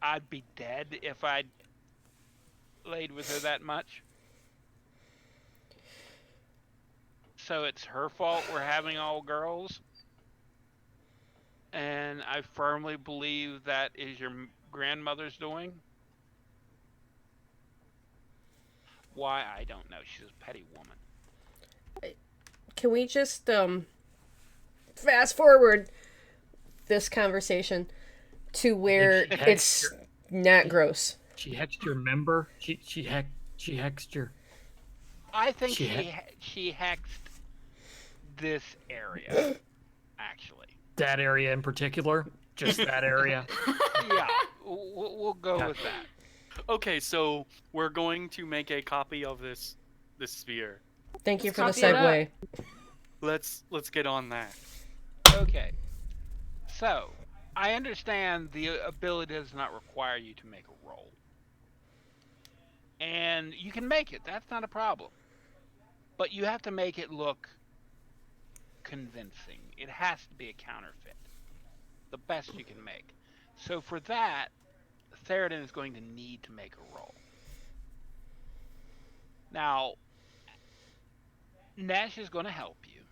Speaker 1: I'd be dead if I'd laid with her that much. So it's her fault we're having all girls. And I firmly believe that is your grandmother's doing. Why, I don't know. She's a petty woman.
Speaker 2: Can we just fast forward this conversation to where it's not gross?
Speaker 6: She hexed your member. She hexed your.
Speaker 1: I think she hexed this area, actually.
Speaker 6: That area in particular, just that area.
Speaker 1: Yeah, we'll go with that.
Speaker 5: Okay, so we're going to make a copy of this sphere.
Speaker 2: Thank you for the
Speaker 3: Let's copy it
Speaker 2: segue.
Speaker 5: Let's get on that.
Speaker 1: Okay. So, I understand the ability does not require you to make a roll. And you can make it, that's not a problem. But you have to make it look convincing. It has to be a counterfeit. The best you can make. So for that, Theoden is going to need to make a roll. Now, Nash is going to help you.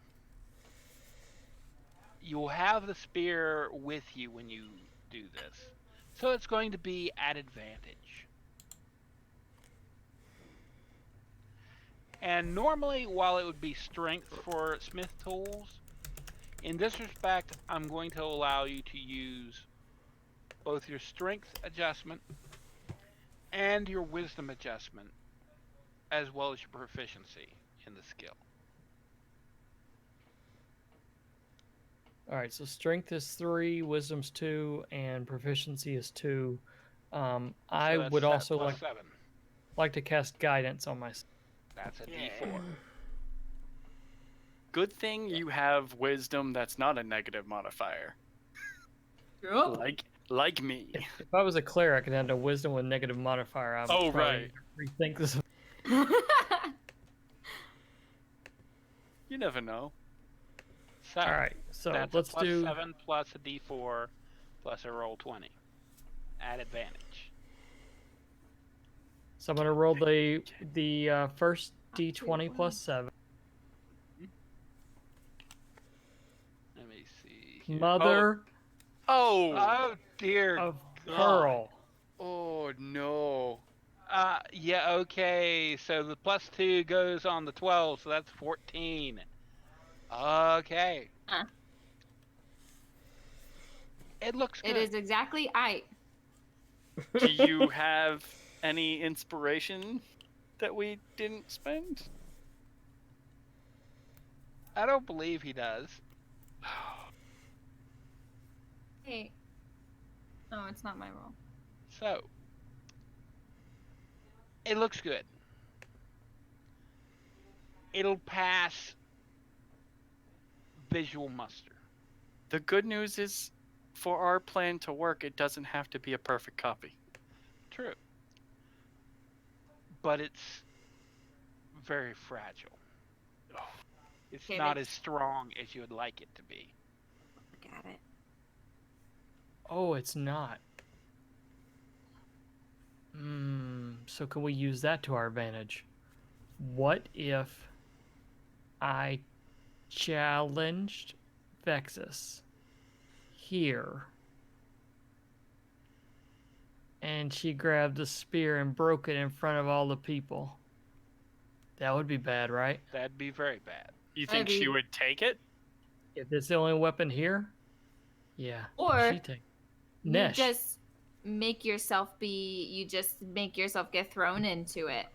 Speaker 1: You'll have the spear with you when you do this. So it's going to be at advantage. And normally, while it would be strength for smith tools, in this respect, I'm going to allow you to use both your strength adjustment and your wisdom adjustment, as well as your proficiency in the skill.
Speaker 4: All right, so strength is 3, wisdom's 2, and proficiency is 2. I
Speaker 1: So
Speaker 4: would also
Speaker 1: plus 7.
Speaker 4: like to cast guidance on myself.
Speaker 1: That's a D4.
Speaker 5: Good thing you have wisdom that's not a negative modifier.
Speaker 3: Yep.
Speaker 5: Like me.
Speaker 4: If I was a cleric and had a wisdom with negative modifier, I would probably
Speaker 5: right.
Speaker 4: rethink this.
Speaker 5: You never know.
Speaker 1: So,
Speaker 4: All right, so
Speaker 1: that's
Speaker 4: let's
Speaker 1: a plus
Speaker 4: do
Speaker 1: 7 plus a D4 plus a roll 20 at advantage.
Speaker 4: So I'm gonna roll the first d20 plus 7.
Speaker 1: Let me see. Here.
Speaker 4: Mother
Speaker 1: Oh dear
Speaker 4: of
Speaker 1: God.
Speaker 4: Pearl.
Speaker 5: Oh no.
Speaker 1: Yeah, okay. So the plus 2 goes on the 12, so that's 14. Okay. It looks good.
Speaker 3: It is exactly 8.
Speaker 5: Do you have any inspiration that we didn't spend?
Speaker 1: I don't believe he does.
Speaker 3: Hey. No, it's not my roll.
Speaker 1: So, it looks good. It'll pass visual muster.
Speaker 5: The good news is, for our plan to work, it doesn't have to be a perfect copy.
Speaker 1: True. But it's very fragile. It's
Speaker 3: Okay,
Speaker 1: not
Speaker 3: but-
Speaker 1: as strong as you would like it to be.
Speaker 3: Got it.
Speaker 4: Oh, it's not. So can we use that to our advantage? What if I challenged Vexus here
Speaker 6: and she grabbed the spear and broke it in front of all the people. That would be bad, right?
Speaker 1: That'd be very bad.
Speaker 5: You think she
Speaker 3: Maybe.
Speaker 5: would take it?
Speaker 6: If it's the only weapon here, yeah.
Speaker 3: Or
Speaker 6: she take
Speaker 3: you
Speaker 6: Nesh.
Speaker 3: just make yourself get thrown into it.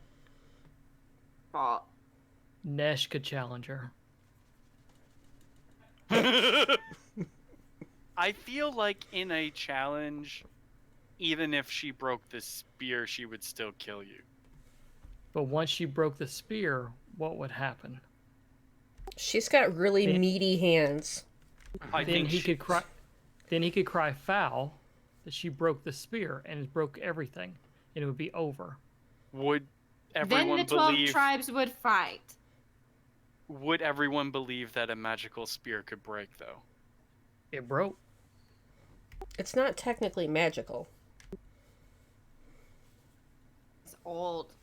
Speaker 3: Fault.
Speaker 6: Nesh could challenge her.
Speaker 5: I feel like in a challenge, even if she broke the spear, she would still kill you.
Speaker 6: But once she broke the spear, what would happen?
Speaker 2: She's got really
Speaker 6: Then-
Speaker 2: meaty hands.
Speaker 5: I
Speaker 6: Then
Speaker 5: think
Speaker 6: he
Speaker 5: she-
Speaker 6: could cry. Then he could cry foul that she broke the spear and it broke everything, and it would be over.
Speaker 5: Would
Speaker 3: Then
Speaker 5: everyone
Speaker 3: the 12
Speaker 5: believe?
Speaker 3: tribes would fight.
Speaker 5: Would everyone believe that a magical spear could break, though?
Speaker 6: It broke.
Speaker 2: It's not technically magical.
Speaker 3: It's old.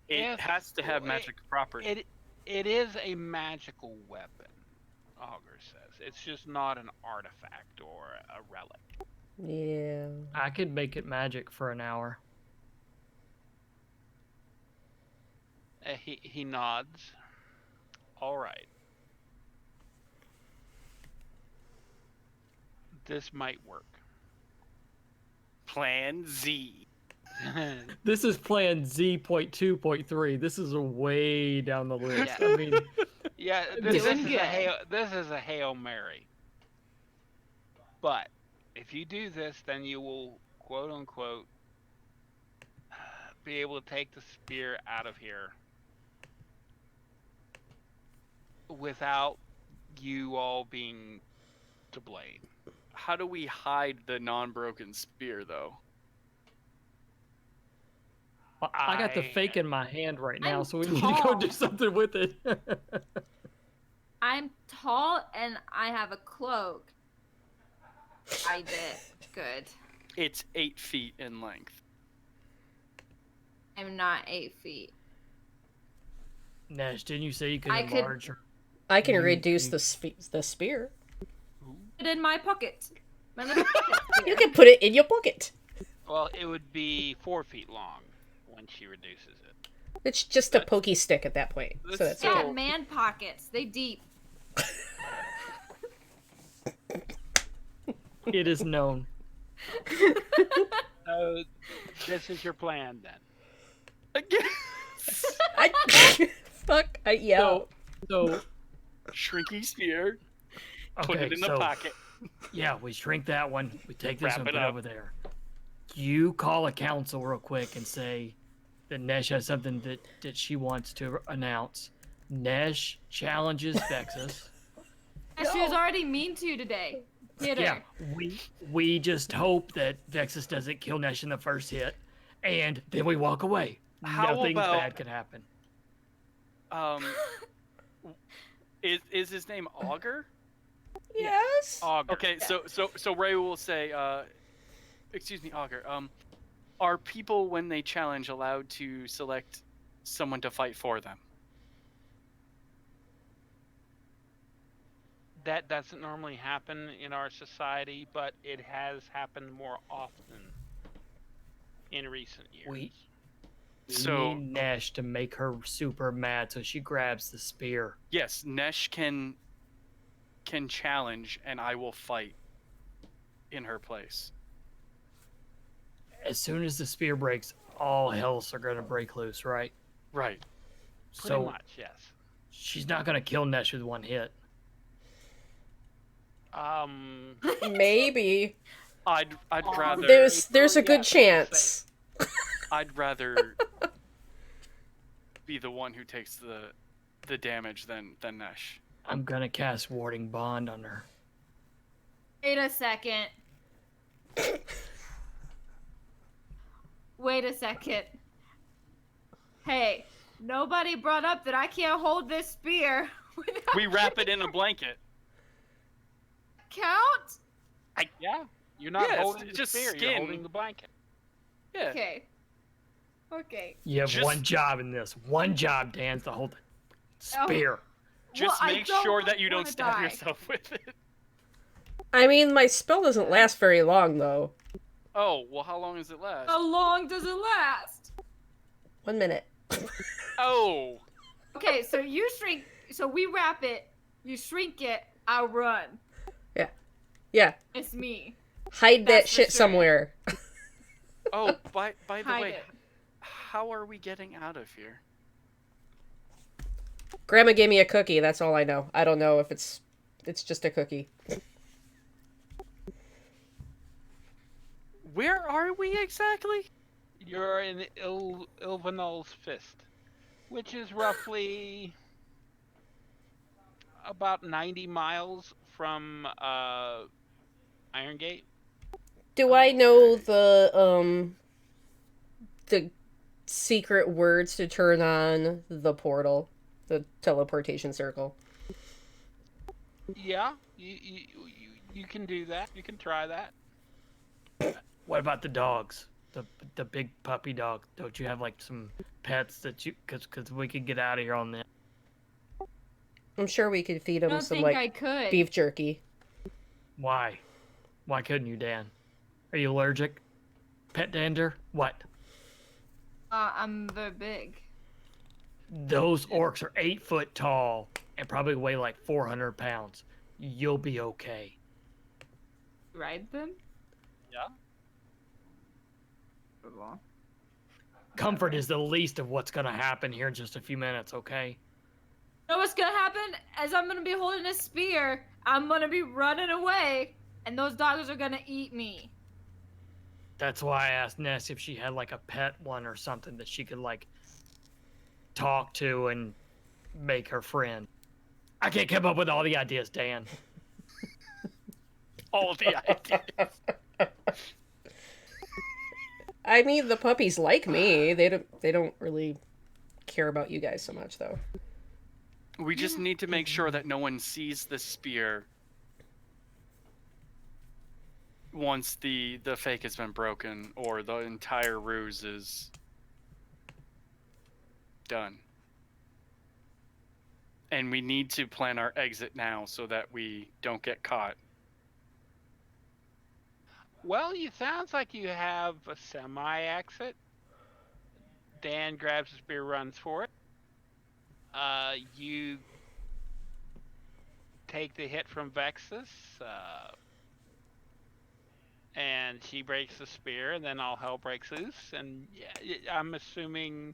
Speaker 5: It
Speaker 1: If-
Speaker 5: has to have magic properties.
Speaker 1: It is a magical weapon, Augur says. It's just not an artifact or a relic.
Speaker 2: Yeah.
Speaker 6: I could make it magic for an hour.
Speaker 1: He nods. All right. This might work.
Speaker 5: Plan Z.
Speaker 6: This is Plan Z.2.3. This is way down the list.
Speaker 1: Yeah.
Speaker 6: I mean,
Speaker 1: Yeah, this
Speaker 3: Doing
Speaker 1: is
Speaker 3: good.
Speaker 1: this is a Hail Mary. But if you do this, then you will, quote unquote, be able to take the spear out of here without you all being to blame.
Speaker 5: How do we hide the non-broken spear, though?
Speaker 6: I got the
Speaker 1: I-
Speaker 6: fake in my hand right now,
Speaker 3: I'm
Speaker 6: so we need to go
Speaker 3: tall.
Speaker 6: do something with it.
Speaker 3: I'm tall and I have a cloak. I did. Good.
Speaker 5: It's 8 feet in length.
Speaker 3: I'm not 8 feet.
Speaker 6: Nash, didn't you say you could
Speaker 3: I could-
Speaker 6: enlarge her?
Speaker 2: I can
Speaker 6: You-
Speaker 2: reduce
Speaker 6: you-
Speaker 2: the spear.
Speaker 3: Put it in my pocket. My little pocket.
Speaker 2: You can put it in your pocket.
Speaker 1: Well, it would be 4 feet long when she reduces it.
Speaker 2: It's just a pokey stick at that point. So that's
Speaker 3: Yeah,
Speaker 2: okay.
Speaker 3: man pockets. They deep.
Speaker 6: It is known.
Speaker 1: So this is your plan then.
Speaker 2: I, fuck. Yeah.
Speaker 6: So,
Speaker 5: Shrinky spear.
Speaker 6: okay,
Speaker 5: Put it in the
Speaker 6: so,
Speaker 5: pocket.
Speaker 6: yeah, we shrink that one. We take this
Speaker 5: Wrap
Speaker 6: one,
Speaker 5: it
Speaker 6: put it
Speaker 5: up.
Speaker 6: over there. You call a council real quick and say that Nesh has something that she wants to announce. Nesh challenges Vexus.
Speaker 3: She was already mean to you today. Hit her.
Speaker 6: Yeah, we just hope that Vexus doesn't kill Nesh in the first hit, and then we walk away.
Speaker 5: How
Speaker 6: Nothing
Speaker 5: about-
Speaker 6: bad could happen.
Speaker 5: Is his name Augur?
Speaker 2: Yes.
Speaker 1: Augur.
Speaker 5: Okay, so Ray will say, excuse me, Augur. Are people when they challenge allowed to select someone to fight for them?
Speaker 1: That doesn't normally happen in our society, but it has happened more often in recent years.
Speaker 6: We
Speaker 5: So-
Speaker 6: need Nesh to make her super mad, so she grabs the spear.
Speaker 5: Yes, Nesh can challenge, and I will fight in her place.
Speaker 6: As soon as the spear breaks, all hells are gonna break loose, right?
Speaker 5: Right.
Speaker 1: Pretty
Speaker 6: So
Speaker 1: much, yes.
Speaker 6: she's not gonna kill Nesh with one hit.
Speaker 2: Maybe.
Speaker 5: I'd rather
Speaker 2: There's a good
Speaker 1: Yeah,
Speaker 2: chance.
Speaker 5: I'd rather be the one who takes the damage than Nesh.
Speaker 6: I'm gonna cast Warding Bond on her.
Speaker 3: Wait a second. Wait a second. Hey, nobody brought up that I can't hold this spear. without
Speaker 5: We wrap it in a blanket.
Speaker 3: count?
Speaker 1: Yeah, you're not
Speaker 5: Yeah, it's
Speaker 1: holding the
Speaker 5: just
Speaker 1: spear,
Speaker 5: skin.
Speaker 1: you're holding the blanket.
Speaker 5: Yeah.
Speaker 3: Okay. Okay.
Speaker 6: You have
Speaker 5: Just-
Speaker 6: one job in this. One job, Dan, to hold the spear.
Speaker 5: Just
Speaker 3: Well, I
Speaker 5: make
Speaker 3: don't
Speaker 5: sure that you don't
Speaker 3: wanna
Speaker 5: stab
Speaker 3: die.
Speaker 5: yourself with it.
Speaker 2: I mean, my spell doesn't last very long, though.
Speaker 5: Oh, well, how long does it last?
Speaker 3: How long does it last?
Speaker 2: 1 minute.
Speaker 5: Oh,
Speaker 3: Okay, so you shrink. So we wrap it. You shrink it. I run.
Speaker 2: Yeah. Yeah.
Speaker 3: It's me.
Speaker 2: Hide that
Speaker 3: That's for
Speaker 2: shit
Speaker 3: sure.
Speaker 2: somewhere.
Speaker 5: oh. By the
Speaker 3: Hide
Speaker 5: way,
Speaker 3: it.
Speaker 5: how are we getting out of here?
Speaker 2: Grandma gave me a cookie. That's all I know. I don't know if it's just a cookie.
Speaker 5: Where are we exactly?
Speaker 1: You're in Ilvanol's Fist, which is roughly about 90 miles from Iron Gate.
Speaker 2: Do I know the secret words to turn on the portal, the teleportation circle?
Speaker 1: Yeah, you can do that. You can try that.
Speaker 6: What about the dogs? The big puppy dog. Don't you have like some pets that you cuz we could get out of here on that.
Speaker 2: I'm sure we could feed
Speaker 3: I
Speaker 2: him
Speaker 3: don't
Speaker 2: some
Speaker 3: think
Speaker 2: like
Speaker 3: I could.
Speaker 2: beef jerky.
Speaker 6: Why? Why couldn't you, Dan? Are you allergic? Pet dander? What?
Speaker 3: I'm very big.
Speaker 6: Those orcs are 8 foot tall and probably weigh like 400 pounds. You'll be okay.
Speaker 3: Ride them?
Speaker 5: Yeah.
Speaker 3: Well,
Speaker 6: Comfort is the least of what's gonna happen here in just a few minutes, okay?
Speaker 3: you know what's gonna happen? As I'm gonna be holding a spear, I'm gonna be running away, and those dogs are gonna eat me.
Speaker 6: That's why I asked Ness if she had like a pet one or something that she could like talk to and make her friend. I can't come up with all the ideas, Dan.
Speaker 5: All the ideas.
Speaker 2: I mean, the puppies like me. They don't really care about you guys so much though.
Speaker 5: We just need to make sure that no one sees the spear once the fake has been broken or the entire ruse is done. And we need to plan our exit now so that we don't get caught.
Speaker 1: Well, it sounds like you have a semi-exit. Dan grabs the spear, runs for it. You take the hit from Vexus, and she breaks the spear, and then all hell breaks loose. And yeah, I'm assuming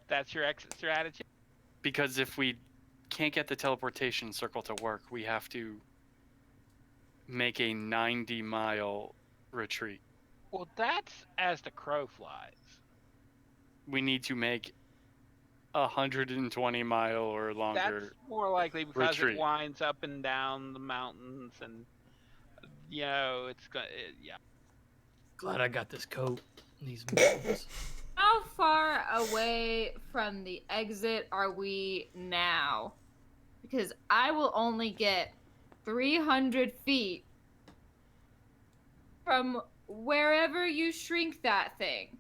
Speaker 1: that's your exit strategy.
Speaker 5: Because if we can't get the teleportation circle to work, we have to make a 90-mile retreat.
Speaker 1: Well, that's as the crow flies.
Speaker 5: We need to make 120-mile or longer.
Speaker 1: That's more likely because
Speaker 5: retreat.
Speaker 1: it winds up and down the mountains, and it's gonna. Yeah.
Speaker 6: Glad I got this coat and these mittens.
Speaker 3: How far away from the exit are we now? Because I will only get 300 feet from wherever you shrink that thing.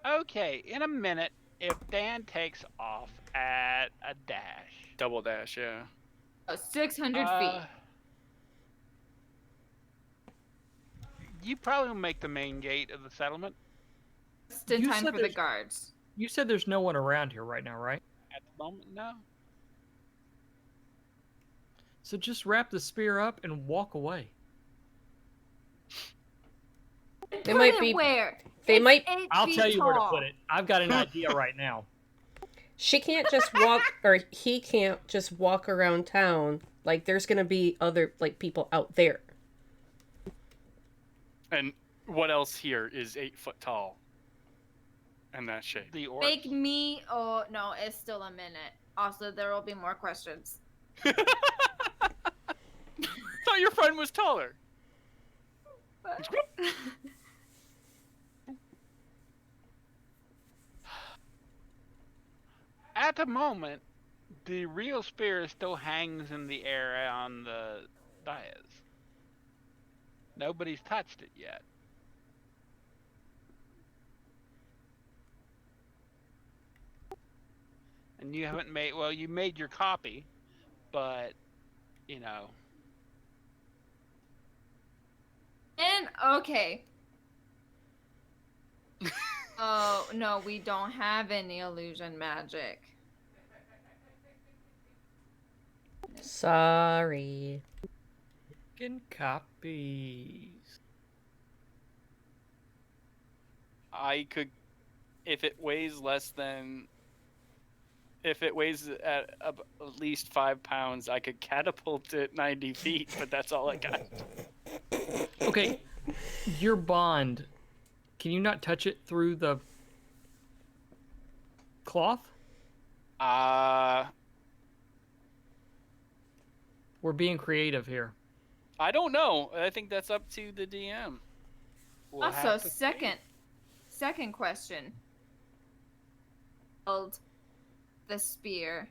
Speaker 1: Okay, in a minute, if Dan takes off at a dash,
Speaker 5: Double dash, yeah.
Speaker 3: Oh, 600 feet.
Speaker 1: You probably will make the main gate of the settlement
Speaker 3: Just in
Speaker 6: You
Speaker 3: time
Speaker 6: said
Speaker 3: for the
Speaker 6: there's-
Speaker 3: guards.
Speaker 6: You said there's no one around here right now, right?
Speaker 1: at the moment. No.
Speaker 6: So just wrap the spear up and walk away.
Speaker 2: They
Speaker 3: Put
Speaker 2: might
Speaker 3: it
Speaker 2: be-
Speaker 3: where?
Speaker 2: they
Speaker 3: It's
Speaker 2: might-
Speaker 3: 8
Speaker 6: I'll
Speaker 3: feet
Speaker 6: tell you where to
Speaker 3: tall.
Speaker 6: put it. I've got an idea right now.
Speaker 2: She can't just walk, or he can't just walk around town. Like, there's gonna be other, like, people out there.
Speaker 5: And what else here is 8 foot tall? And that shape.
Speaker 1: The orcs.
Speaker 3: Make me. Oh no, it's still a minute. Also, there will be more questions.
Speaker 5: Thought your friend was taller.
Speaker 1: At the moment, the real spear still hangs in the air on the dais. Nobody's touched it yet. And you haven't made, well, you made your copy, but,
Speaker 3: Dan, And okay. Oh no, we don't have any illusion magic.
Speaker 2: Sorry.
Speaker 4: Can copies.
Speaker 5: I could, if it weighs at least 5 pounds, I could catapult it 90 feet, but that's all I got.
Speaker 4: Okay, your bond. Can you not touch it through the cloth? We're being creative here.
Speaker 5: I don't know. I think that's up to the DM.
Speaker 1: We'll
Speaker 3: Also,
Speaker 1: have to see.
Speaker 3: second question. Held the spear,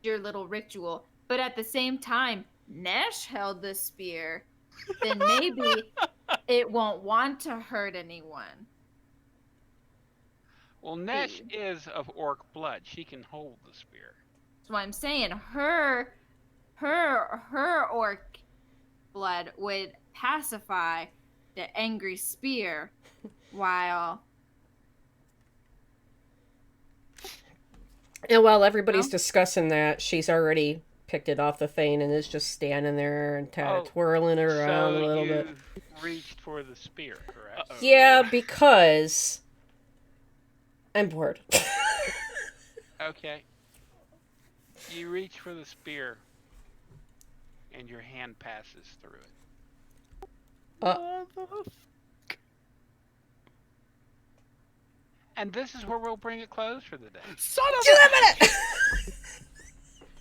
Speaker 3: your little ritual, but at the same time, Nesh held the spear. Then maybe it won't want to hurt anyone.
Speaker 1: Well, Nesh
Speaker 3: Dude.
Speaker 1: is of orc blood. She can hold the spear.
Speaker 3: That's what I'm saying. Her orc blood would pacify the angry spear, while
Speaker 2: And while everybody's
Speaker 3: No?
Speaker 2: discussing that, she's already picked it off the Thane and is just standing there and
Speaker 1: Oh,
Speaker 2: twirling it around
Speaker 1: So
Speaker 2: a little bit.
Speaker 1: you've reached for the spear, correct?
Speaker 5: Uh-oh.
Speaker 2: Yeah, because I'm bored.
Speaker 1: Okay. You reach for the spear, and your hand passes through it. And this is where we'll bring it close for the day.
Speaker 5: Son of a...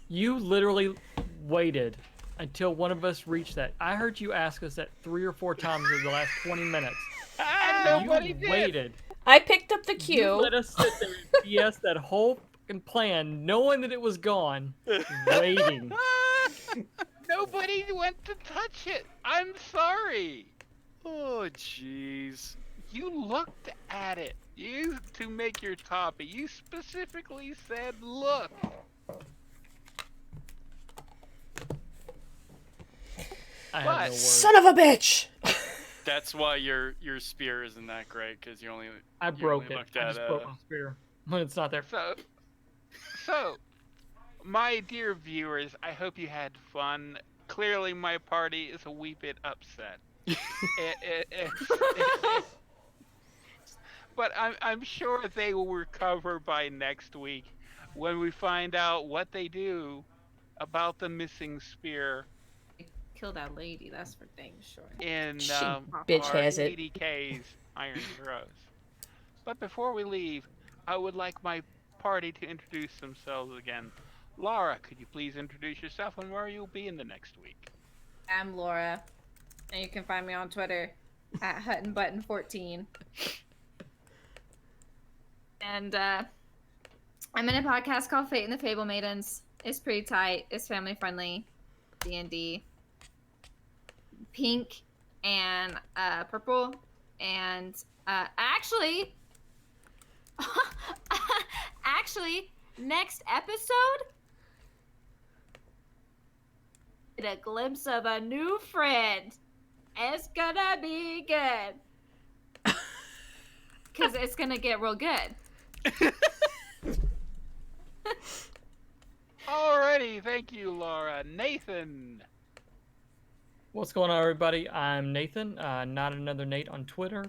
Speaker 4: You literally waited until one of us reached that. I heard you ask us that 3 or 4 times in the last 20 minutes.
Speaker 1: And nobody
Speaker 4: You
Speaker 1: did.
Speaker 4: waited.
Speaker 2: I picked up the
Speaker 4: You
Speaker 2: cue.
Speaker 4: let us sit there and BS that whole fucking plan, knowing that it was gone, waiting.
Speaker 1: Nobody went to touch it. I'm sorry.
Speaker 5: Oh, jeez.
Speaker 1: You looked at it. You to make your topic. You specifically said, "Look."
Speaker 4: I had
Speaker 1: But-
Speaker 4: no words.
Speaker 2: Son of a bitch!
Speaker 5: That's why your spear isn't that great, because you only
Speaker 4: I broke
Speaker 5: only
Speaker 4: it.
Speaker 5: looked
Speaker 4: I
Speaker 5: at,
Speaker 4: just broke my spear when it's not there.
Speaker 1: So, my dear viewers, I hope you had fun. Clearly, my party is a wee bit upset. But I'm sure they will recover by next week when we find out what they do about the missing spear
Speaker 3: kill that lady. That's for dang sure.
Speaker 1: in
Speaker 2: She
Speaker 1: our
Speaker 2: has it.
Speaker 1: TDK's Iron Heroes. But before we leave, I would like my party to introduce themselves again. Laura, could you please introduce yourself and where you'll be in the next week?
Speaker 3: I'm Laura, and you can find me on Twitter at HuttonButton14. And I'm in a podcast called Fate and the Fable Maidens. It's pretty tight. It's family friendly. D&D. Pink and purple. And actually, next episode, get a glimpse of a new friend. It's gonna be good. Because it's gonna get real good.
Speaker 1: Alrighty, thank you, Laura. Nathan.
Speaker 4: What's going on, everybody? I'm Nathan, not another Nate on Twitter,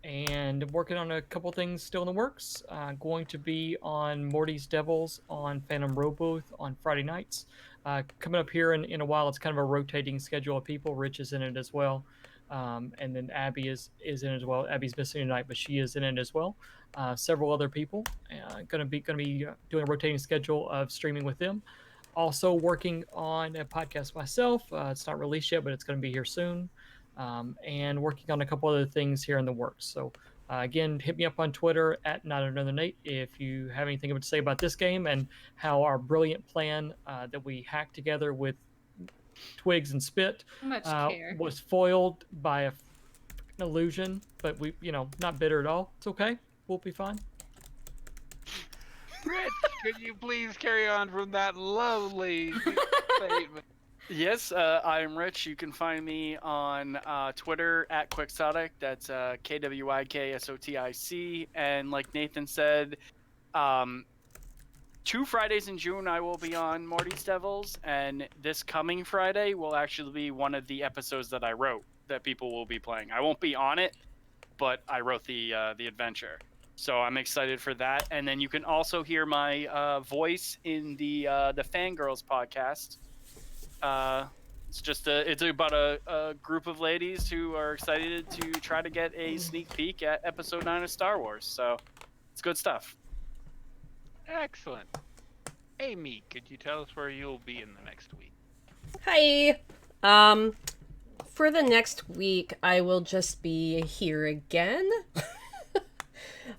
Speaker 4: and working on a couple things still in the works. Going to be on Morty's Devils on Phantom Row Booth on Friday nights. Coming up here in a while, it's kind of a rotating schedule of people. Rich is in it as well, and then Abby is in it as well. Abby's missing tonight, but she is in it as well. Several other people. Gonna be doing a rotating schedule of streaming with them. Also working on a podcast myself. It's not released yet, but it's going to be here soon. And working on a couple other things here in the works. So again, hit me up on Twitter at Not Another Nate if you have anything to say about this game and how our brilliant plan that we hacked together with Twigs and Spit
Speaker 3: Much care.
Speaker 4: was foiled by an illusion. But we, not bitter at all. It's okay. We'll be fine.
Speaker 1: Rich, could you please carry on from that lovely statement?
Speaker 5: Yes, I'm Rich. You can find me on Twitter at Quixotic. That's Kwiksotic. And like Nathan said, um, 2 Fridays in June I will be on Morty's Devils, and this coming Friday will actually be one of the episodes that I wrote that people will be playing. I won't be on it, but I wrote the adventure, so I'm excited for that. And then you can also hear my voice in the Fangirls podcast. It's about a group of ladies who are excited to try to get a sneak peek at Episode 9 of Star Wars. So it's good stuff.
Speaker 1: Excellent. Amy, could you tell us where you'll be in the next week?
Speaker 2: Hi. For the next week, I will just be here again.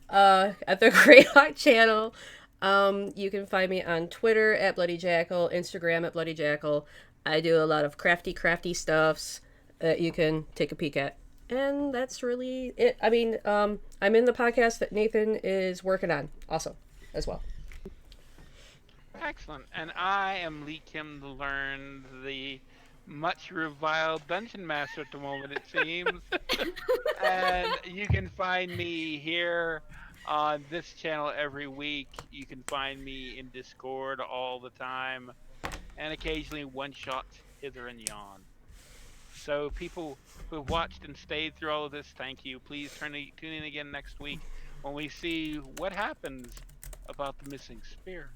Speaker 2: At the Great Hawk channel. You can find me on Twitter at Bloody Jackal, Instagram at Bloody Jackal. I do a lot of crafty stuffs that you can take a peek at. And that's really it. I mean, I'm in the podcast that Nathan is working on also, as well.
Speaker 1: Excellent. And I am Lee Kim, the Learned, the much reviled dungeon master at the moment, it seems. And you can find me here on this channel every week. You can find me in Discord all the time, and occasionally one shots hither and yon. So, people who have watched and stayed through all of this, thank you. Please tune in again next week when we see what happens about the missing spear.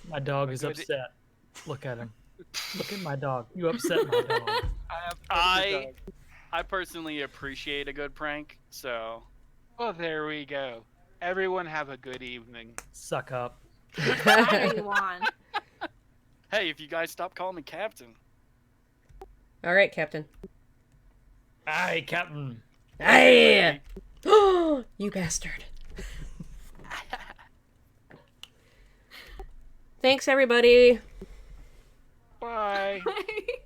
Speaker 6: My dog
Speaker 1: A
Speaker 6: is
Speaker 1: good-
Speaker 6: upset. Look at him. Look at my dog. You upset my dog.
Speaker 5: I personally appreciate a good prank, so
Speaker 1: Well, there we go. Everyone have a good evening.
Speaker 6: Suck up.
Speaker 3: Everyone.
Speaker 5: hey, if you guys stop calling me Captain.
Speaker 2: All right, Captain.
Speaker 6: Aye, Captain.
Speaker 2: Aye! Oh, you bastard. Thanks, everybody.
Speaker 1: Bye.
Speaker 3: Bye.